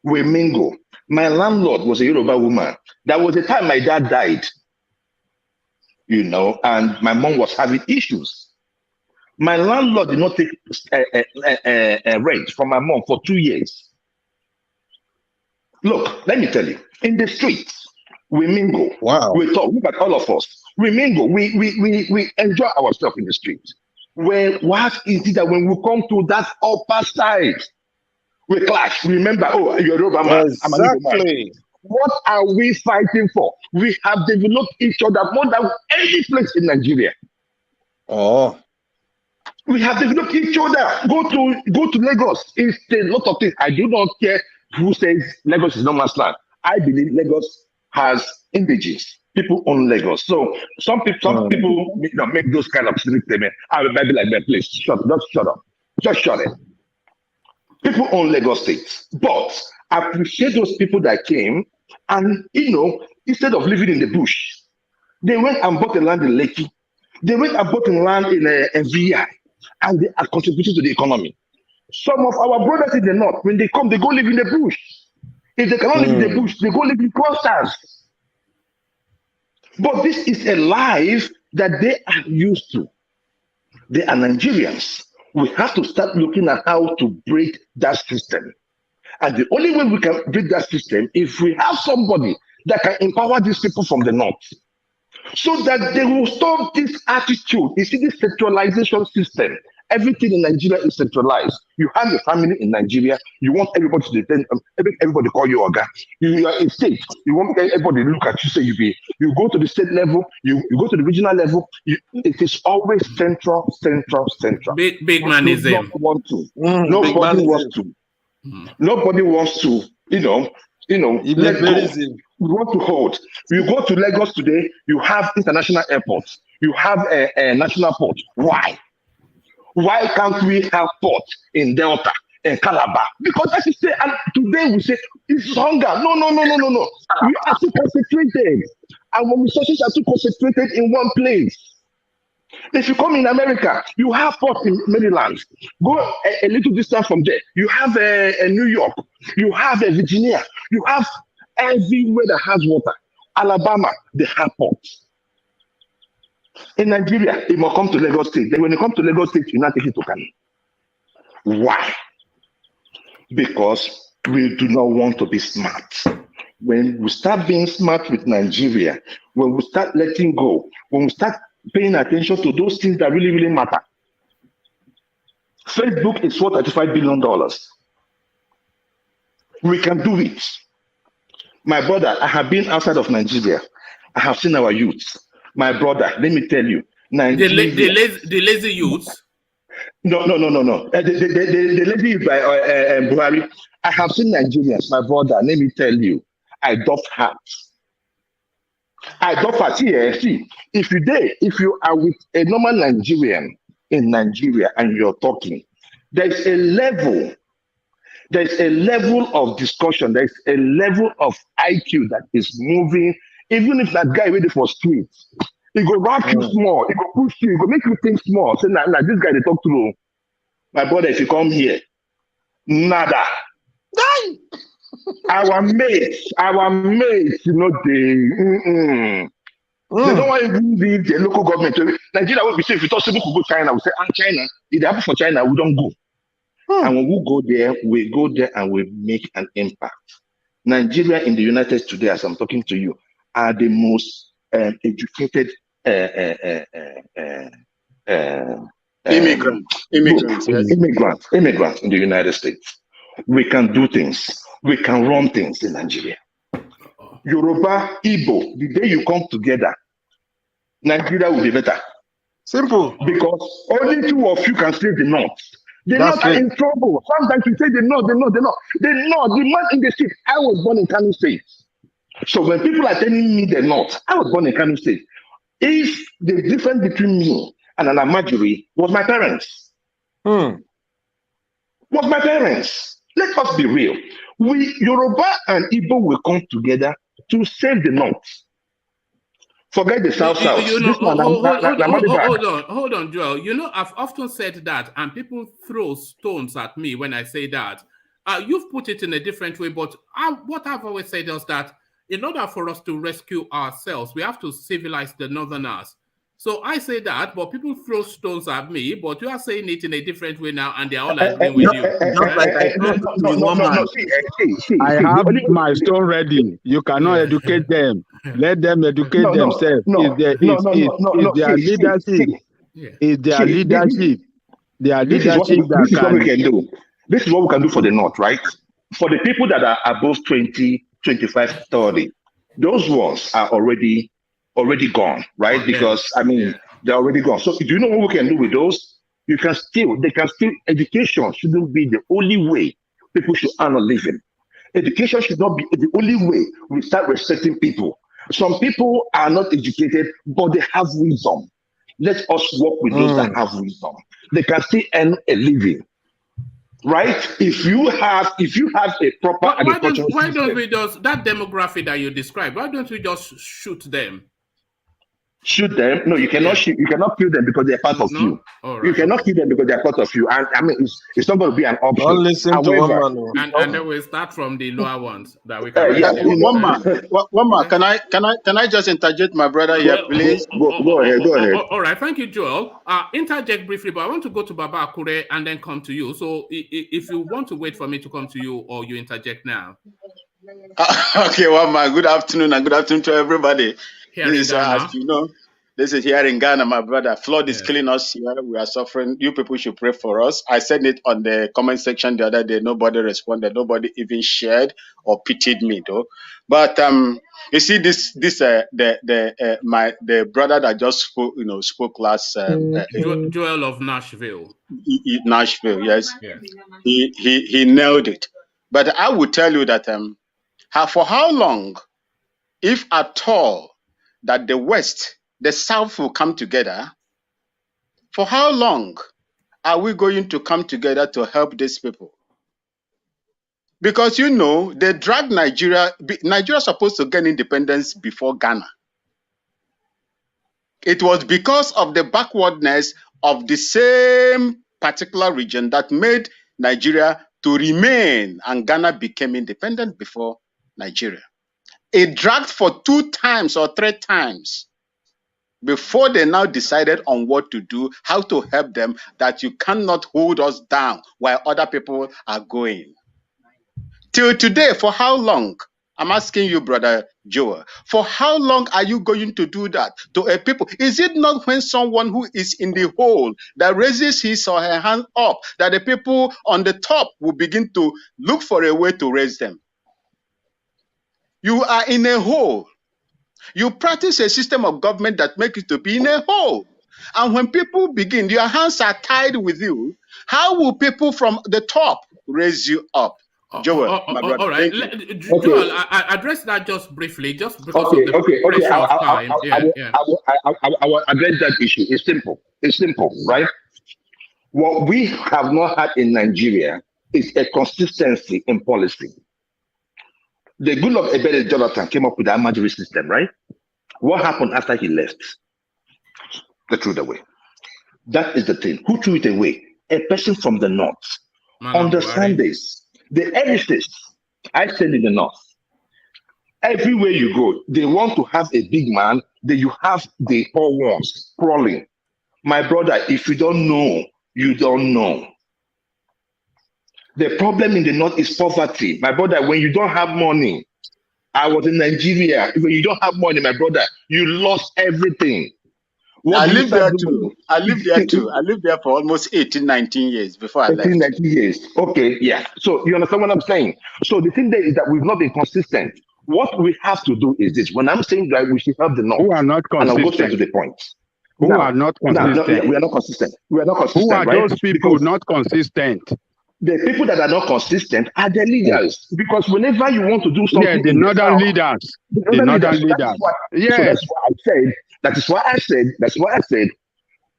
S12: We mingle. My landlord was a Yoruba woman. That was the time my dad died, you know, and my mom was having issues. My landlord did not take rent from my mom for 2 years. Look, let me tell you, in the streets, we mingle.
S11: Wow.
S12: We talk. Look at all of us. We mingle. We enjoy ourselves in the streets. What is it that when we come to that upper side, we clash? Remember, oh, you're a Yoruba man. I'm an Igbo man.
S11: Exactly.
S12: What are we fighting for? We have developed each other more than any place in Nigeria.
S11: Oh.
S12: We have developed each other. Go to Lagos. It's a lot of things. I do not care who says Lagos is no man's land. I believe Lagos has indigenous. People own Lagos. So some people make those kind of strict statements. I will be like that, please. Shut up. Just shut it. People own Lagos State. But I appreciate those people that came and, you know, instead of living in the bush, they went and bought a land in Lekki. They went and bought a land in VI, and they are contributing to the economy. Some of our brothers in the north, when they come, they go live in the bush. If they cannot live in the bush, they go live in clusters. But this is a life that they are used to. They are Nigerians. We have to start looking at how to break that system. And the only way we can break that system is if we have somebody that can empower these people from the north, so that they will stop this attitude. You see, this centralization system. Everything in Nigeria is centralized. You have a family in Nigeria. You want everybody to depend. Everybody call you Oga. You are a state. You want everybody to look at you. Say you go to the state level. You go to the regional level. It is always central.
S1: Big manism.
S12: Nobody wants to. Nobody wants to. Let go. We want to hold. You go to Lagos today. You have international airports. You have a national port. Why? Why can't we have port in Delta and Calabar? Because as you say, and today we say it's hunger. No. We are too concentrated. Our resources are too concentrated in one place. If you come in America, you have ports in Maryland. Go a little distance from there. You have New York. You have Virginia. You have everywhere that has water. Alabama, they have ports. In Nigeria, it must come to Lagos State. Then when it comes to Lagos State, you not take it to Kano. Why? Because we do not want to be smart. When we start being smart with Nigeria, when we start letting go, when we start paying attention to those things that really, really matter. Facebook is worth $35 billion. We can do it. My brother, I have been outside of Nigeria. I have seen our youth. My brother, let me tell you, Nigeria,
S1: the lazy youths.
S12: No. The lazy youth by Buhari. I have seen Nigerians, my brother. Let me tell you, I doff hats. See, if you are with a normal Nigerian in Nigeria and you're talking, there's a level of discussion. There's a level of IQ that is moving. Even if that guy waiting for streets, he go rock you small, he go push you, he go make you think small. Say, nah, this guy they talk to. My brother, if you come here, nada. Our mates, you know, they don't want to leave the local government. Nigeria will be safe. If you thought people could go China, we say, China. If they happen for China, we don't go. And when we go there and we make an impact. Nigeria in the United States today, as I'm talking to you, are the most educated immigrants in the United States. We can do things. We can run things in Nigeria. Yoruba, Igbo, the day you come together, Nigeria will be better.
S11: Simple.
S12: Because only two of you can save the North. The North are in trouble. Sometimes you say the North. The man in the street. I was born in Kano State. So when people are telling me the North, I was born in Kano State. If the difference between me and an Amajiri was my parents. Was my parents. Let us be real. We, Yoruba and Igbo, will come together to save the North. Forget the South.
S1: You know,
S12: This man,
S1: hold on, Joel. You know, I've often said that, and people throw stones at me when I say that. You've put it in a different way, but what I've always said is that in order for us to rescue ourselves, we have to civilize the Northerners. So I say that, but people throw stones at me, but you are saying it in a different way now, and they're all agreeing with you.
S13: Just like I told the woman, I have my stone ready. You cannot educate them. Let them educate themselves. It's their leadership. It's their leadership. Their leadership
S12: this is what we can do. This is what we can do for the North, right? For the people that are above 20, 25, 30, those ones are already gone, right? Because they're already gone. So do you know what we can do with those? They can still, education shouldn't be the only way people should earn a living. Education should not be the only way we start respecting people. Some people are not educated, but they have wisdom. Let us work with those that have wisdom. They can still earn a living. Right? If you have a proper agricultural
S1: why don't we just, that demographic that you described, why don't we just shoot them?
S12: Shoot them? No, you cannot shoot. You cannot kill them because they're part of you. Right. You cannot kill them because they're part of you. And I mean, it's not going to be an option.
S11: Don't listen to one man.
S1: And then we'll start from the lower ones that we can.
S14: One man. Can I just interject, my brother here, please?
S12: Go ahead.
S1: All right. Thank you, Joel. Interject briefly, but I want to go to Baba Akure and then come to you. So if you want to wait for me to come to you, or you interject now.
S14: Okay, one man. Good afternoon, and good afternoon to everybody. This is, as you know, this is here in Ghana, my brother. Flood is killing us here. We are suffering. You people should pray for us. I said it on the comment section the other day. Nobody responded. Nobody even shared or pitied me, though. But you see, the brother that just spoke last.
S1: Joel of Nashville.
S14: Nashville, yes. He nailed it. But I would tell you that for how long, if at all, that the West, the South will come together, for how long are we going to come together to help these people? Because, they dragged Nigeria. Nigeria is supposed to get independence before Ghana. It was because of the backwardness of the same particular region that made Nigeria to remain, and Ghana became independent before Nigeria. It dragged for 2 times or 3 times before they now decided on what to do, how to help them, that you cannot hold us down while other people are going. Till today, for how long? I'm asking you, brother Joel, for how long are you going to do that to a people? Is it not when someone who is in the hole that raises his or her hand up, that the people on the top will begin to look for a way to raise them? You are in a hole. You practice a system of government that makes you to be in a hole. And when people begin, your hands are tied with you. How will people from the top raise you up? Joel, my brother.
S1: All right. Joel, I address that just briefly, just because of the pressure of time.
S12: I will address that issue. It's simple, right? What we have not had in Nigeria is a consistency in policy. The Goodluck Ebele Jonathan came up with the Amajiri system, right? What happened after he left? They threw it away. That is the thing. Who threw it away? A person from the north. Understand this. The elites, I said in the north, everywhere you go, they want to have a big man, then you have the poor ones crawling. My brother, if you don't know, you don't know. The problem in the north is poverty. My brother, when you don't have money, I was in Nigeria. When you don't have money, my brother, you lost everything.
S14: I lived there too. I lived there for almost 18, 19 years before I left.
S12: 18, 19 years. Okay, yeah. So you understand what I'm saying? So the thing there is that we've not been consistent. What we have to do is this. When I'm saying that we should help the north,
S13: who are not consistent,
S12: and I'll go straight to the point.
S13: Who are not consistent?
S12: We are not consistent. We are not consistent.
S13: Who are those people not consistent?
S12: The people that are not consistent are the leaders. Because whenever you want to do something,
S13: yeah, the northern leaders. The northern leaders.
S12: Yes. So that's why I said,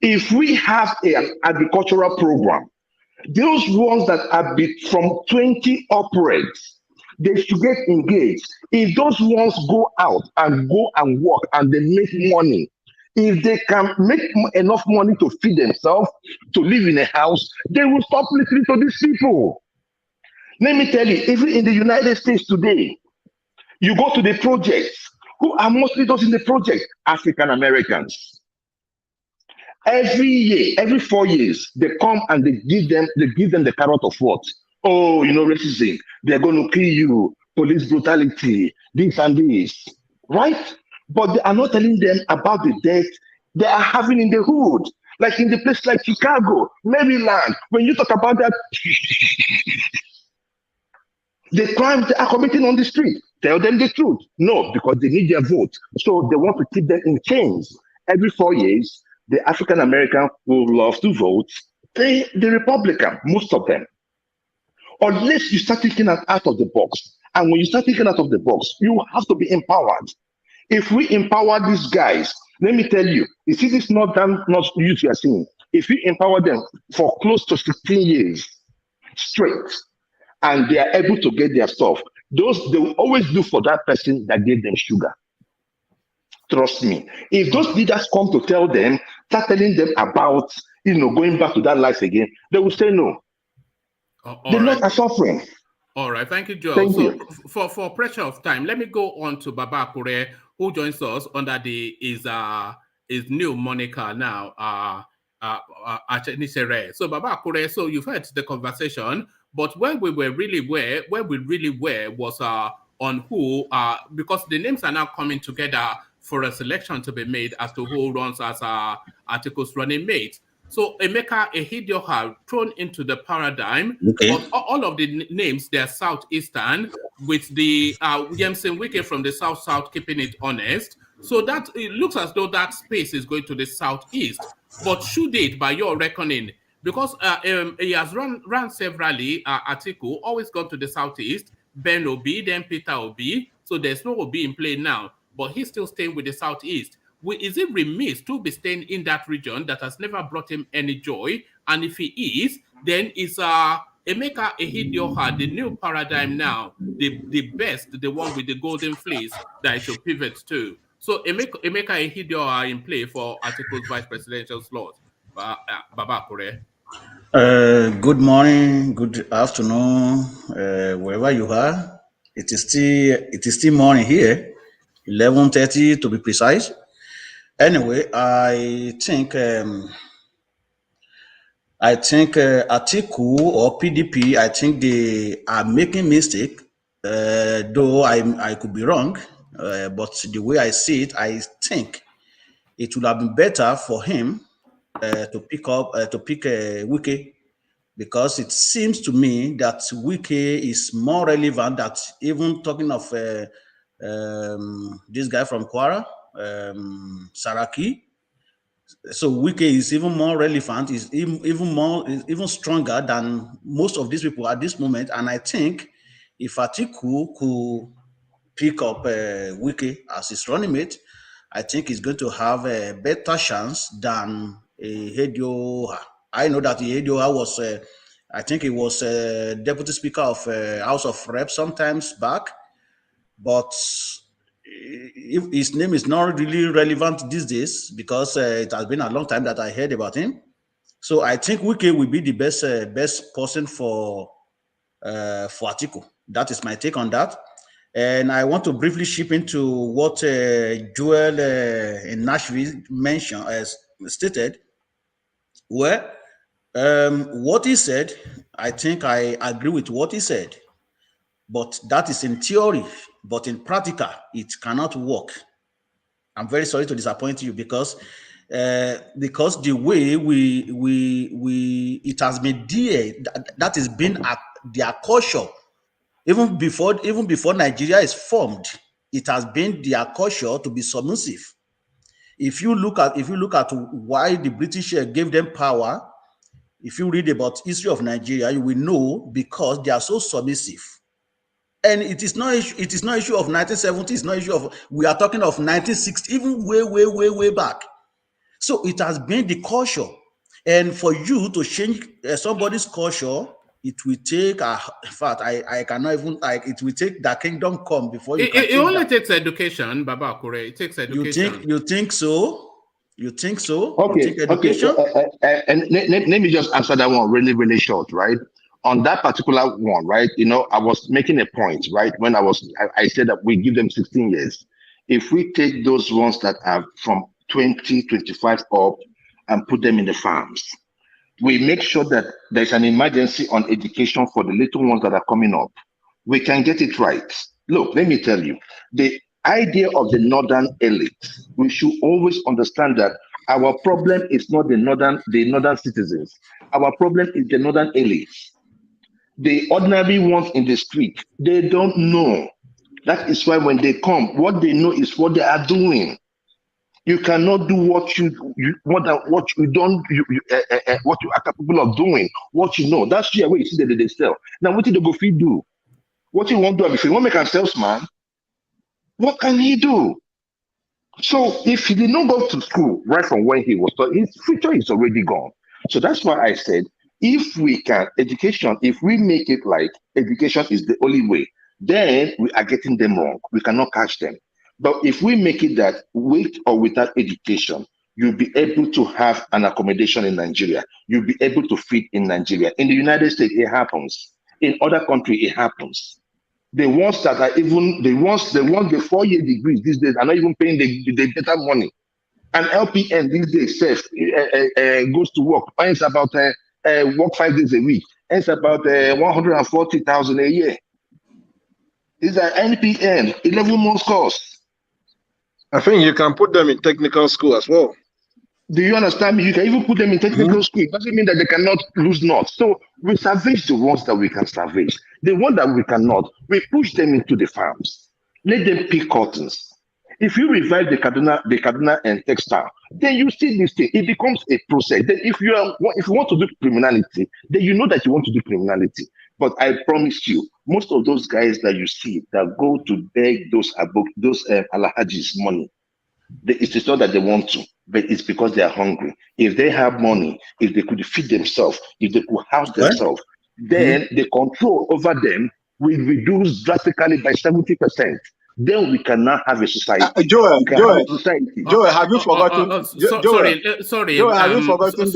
S12: if we have an agricultural program, those ones that are from 20 upwards, they should get engaged. If those ones go out and work and they make money, if they can make enough money to feed themselves, to live in a house, they will stop listening to these people. Let me tell you, even in the United States today, you go to the projects. Who are mostly those in the project? African Americans. Every year, every 4 years, they come and they give them the carrot of what? Oh, racism. They're going to kill you. Police brutality. This and this, right? But they are not telling them about the death they are having in the hood, like in the place like Chicago, Maryland. When you talk about that, the crimes they are committing on the street, tell them the truth. No, because they need their vote. So they want to keep them in chains. Every 4 years, the African American who love to vote, the Republican, most of them. Unless you start thinking out of the box. And when you start thinking out of the box, you have to be empowered. If we empower these guys, let me tell you, you see this northern youth you are seeing, if we empower them for close to 16 years straight, and they are able to get their stuff, they will always do for that person that gave them sugar. Trust me. If those leaders come to tell them, start telling them about, going back to that life again, they will say no. They're not suffering.
S1: All right, thank you, Joe.
S12: Thank
S1: so
S12: you.
S1: For pressure of time, let me go on to Baba Akure, who joins us under his new moniker now, Achenisere. So Baba Akure, so you've heard the conversation, but when we really were was on who, because the names are now coming together for a selection to be made as to who runs as ATIKU's running mate. So EMEKA, EHIDIOHA thrown into the paradigm, but all of the names, they're Southeastern, with the Yemi Osinbajo from the South keeping it honest. So that it looks as though that space is going to the Southeast. But should it, by your reckoning, because he has run severally, ATIKU, always gone to the Southeast, Ben Obi, then Peter Obi, so there's no Obi in play now, but he's still staying with the Southeast. Is it remiss to be staying in that region that has never brought him any joy? And if he is, then is EMEKA, EHIDIOHA, the new paradigm now, the best, the one with the golden fleece that it should pivot to? So EMEKA, EHIDIOHA in play for ATIKU's vice presidential slot. Baba Akure.
S15: Good morning, good afternoon, wherever you are. It is still morning here, 11:30 to be precise. Anyway, I think ATIKU or PDP, I think they are making mistake. Though I could be wrong, but the way I see it, I think it would have been better for him to pick WIKE, because it seems to me that WIKE is more relevant than even talking of this guy from Kwara, Saraki. So WIKE is even more relevant, is even stronger than most of these people at this moment. And I think if ATIKU could pick up WIKE as his running mate, I think he's going to have a better chance than EHIDIOHA. I know that EHIDIOHA was, I think he was deputy speaker of House of Reps sometimes back, but if his name is not really relevant these days, because it has been a long time that I heard about him. So I think WIKE will be the best person for ATIKU. That is my take on that. And I want to briefly chip into what Joel in Nashville mentioned, as stated, where what he said, I think I agree with what he said, but that is in theory, but in practical, it cannot work. I'm very sorry to disappoint you, because the way it has been there, that has been at their culture. Even before Nigeria is formed, it has been their culture to be submissive. If you look at why the British gave them power, if you read about history of Nigeria, you will know because they are so submissive. And it is not issue of 1970. It's not issue of, we are talking of 1960, even way back. So it has been the culture, and for you to change somebody's culture it will take, in fact, I cannot even, like, it will take the kingdom come before you can
S1: It only takes education, Baba Kure. It takes education.
S15: You think so? You think so?
S12: Okay,
S15: you think education?
S12: and let me just answer that one really, really short, right? On that particular one, right? You know, I was making a point, right? When I said that we give them 16 years. If we take those ones that are from 2025 up and put them in the farms, we make sure that there's an emergency on education for the little ones that are coming up. We can get it right. Look, let me tell you, the idea of the northern elite, we should always understand that our problem is not the northern citizens. Our problem is the northern elites. The ordinary ones in the street, they don't know. That is why when they come, what they know is what they are doing. You cannot do what you are capable of doing. What you know, that's where you see that they sell. Now, what did the go feed do? What you want to do? If you want to make a salesman, what can he do? So if he did not go to school right from when he was taught, his future is already gone. So that's why I said, if we can, education, if we make it like education is the only way, then we are getting them wrong. We cannot catch them. But if we make it that with or without education, you'll be able to have an accommodation in Nigeria. You'll be able to feed in Nigeria. In the United States, it happens. In other countries, it happens. The ones that are even, the ones the 4-year degrees these days are not even paying the better money. An LPN these days goes to work, earns about work 5 days a week, earns about 140,000 a year. These are NPN, 11 months course.
S11: I think you can put them in technical school as well.
S12: Do you understand me? You can even put them in technical school. It doesn't mean that they cannot lose nuts. So we salvage the ones that we can salvage. The ones that we cannot, we push them into the farms. Let them pick cottons. If you revive the Kaduna and textile, then you see this thing. It becomes a process. Then if you want to do criminality, then you know that you want to do criminality. But I promise you, most of those guys that you see that go to beg those alahajis money, it's not that they want to, but it's because they are hungry. If they have money, if they could feed themselves, if they could house themselves, then the control over them will reduce drastically by 70%. Then we cannot have a society.
S14: Joel, have you forgotten?
S1: Sorry, have you forgotten?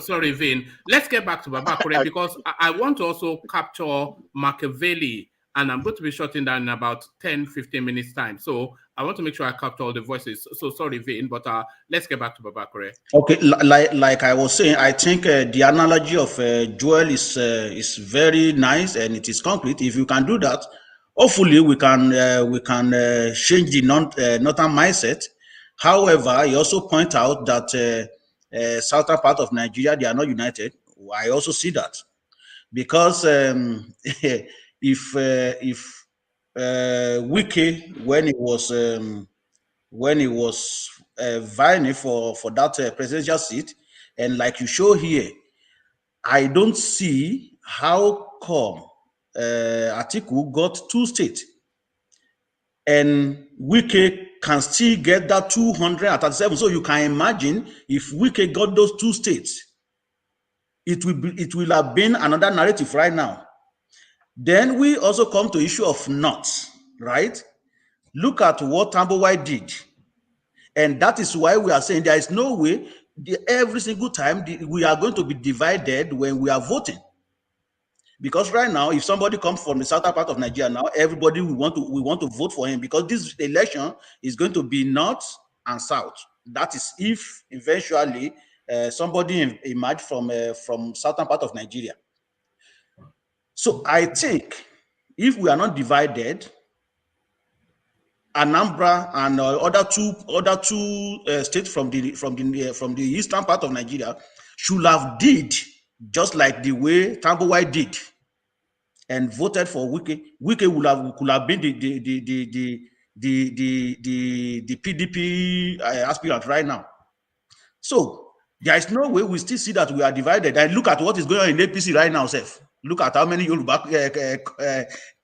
S1: Sorry, Vin. Let's get back to Babakure because I want to also capture Machiavelli, and I'm going to be shutting down in about 10-15 minutes time. So I want to make sure I capture all the voices. So sorry, Vin, but let's get back to Babakure.
S15: Okay, like I was saying, I think the analogy of Joel is very nice and it is concrete. If you can do that, hopefully we can change the northern mindset. However, you also point out that southern part of Nigeria, they are not united. I also see that because if WIKE, when it was vying for that presidential seat, and like you show here, I don't see how come ATIKU got 2 states and WIKE can still get that 237. So you can imagine if WIKE got those 2 states, it will have been another narrative right now. Then we also come to issue of nuts, right? Look at what Tambowai did. And that is why we are saying there is no way every single time we are going to be divided when we are voting. Because right now, if somebody comes from the southern part of Nigeria now, everybody we want to vote for him because this election is going to be north and south. That is if eventually somebody emerge from southern part of Nigeria. So I think if we are not divided, Anambra and other two states from the eastern part of Nigeria should have did just like the way Tambowai did and voted for WIKE. WIKE could have been the PDP aspirant right now. So there is no way we still see that we are divided. And look at what is going on in APC right now, Seth. Look at how many Yoruba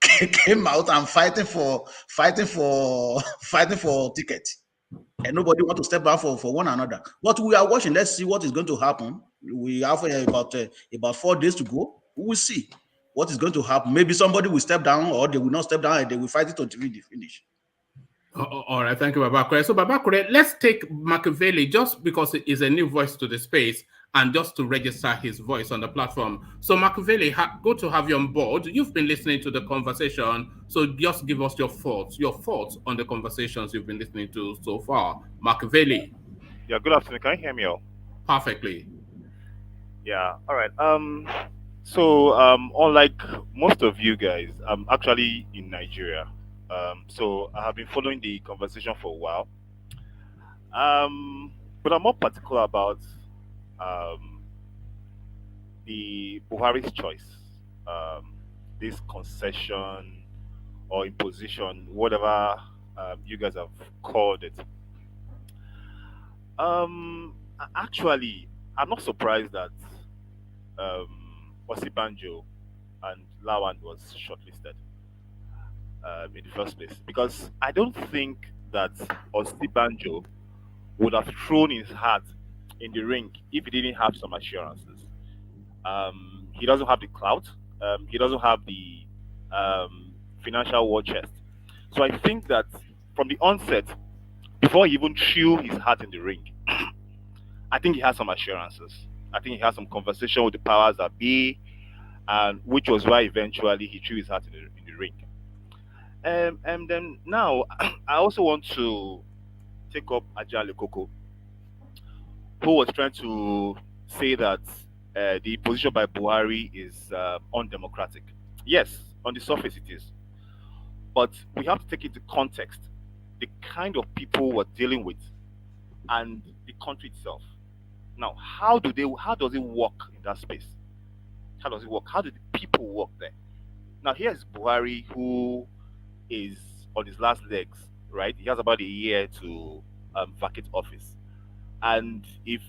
S15: came out and fighting for tickets, and nobody want to step down for one another. But we are watching. Let's see what is going to happen. We have about 4 days to go. We will see what is going to happen. Maybe somebody will step down, or they will not step down, and they will fight it until the finish.
S1: All right, thank you, Babakure. So, Babakure, let's take Machiavelli just because it is a new voice to the space and just to register his voice on the platform. So, Machiavelli, good to have you on board. You've been listening to the conversation, so just give us your thoughts on the conversations you've been listening to so far. Machiavelli.
S16: Yeah, good afternoon. Can you hear me all?
S1: Perfectly.
S16: Yeah, all right. So unlike most of you guys, I'm actually in Nigeria. So I have been following the conversation for a while. But I'm more particular about the Buhari's choice, this concession or imposition, whatever you guys have called it. Actually, I'm not surprised that Osinbajo and Lawan was shortlisted in the first place, because I don't think that Osinbajo would have thrown his hat in the ring if he didn't have some assurances. He doesn't have the clout. He doesn't have the financial war chest. So I think that from the onset, before he even threw his hat in the ring, I think he has some assurances. I think he has some conversation with the powers that be, and which was why eventually he threw his hat in the ring. And then now, I also want to take up Ajale Koko, who was trying to say that the position by Buhari is undemocratic. Yes, on the surface it is. But we have to take into context the kind of people we're dealing with and the country itself. Now, how does it work in that space? How does it work? How do the people work there? Now, here's Buhari, who is on his last legs, right? He has about a year to vacate office. And if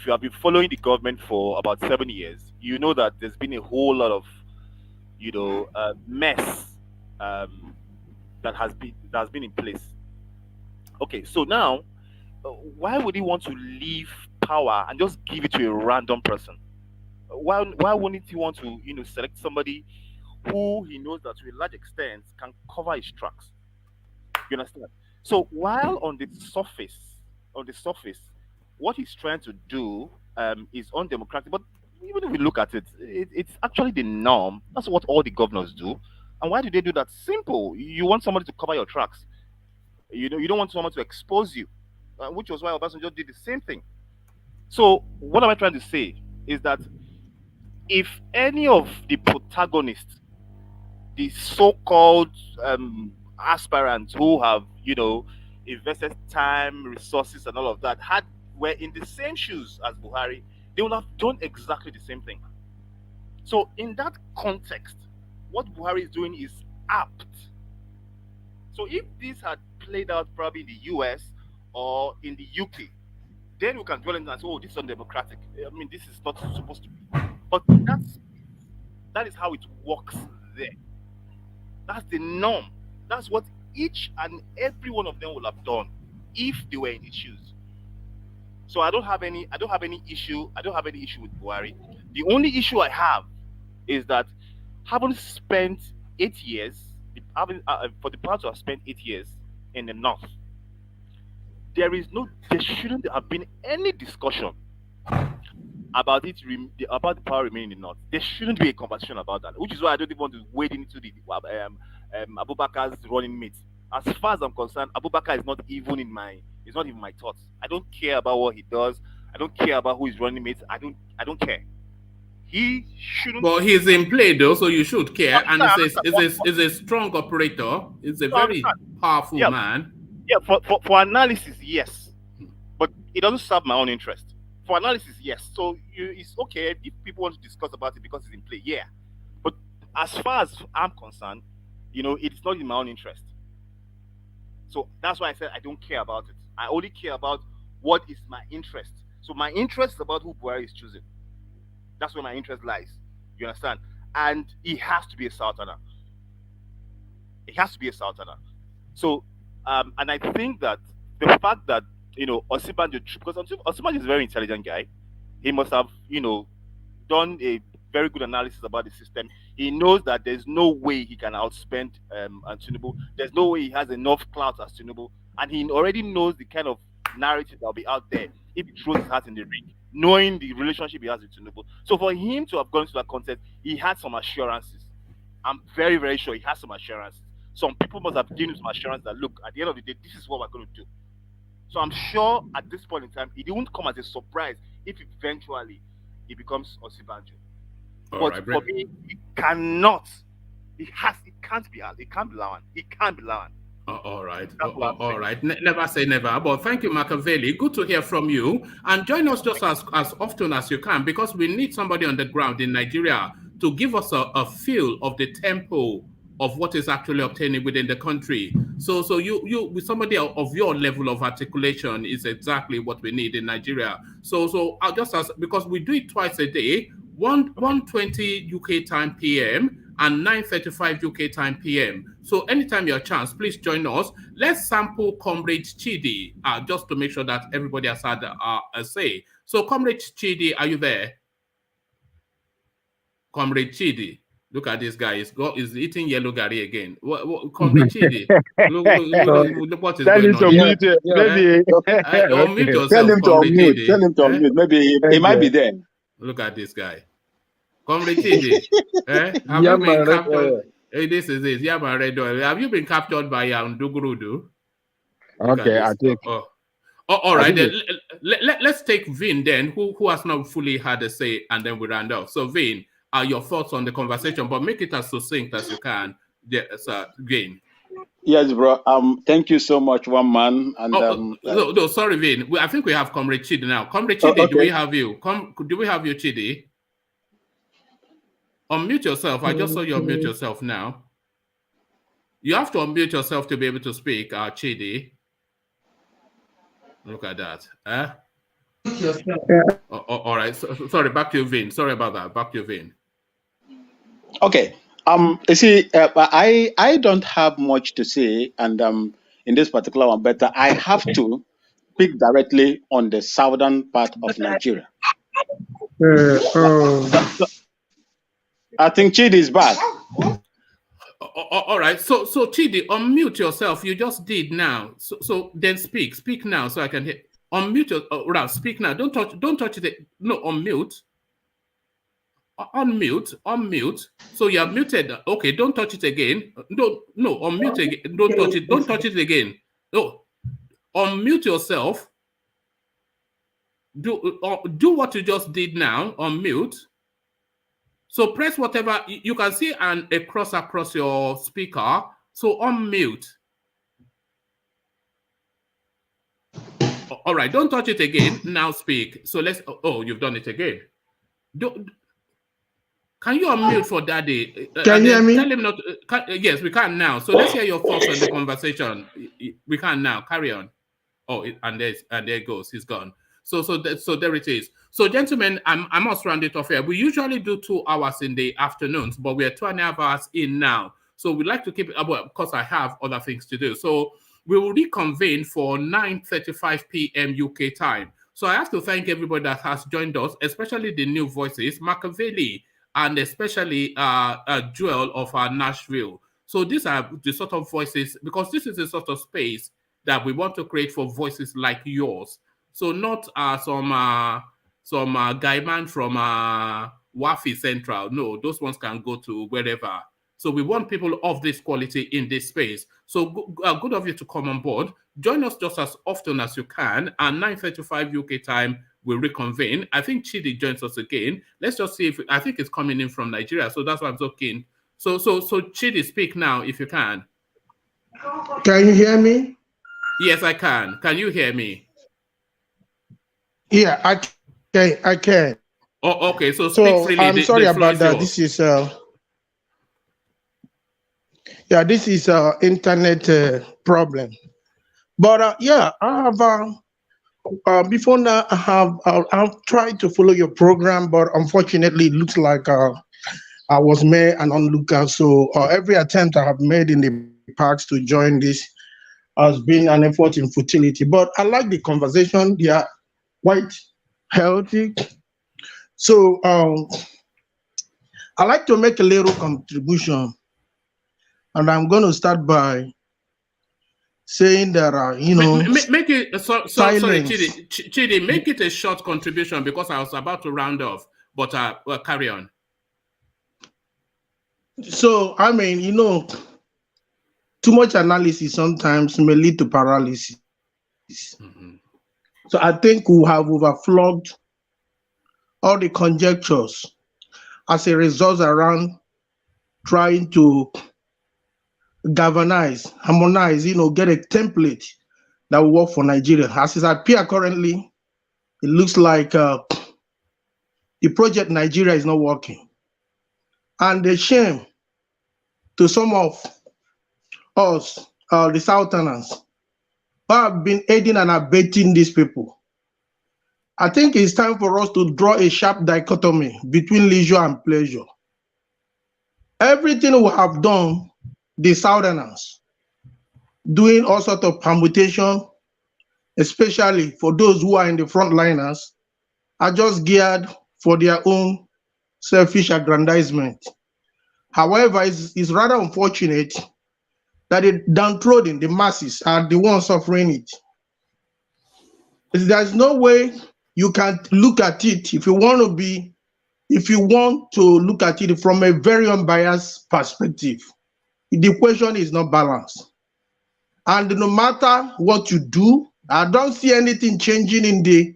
S16: you have been following the government for about 7 years, you know that there's been a whole lot of, mess that has been in place. Okay, so now, why would he want to leave power and just give it to a random person? Why wouldn't he want to, select somebody who he knows that to a large extent can cover his tracks? You understand? So while on the surface, what he's trying to do is undemocratic, but even if we look at it, it's actually the norm. That's what all the governors do. And why do they do that? Simple. You want somebody to cover your tracks. You don't want someone to expose you, which was why Obasanjo did the same thing. So what am I trying to say is that if any of the protagonists, the so-called aspirants who have, invested time, resources, and all of that, were in the same shoes as Buhari, they would have done exactly the same thing. So in that context, what Buhari is doing is apt. So if this had played out probably in the US or in the UK, then we can dwell in and say, oh, this is undemocratic. I mean, this is not supposed to be. But that is how it works there. That's the norm. That's what each and every one of them would have done if they were in his shoes. So I don't have any issue with Buhari. The only issue I have is that having spent 8 years, for the part to have spent 8 years in the north, there shouldn't have been any discussion about the power remaining in the north. There shouldn't be a conversation about that, which is why I don't even want to wade into the Abubakar's running mate. As far as I'm concerned, Abubakar is not even in my thoughts. I don't care about what he does. I don't care about who is running mates. I don't care. He shouldn't.
S1: Well, he's in play though, so you should care. And is a strong operator. He's a very powerful man.
S16: Yeah, for analysis, yes, but it doesn't serve my own interest. For analysis, yes. So it's okay if people want to discuss about it because it's in play. Yeah, but as far as I'm concerned, it's not in my own interest. So that's why I said I don't care about it. I only care about what is my interest. So my interest is about who Buhari is choosing. That's where my interest lies. You understand? And it has to be a Southerner. It has to be a Southerner. So, and I think that the fact that, Osinbajo, because Osinbajo is a very intelligent guy, he must have, done a very good analysis about the system. He knows that there's no way he can outspend Tinubu. There's no way he has enough clout as Tinubu, and he already knows the kind of narrative that'll be out there if he throws his hat in the ring, knowing the relationship he has with Tinubu. So for him to have gone to that contest, he had some assurances. I'm very, very sure he has some assurances. Some people must have given him some assurance that, look, at the end of the day, this is what we're going to do. So I'm sure at this point in time, it won't come as a surprise if eventually he becomes Osinbajo. But for me, it cannot. It can't be Lawan. It can't be Lawan.
S1: All right. All right. Never say never. But thank you, Machiavelli. Good to hear from you. And join us just as often as you can, because we need somebody on the ground in Nigeria to give us a feel of the tempo of what is actually obtaining within the country. So you with somebody of your level of articulation is exactly what we need in Nigeria. So I'll just ask, because we do it twice a day, 1:20 UK time PM and 9:35 UK time PM. So anytime you have a chance, please join us. Let's sample Comrade Chidi, just to make sure that everybody has had a say. So Comrade Chidi, are you there? Comrade Chidi, look at this guy. He's eating yellow gari again. Comrade Chidi, look what is going on.
S13: Mute, maybe.
S1: Unmute yourself,
S17: Tell him to
S1: Comrade
S17: unmute.
S1: Chidi.
S17: Tell him to unmute. Maybe he might be there.
S1: Look at this guy. Comrade Chidi, have you been captured? This is it. Have you been captured by Ndugurudu?
S13: Okay, I think.
S1: All right, then let's take Vin then, who has not fully had a say, and then we round off. So Vin, your thoughts on the conversation, but make it as succinct as you can. Yes, Vin.
S17: Yes, bro. Thank you so much, one man. And
S1: no, sorry, Vin. I think we have Comrade Chidi now. Comrade Chidi, okay. Do we have you? Do we have you, Chidi? Unmute yourself. I just saw you unmute yourself now. You have to unmute yourself to be able to speak, Chidi. Look at that. All right. Sorry, back to you, Vin. Sorry about that. Back to you, Vin.
S17: Okay. You see, I don't have much to say, and in this particular one, but I have to speak directly on the southern part of Nigeria. I think Chidi is back.
S1: All right. So Chidi, unmute yourself. You just did now. So then speak. Speak now, so I can hear. Unmute your. Speak now. Don't touch it. No, unmute. Unmute. So you are muted. Okay, don't touch it again. No, unmute again. Don't touch it. Don't touch it again. No, unmute yourself. Do what you just did now. Unmute. So press whatever you can see and a cross across your speaker. So unmute. All right, don't touch it again. Now speak. So let's. Oh, you've done it again. Can you unmute for Daddy?
S18: Can you hear me?
S1: Tell him not. Yes, we can now. So let's hear your thoughts on the conversation. We can now. Carry on. Oh, and there it goes. He's gone. So there it is. So, gentlemen, I must round it off here. We usually do 2 hours in the afternoons, but we are 2.5 hours in now. So we like to keep it up because I have other things to do. So we will reconvene for 9:35 p.m. UK time. So I have to thank everybody that has joined us, especially the new voices, Machiavelli, and especially Joel of Nashville. So these are the sort of voices, because this is the sort of space that we want to create for voices like yours. So not some guy man from Wafi Central. No, those ones can go to wherever. So we want people of this quality in this space. So good of you to come on board. Join us just as often as you can. And 9:35 UK time, we'll reconvene. I think Chidi joins us again. Let's just see if I think it's coming in from Nigeria. So that's why I'm so keen. So Chidi, speak now if you can.
S18: Can you hear me?
S1: Yes, I can. Can you hear me?
S18: Yeah, I can.
S1: Oh, okay. So speak freely.
S18: I'm sorry about that. This is this is internet problem. But yeah, I have before now I've tried to follow your program, but unfortunately it looks like I was made an onlooker. So every attempt I have made in the past to join this has been an effort in futility. But I like the conversation. They are quite healthy. So I'd like to make a little contribution, and I'm going to start by saying that,
S1: make it sorry,
S18: silence.
S1: Chidi, make it a short contribution because I was about to round off, but well, carry on.
S18: So, too much analysis sometimes may lead to paralysis. So I think we have overflowed all the conjectures as a result around trying to galvanize, harmonize, get a template that will work for Nigeria. As it appears currently, it looks like the project Nigeria is not working. And the shame to some of us, the Southerners, who have been aiding and abetting these people. I think it's time for us to draw a sharp dichotomy between leisure and pleasure. Everything we have done, the Southerners, doing all sorts of permutation, especially for those who are in the frontliners, are just geared for their own selfish aggrandizement. However, it's rather unfortunate that the downtrodden, the masses, are the ones suffering it. There's no way you can look at it if you want to look at it from a very unbiased perspective. The equation is not balanced. And no matter what you do, I don't see anything changing in the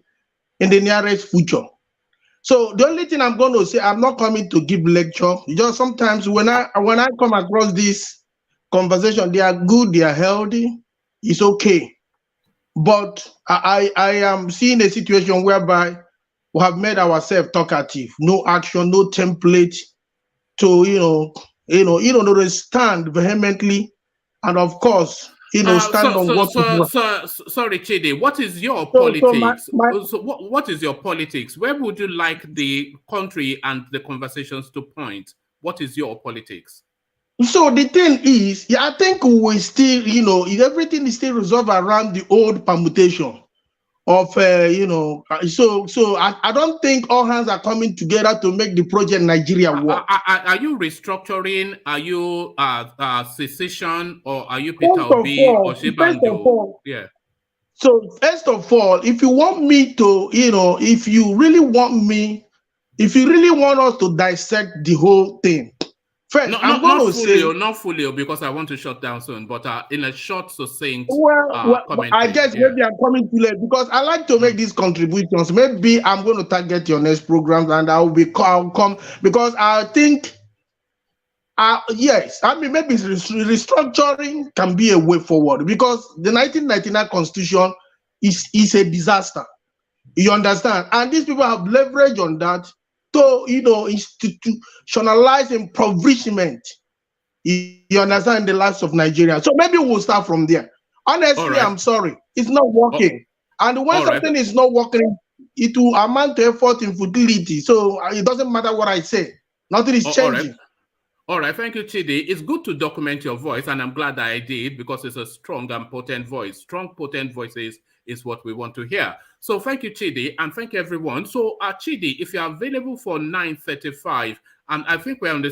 S18: nearest future. So the only thing I'm going to say, I'm not coming to give lecture. Just sometimes when I come across this conversation, they are good, they are healthy, it's okay. But I am seeing a situation whereby we have made ourselves talkative, no action, no template to stand vehemently, and of course, stand on what.
S1: Sorry, Chidi, what is your politics? What is your politics? Where would you like the country and the conversations to point? What is your politics?
S18: So the thing is, I think we still, everything is still resolved around the old permutation of, so I don't think all hands are coming together to make the project Nigeria work.
S1: Are you restructuring? Are you secession, or are you Peter Obi or Osinbajo? Yeah.
S18: So first of all, if you want me to, if you really want us to dissect the whole thing, first, I'm going to say
S1: not fully, because I want to shut down soon, but in a short, succinct
S18: I guess maybe I'm coming too late because I like to make these contributions. Maybe I'm going to target your next programs and I'll come because I think, yes, maybe restructuring can be a way forward because the 1999 Constitution is a disaster. You understand? And these people have leverage on that to, institutionalize impoverishment. You understand, the lives of Nigeria. So maybe we'll start from there. Honestly, I'm sorry. It's not working. And when something is not working, it will amount to effort in futility. So it doesn't matter what I say. Nothing is changing.
S1: All right. Thank you, Chidi. It's good to document your voice, and I'm glad that I did because it's a strong and potent voice. Strong, potent voices is what we want to hear. So thank you, Chidi, and thank you, everyone. So Chidi, if you're available for 9:35, and I think we're on the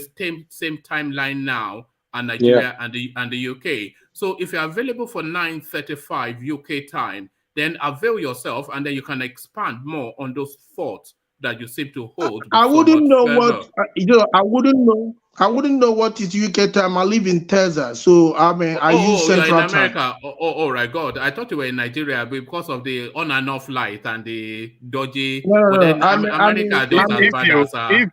S1: same timeline now, and Nigeria and the UK. So if you're available for 9:35 UK time, then avail yourself, and then you can expand more on those thoughts that you seem to hold.
S18: I wouldn't know what I wouldn't know what is UK time. I live in Texas, so I use Central
S1: in America.
S18: Time.
S1: Oh, right, God! I thought you were in Nigeria because of the on and off light and the dodgy.
S13: No,
S1: then America don't
S13: if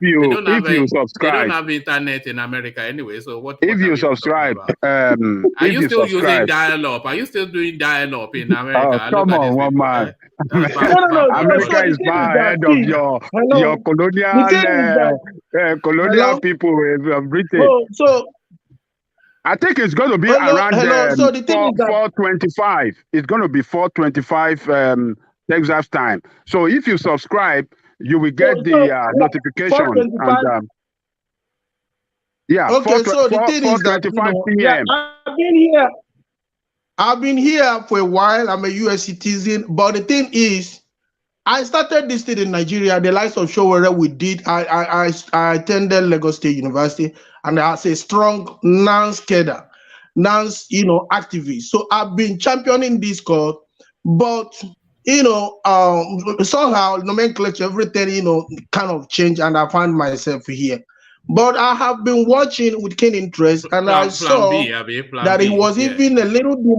S13: you subscribe,
S1: they don't have internet in America anyway. So what?
S13: If you subscribe,
S1: are you still using dial-up? Are you still doing dial-up in America?
S13: Oh, come on, one man. America is far ahead of your colonial people in Britain.
S18: So
S13: I think it's going to be around 4:25. It's going to be 4:25 Texas time. So if you subscribe, you will get the notification. And,
S18: okay. So the thing is that
S13: PM.
S18: I've been here for a while. I'm a US citizen, but the thing is, I started this thing in Nigeria, the likes of Showere we did. I attended Lagos State University, and I was a strong non-skater, activist. So I've been championing this cause, but somehow nomenclature, everything, kind of changed, and I found myself here. But I have been watching with keen interest, and I saw that it was even a little bit.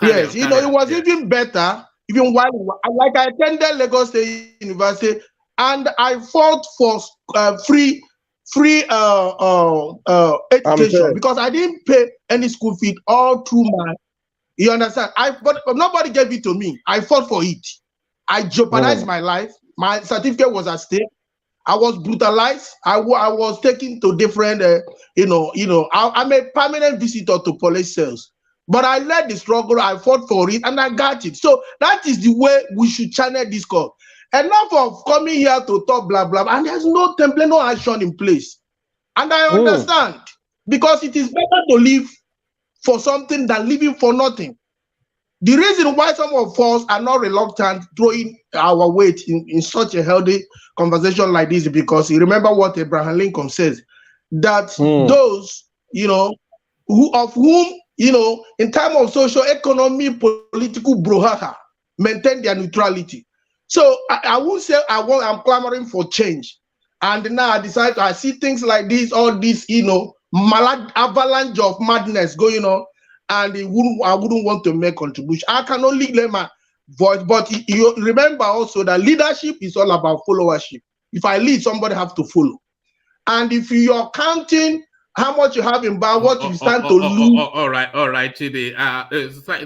S18: Yes, it was even better. Even while, like, I attended Lagos State University, and I fought for free education because I didn't pay any school fee all through my. You understand? But nobody gave it to me. I fought for it. I jeopardized my life. My certificate was at stake. I was brutalized. I was taken to different. I'm a permanent visitor to police cells. But I led the struggle, I fought for it, and I got it. So that is the way we should channel this cause. Enough of coming here to talk blah, blah, and there's no template, no action in place. And I understand, because it is better to live for something than living for nothing. The reason why some of us are not reluctant throwing our weight in such a healthy conversation like this is because you remember what Abraham Lincoln says, that those, whom in time of social, economy, political brouhaha, maintain their neutrality. So I would say I'm clamoring for change. And now I see things like this, all this, avalanche of madness going on, and I wouldn't want to make contribution. I can only lend my voice, but you remember also that leadership is all about followership. If I lead, somebody have to follow. And if you're counting how much you have in bar, what you stand to lose.
S1: All right, Chidi.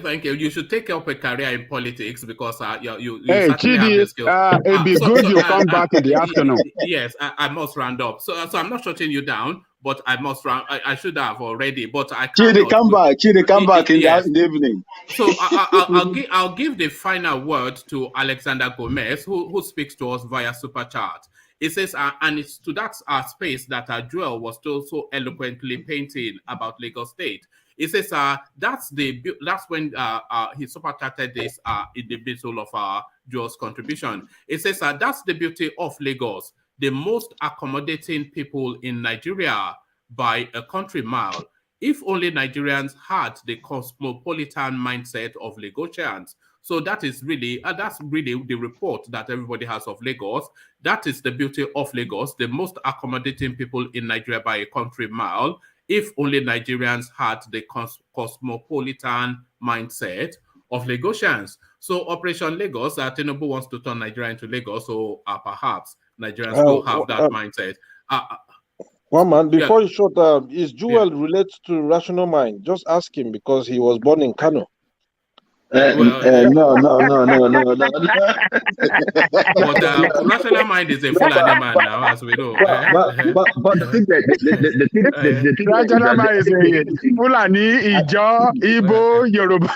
S1: Thank you. You should take up a career in politics because you
S13: hey,
S1: certainly
S13: Chidi,
S1: have the skills.
S13: it'd be good you come back in the afternoon.
S1: Yes, I must round up. So I'm not shutting you down, but I must round. I should have already, but I can't.
S17: Chidi, come back in the evening.
S1: So I'll give the final word to Alexander Gomez, who speaks to us via Super Chat. It says, and it's to that space that Joel was so eloquently painting about Lagos State. It says that's when he super chatted this in the middle of Joel's contribution. It says that's the beauty of Lagos, the most accommodating people in Nigeria by a country mile. If only Nigerians had the cosmopolitan mindset of Lagosians. So that's really the report that everybody has of Lagos. That is the beauty of Lagos, the most accommodating people in Nigeria by a country mile. If only Nigerians had the cosmopolitan mindset of Lagosians. So Operation Lagos, Tinubu wants to turn Nigeria into Lagos, so perhaps Nigerians will have that mindset.
S19: One man, before you shut up, is Joel related to Rational Mind? Just ask him because he was born in Kano.
S12: No.
S1: But Rational Mind is a Fulani man now, as we know.
S13: But the Rational Mind is a Fulani, Ijo, Igbo, Yoruba.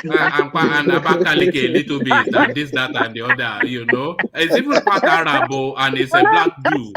S1: And Abakaliki a little bit, and this, that, and the other, It's even part Arabo, and it's a black Jew,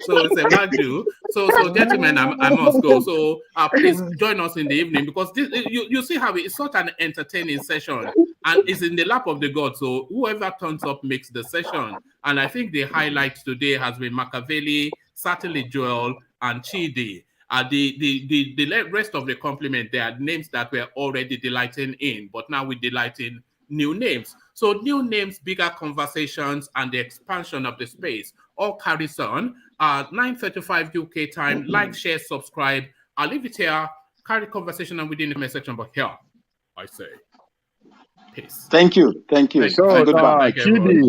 S1: So it's a black Jew. So gentlemen, I must go. So please join us in the evening, because this, you see how it's such an entertaining session, and it's in the lap of the gods. So whoever turns up makes the session. And I think the highlight today has been Machiavelli, certainly Joel, and Chidi. The rest of the complement, there are names that we're already delighting in, but now we delight in new names. So new names, bigger conversations, and the expansion of the space all carries on. 9:35 UK time. Like, share, subscribe. I'll leave it here. Carry conversation on within the comment section, but here I say peace.
S17: Thank you.
S1: So,
S17: Goodbye.
S1: Chidi.